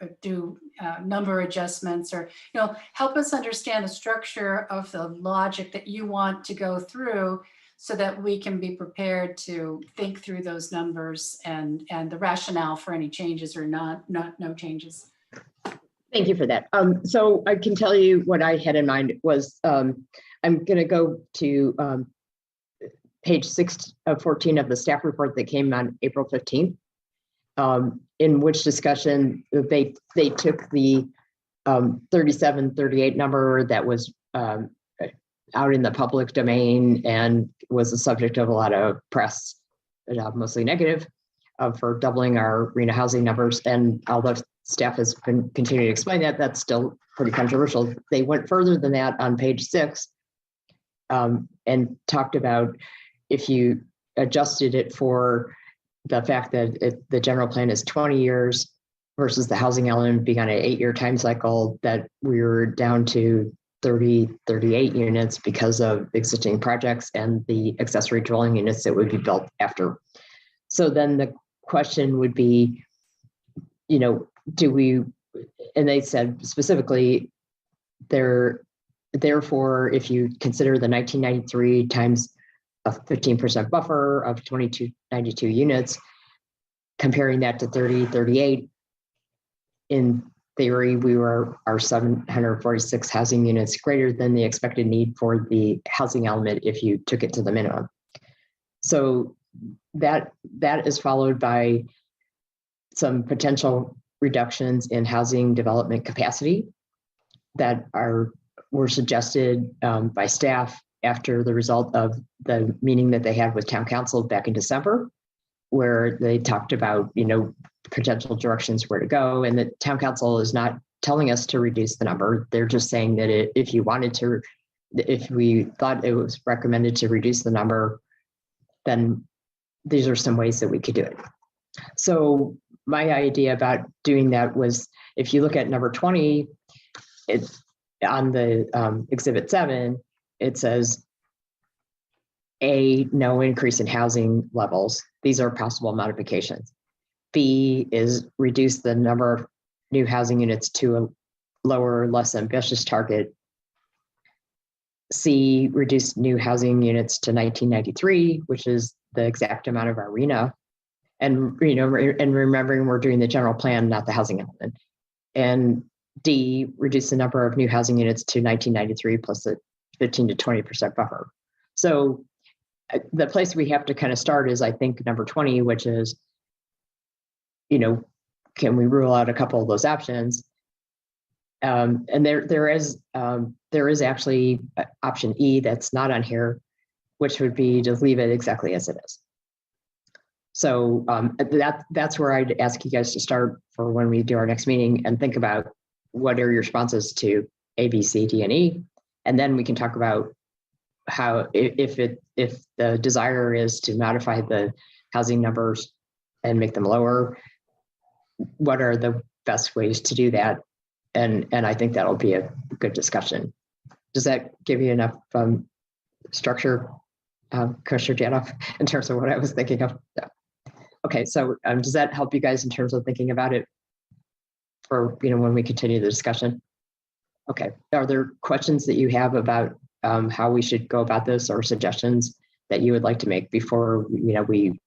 to do number adjustments, or, you know, help us understand the structure of the logic that you want to go through, so that we can be prepared to think through those numbers and the rationale for any changes or no changes. Thank you for that. So I can tell you what I had in mind was, I'm going to go to page 6 of 14 of the staff report that came on April 15th, in which discussion they took the 3738 number that was out in the public domain and was the subject of a lot of press, mostly negative, for doubling our RHNA housing numbers. And although staff has been continuing to explain that, that's still pretty controversial. They went further than that on page 6 and talked about if you adjusted it for the fact that the general plan is 20 years versus the housing element being on an 8-year time cycle, that we were down to 38 units because of existing projects and the accessory dwelling units that would be built after. So then the question would be, you know, do we, and they said specifically, therefore, if you consider the 1993 times a 15% buffer of 2292 units, comparing that to 3038, in theory, our 746 housing units greater than the expected need for the housing element if you took it to the minimum. So that is followed by some potential reductions in housing development capacity that were suggested by staff after the result of the meeting that they had with town council back in December, where they talked about, you know, potential directions where to go. And the town council is not telling us to reduce the number. They're just saying that if we thought it was recommended to reduce the number, then these are some ways that we could do it. So my idea about doing that was, if you look at number 20, it's on the exhibit 7, it says, A, no increase in housing levels. These are possible modifications. B is reduce the number of new housing units to a lower, less ambitious target. C, reduce new housing units to 1993, which is the exact amount of our RHNA. And, you know, and remembering we're doing the general plan, not the housing element. And D, reduce the number of new housing units to 1993 plus a 15 to 20% buffer. So the place we have to kind of start is, I think, number 20, which is, you know, can we rule out a couple of those options? And there is actually option E that's not on here, which would be to leave it exactly as it is. So that's where I'd ask you guys to start for when we do our next meeting, and think about what are your responses to A, B, C, D, and E, and then we can talk about how, if the desire is to modify the housing numbers and make them lower, what are the best ways to do that? and I think that'll be a good discussion. Does that give you enough structure, Commissioner Janoff, in terms of what I was thinking of? Yeah. Okay, so does that help you guys in terms of thinking about it for, when we continue the discussion? Okay, are there questions that you have about how we should go about this, or suggestions that you would like to make before, we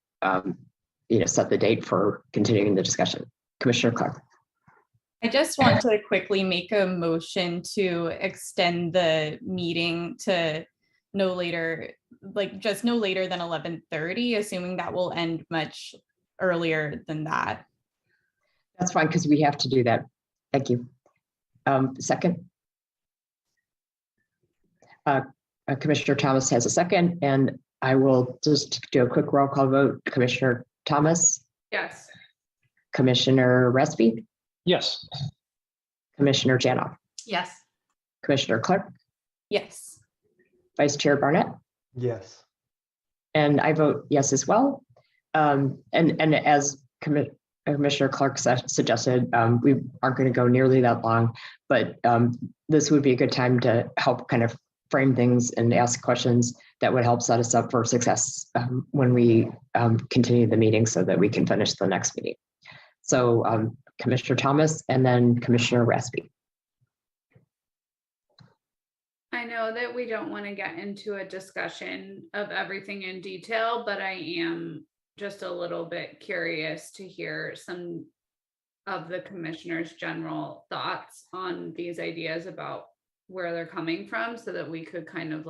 set the date for continuing the discussion? Commissioner Clark. I just want to quickly make a motion to extend the meeting to no later, just no later than 11:30, assuming that will end much earlier than that. That's fine, because we have to do that. Thank you. Second. Commissioner Thomas has a second, and I will just do a quick roll call vote. Commissioner Thomas? Yes. Commissioner Respi? Yes. Commissioner Janoff? Yes. Commissioner Clark? Yes. Vice Chair Barnett? Yes. And I vote yes as well. And as Commissioner Clark suggested, we aren't going to go nearly that long, but this would be a good time to help kind of frame things and ask questions that would help set us up for success when we continue the meeting, so that we can finish the next meeting. So Commissioner Thomas and then Commissioner Raspi. I know that we don't want to get into a discussion of everything in detail, but I am just a little bit curious to hear some of the commissioners' general thoughts on these ideas about where they're coming from, so that we could kind of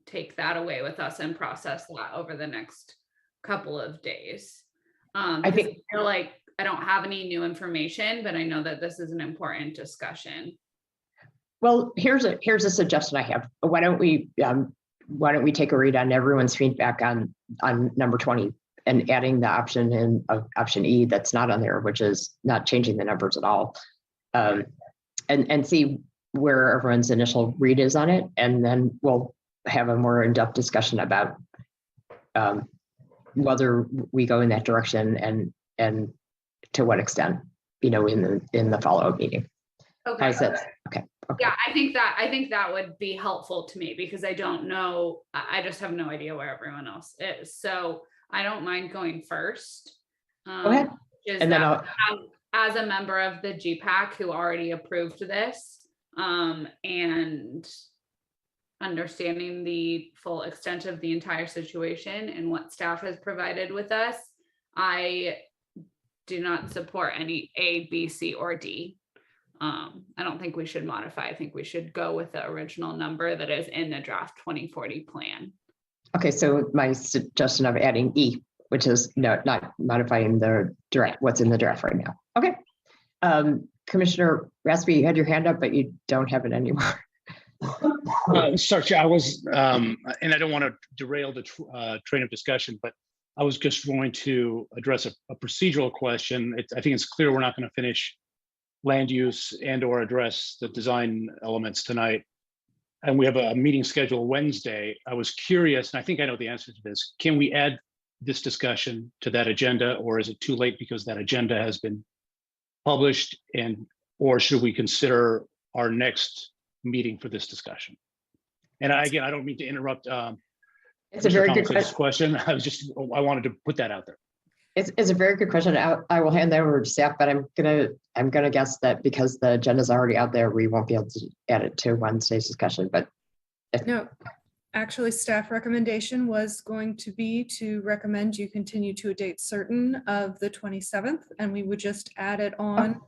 take that away with us and process that over the next couple of days. I feel like I don't have any new information, but I know that this is an important discussion. Well, here's a suggestion I have. Why don't we take a read on everyone's feedback on number 20 and adding the option in option E that's not on there, which is not changing the numbers at all, and see where everyone's initial read is on it, and then we'll have a more in-depth discussion about whether we go in that direction and to what extent, in the follow-up meeting. Okay. Okay. Yeah, I think that would be helpful to me, because I don't know. I just have no idea where everyone else is. So I don't mind going first. Go ahead. And then as a member of the GPAC who already approved this, and understanding the full extent of the entire situation and what staff has provided with us, I do not support any A, B, C, or D. I don't think we should modify. I think we should go with the original number that is in the draft 2040 plan. Okay, so my suggestion of adding E, which is not modifying the draft, what's in the draft right now. Okay. Commissioner Raspi, you had your hand up, but you don't have it anymore. Sorry, I was, and I don't want to derail the train of discussion, but I was just going to address a procedural question. I think it's clear we're not going to finish land use and/or address the design elements tonight. And we have a meeting scheduled Wednesday. I was curious, and I think I know the answer to this. Can we add this discussion to that agenda, or is it too late because that agenda has been published, or should we consider our next meeting for this discussion? And again, I don't mean to interrupt. It's a very good question. I wanted to put that out there. It's a very good question. I will hand that over to staff, but I'm gonna guess that because the agenda is already out there, we won't be able to add it to Wednesday's discussion. But no, actually, staff recommendation was going to be to recommend you continue to a date certain of the 27th, and we would just add it on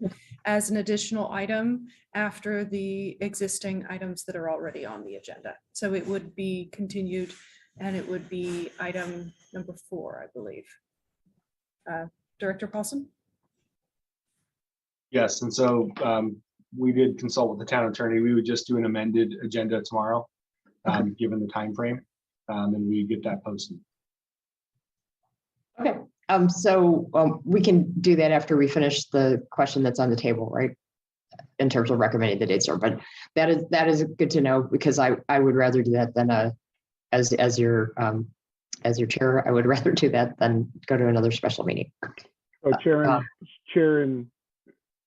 as an additional item after the existing items that are already on the agenda. So it would be continued, and it would be item number 4, I believe. Director Paulson? Yes, and so we did consult with the town attorney. We would just do an amended agenda tomorrow, given the time frame, and we get that posted. Okay, so we can do that after we finish the question that's on the table, right? In terms of recommending the dates, but that is good to know, because I would rather do that than as your chair, I would rather do that than go to another special meeting. Chair and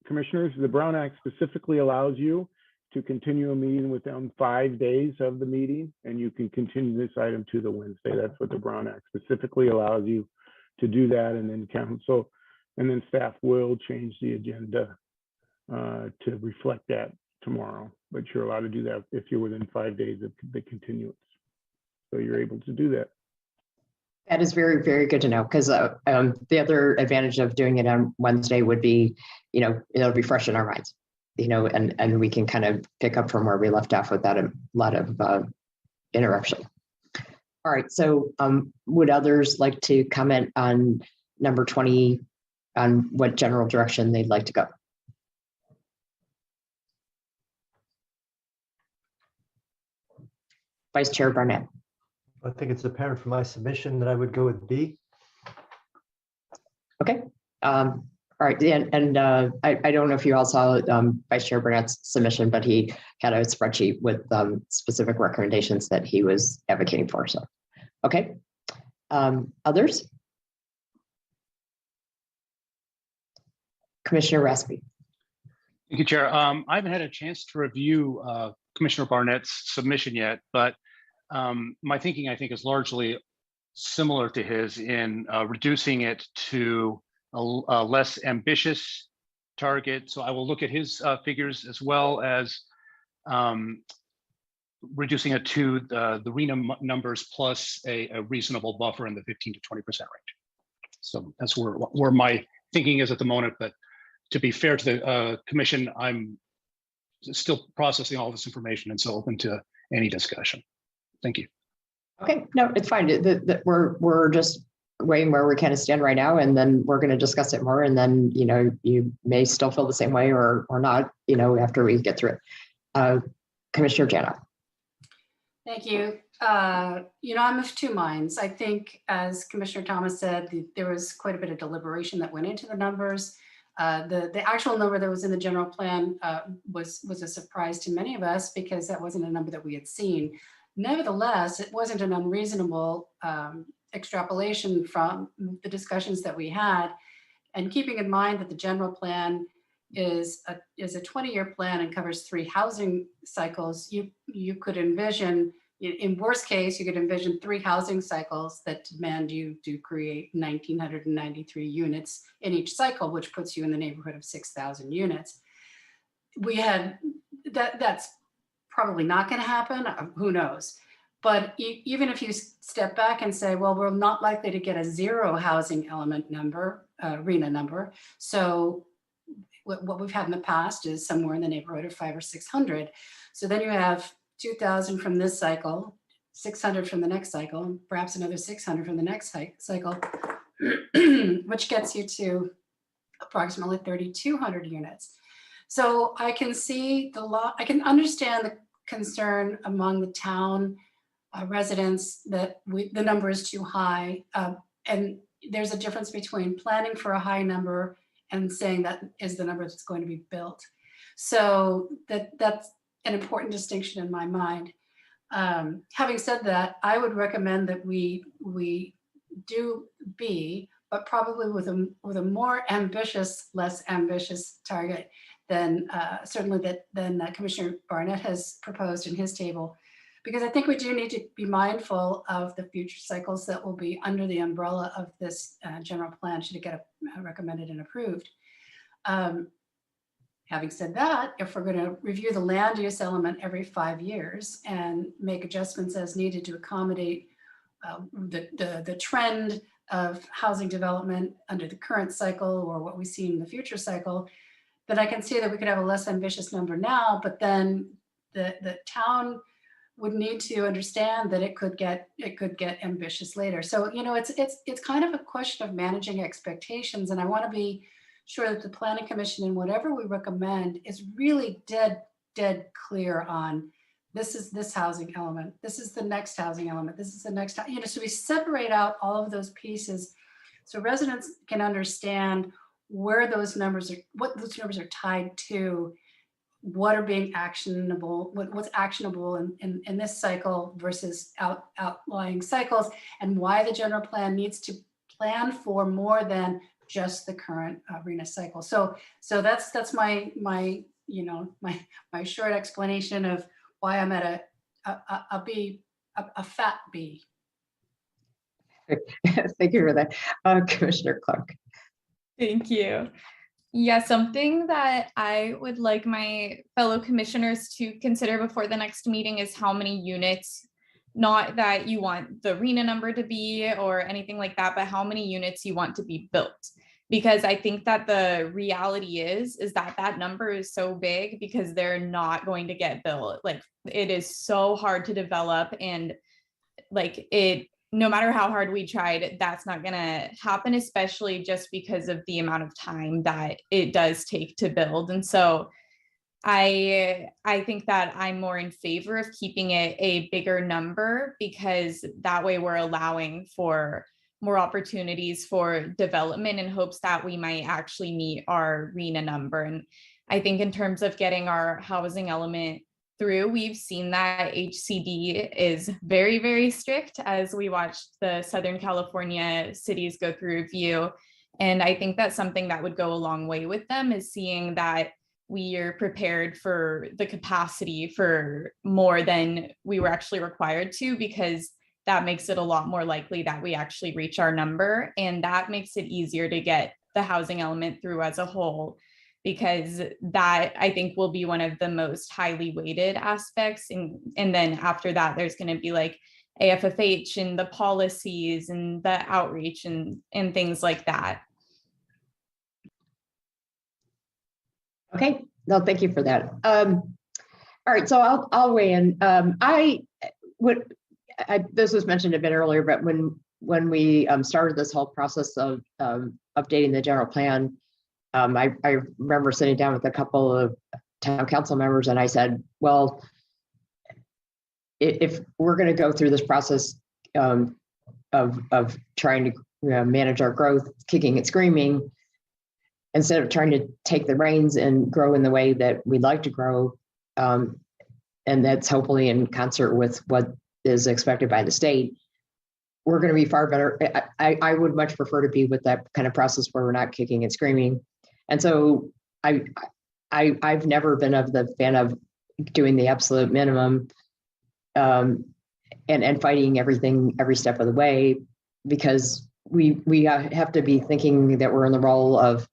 Commissioners, the Brown Act specifically allows you to continue a meeting within 5 days of the meeting, and you can continue this item to the Wednesday. That's what the Brown Act specifically allows you to do that, and then council, and then staff will change the agenda to reflect that tomorrow. But you're allowed to do that if you're within 5 days of the continuance. So you're able to do that. That is very, very good to know, because the other advantage of doing it on Wednesday would be, it'll be fresh in our minds, and we can kind of pick up from where we left off without a lot of interruption. All right, so would others like to comment on number 20, on what general direction they'd like to go? Vice Chair Barnett. I think it's apparent from my submission that I would go with B. Okay. All right. And I don't know if you all saw Vice Chair Burnett's submission, but he had a spreadsheet with specific recommendations that he was advocating for. So, okay. Others? Commissioner Raspy. Thank you, Chair. I haven't had a chance to review Commissioner Barnett's submission yet, but my thinking, I think, is largely similar to his in reducing it to a less ambitious target. So I will look at his figures, as well as reducing it to the RENA numbers plus a reasonable buffer in the 15 to 20% range. So that's where my thinking is at the moment. But to be fair to the commission, I'm still processing all this information, and so open to any discussion. Thank you. Okay, no, it's fine. We're just weighing where we kind of stand right now, and then we're going to discuss it more. And then, you may still feel the same way or not, after we get through it. Commissioner Jana. Thank you. I'm of two minds. I think, as Commissioner Thomas said, there was quite a bit of deliberation that went into the numbers. The actual number that was in the general plan was a surprise to many of us, because that wasn't a number that we had seen. Nevertheless, it wasn't an unreasonable extrapolation from the discussions that we had. And keeping in mind that the general plan is a 20-year plan and covers 3 housing cycles, you could envision, in worst case, you could envision 3 housing cycles that demand you to create 1,993 units in each cycle, which puts you in the neighborhood of 6,000 units. We had that's probably not going to happen. Who knows? But even if you step back and say, well, we're not likely to get a 0 housing element number, RENA number. So what we've had in the past is somewhere in the neighborhood of 500 or 600. So then you have 2,000 from this cycle, 600 from the next cycle, and perhaps another 600 from the next cycle, which gets you to approximately 3,200 units. So I can see I can understand the concern among the town residents that the number is too high. And there's a difference between planning for a high number and saying that is the number that's going to be built. So that's an important distinction in my mind. Having said that, I would recommend that we do B, but probably with a more ambitious, less ambitious target than certainly than Commissioner Barnett has proposed in his table, because I think we do need to be mindful of the future cycles that will be under the umbrella of this general plan should it get recommended and approved. Having said that, if we're going to review the land use element every 5 years and make adjustments as needed to accommodate the trend of housing development under the current cycle or what we see in the future cycle, then I can see that we could have a less ambitious number now, but then the town would need to understand that it could get ambitious later. So, it's kind of a question of managing expectations, and I want to be sure that the Planning Commission, in whatever we recommend, is really dead clear on this is this housing element, this is the next housing element, this is the next, so we separate out all of those pieces so residents can understand where those numbers are, what those numbers are tied to, what are being actionable, what's actionable in this cycle versus outlying cycles, and why the general plan needs to plan for more than just the current arena cycle. So that's my short explanation of why I'm at a B, a fat B. Thank you for that, Commissioner Clark. Thank you. Yeah, something that I would like my fellow commissioners to consider before the next meeting is how many units, not that you want the arena number to be or anything like that, but how many units you want to be built. Because I think that the reality is that that number is so big because they're not going to get built. Like, it is so hard to develop, and like no matter how hard we tried, that's not gonna happen, especially just because of the amount of time that it does take to build. And so I think that I'm more in favor of keeping it a bigger number, because that way we're allowing for more opportunities for development in hopes that we might actually meet our RHNA number. And I think in terms of getting our housing element through, we've seen that HCD is very, very strict as we watched the Southern California cities go through review. And I think that's something that would go a long way with them, is seeing that we are prepared for the capacity for more than we were actually required to, because that makes it a lot more likely that we actually reach our number. And that makes it easier to get the housing element through as a whole, because that I think will be one of the most highly weighted aspects. And then after that, there's going to be like AFFH and the policies and the outreach and things like that. Okay, no, thank you for that. All right, so I'll weigh in. This was mentioned a bit earlier, but when we started this whole process of updating the general plan, I remember sitting down with a couple of town council members, and I said, well, if we're going to go through this process of trying to manage our growth, kicking and screaming, instead of trying to take the reins and grow in the way that we'd like to grow, and that's hopefully in concert with what is expected by the state, we're going to be far better. I would much prefer to be with that kind of process where we're not kicking and screaming. And so I've never been of the fan of doing the absolute minimum and fighting everything every step of the way, because we have to be thinking that we're in the role of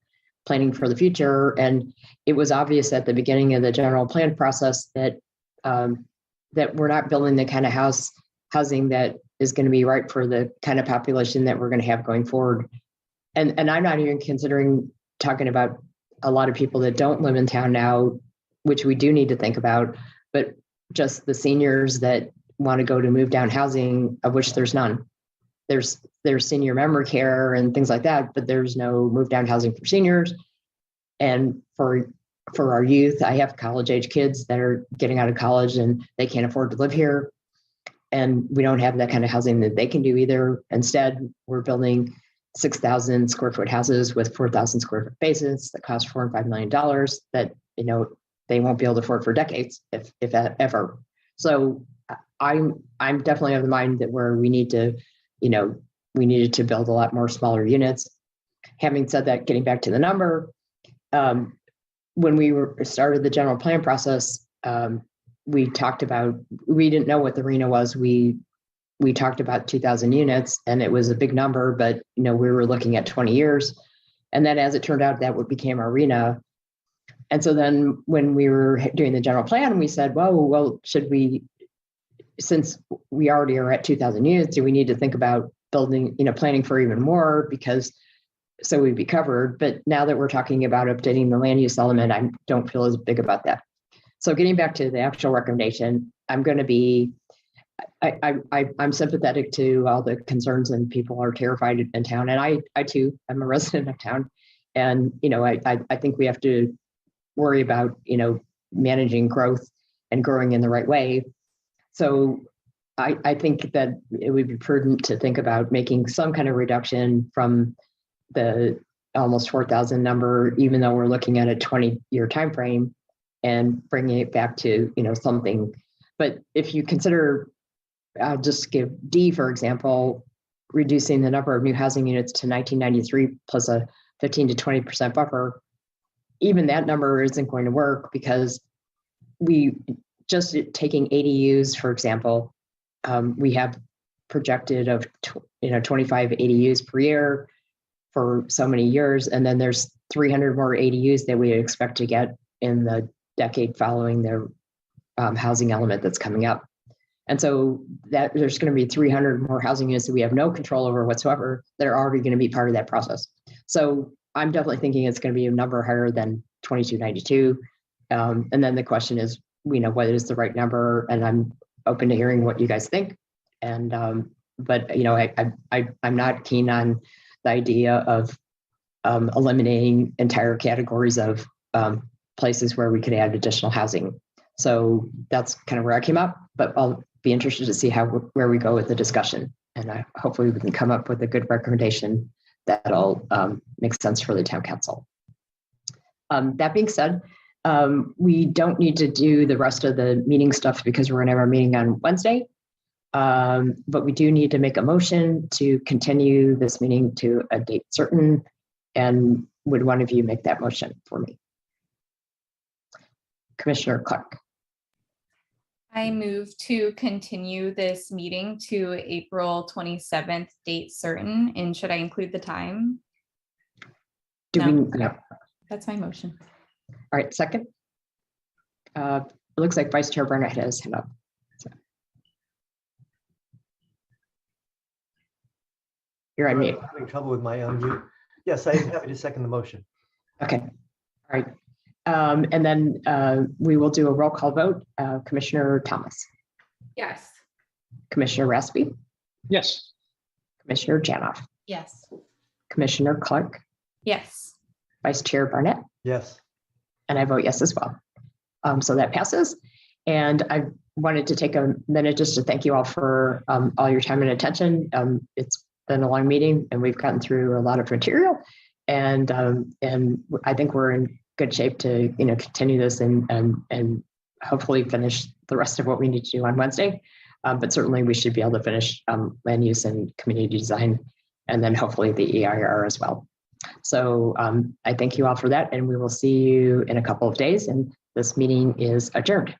planning for the future. And it was obvious at the beginning of the general plan process that that we're not building the kind of housing that is going to be right for the kind of population that we're going to have going forward. And I'm not even considering talking about a lot of people that don't live in town now, which we do need to think about, but just the seniors that want to go to move down housing, of which there's none. There's senior memory care and things like that, but there's no move down housing for seniors. And for our youth, I have college age kids that are getting out of college and they can't afford to live here. And we don't have that kind of housing that they can do either. Instead, we're building 6,000 square foot houses with 4,000 square foot basements that cost $4 and $5 million that, they won't be able to afford for decades, if ever. So I'm definitely of the mind that where we need to, we needed to build a lot more smaller units. Having said that, getting back to the number, when we started the general plan process, we talked about, we didn't know what the RHNA was. We talked about 2,000 units, and it was a big number, but we were looking at 20 years. And then as it turned out, that became our RHNA. And so then when we were doing the general plan, we said, well, should we, since we already are at 2,000 units, do we need to think about building, planning for even more, because so we'd be covered. But now that we're talking about updating the land use element, I don't feel as big about that. So getting back to the actual recommendation, I'm going to be, I'm sympathetic to all the concerns, and people are terrified in town. And I too, I'm a resident of town. And, I think we have to worry about, managing growth and growing in the right way. So I think that it would be prudent to think about making some kind of reduction from the almost 4,000 number, even though we're looking at a 20-year time frame, and bringing it back to, something. But if you consider, I'll just give D, for example, reducing the number of new housing units to 1993 plus a 15 to 20% buffer, even that number isn't going to work because we just taking ADUs, for example, we have projected of 25 ADUs per year for so many years, and then there's 300 more ADUs that we expect to get in the decade following their housing element that's coming up. And so that there's going to be 300 more housing units that we have no control over whatsoever that are already going to be part of that process. So I'm definitely thinking it's going to be a number higher than 2292. And then the question is, what is the right number? And I'm open to hearing what you guys think. And but I'm not keen on the idea of eliminating entire categories of places where we could add additional housing. So that's kind of where I came up, but I'll be interested to see where we go with the discussion. And hopefully we can come up with a good recommendation that'll make sense for the town council. That being said, we don't need to do the rest of the meeting stuff because we're going to have our meeting on Wednesday. But we do need to make a motion to continue this meeting to a date certain. And would one of you make that motion for me? Commissioner Clark. I move to continue this meeting to April 27th, date certain. And should I include the time? No. That's my motion. All right, second. It looks like Vice Chair Barnett has his hand up. So. You're on mute. I'm having trouble with my unmute. Yes, I'm happy to second the motion. Okay. All right. And then we will do a roll call vote. Commissioner Thomas. Yes. Commissioner Raspy. Yes. Commissioner Janoff. Yes. Commissioner Clark. Yes. Vice Chair Barnett. Yes. And I vote yes as well. So that passes. And I wanted to take a minute just to thank you all for all your time and attention. It's been a long meeting and we've gotten through a lot of material. And I think we're in good shape to continue this and hopefully finish the rest of what we need to do on Wednesday. But certainly we should be able to finish land use and community design, and then hopefully the EIR as well. So I thank you all for that, and we will see you in a couple of days. And this meeting is adjourned.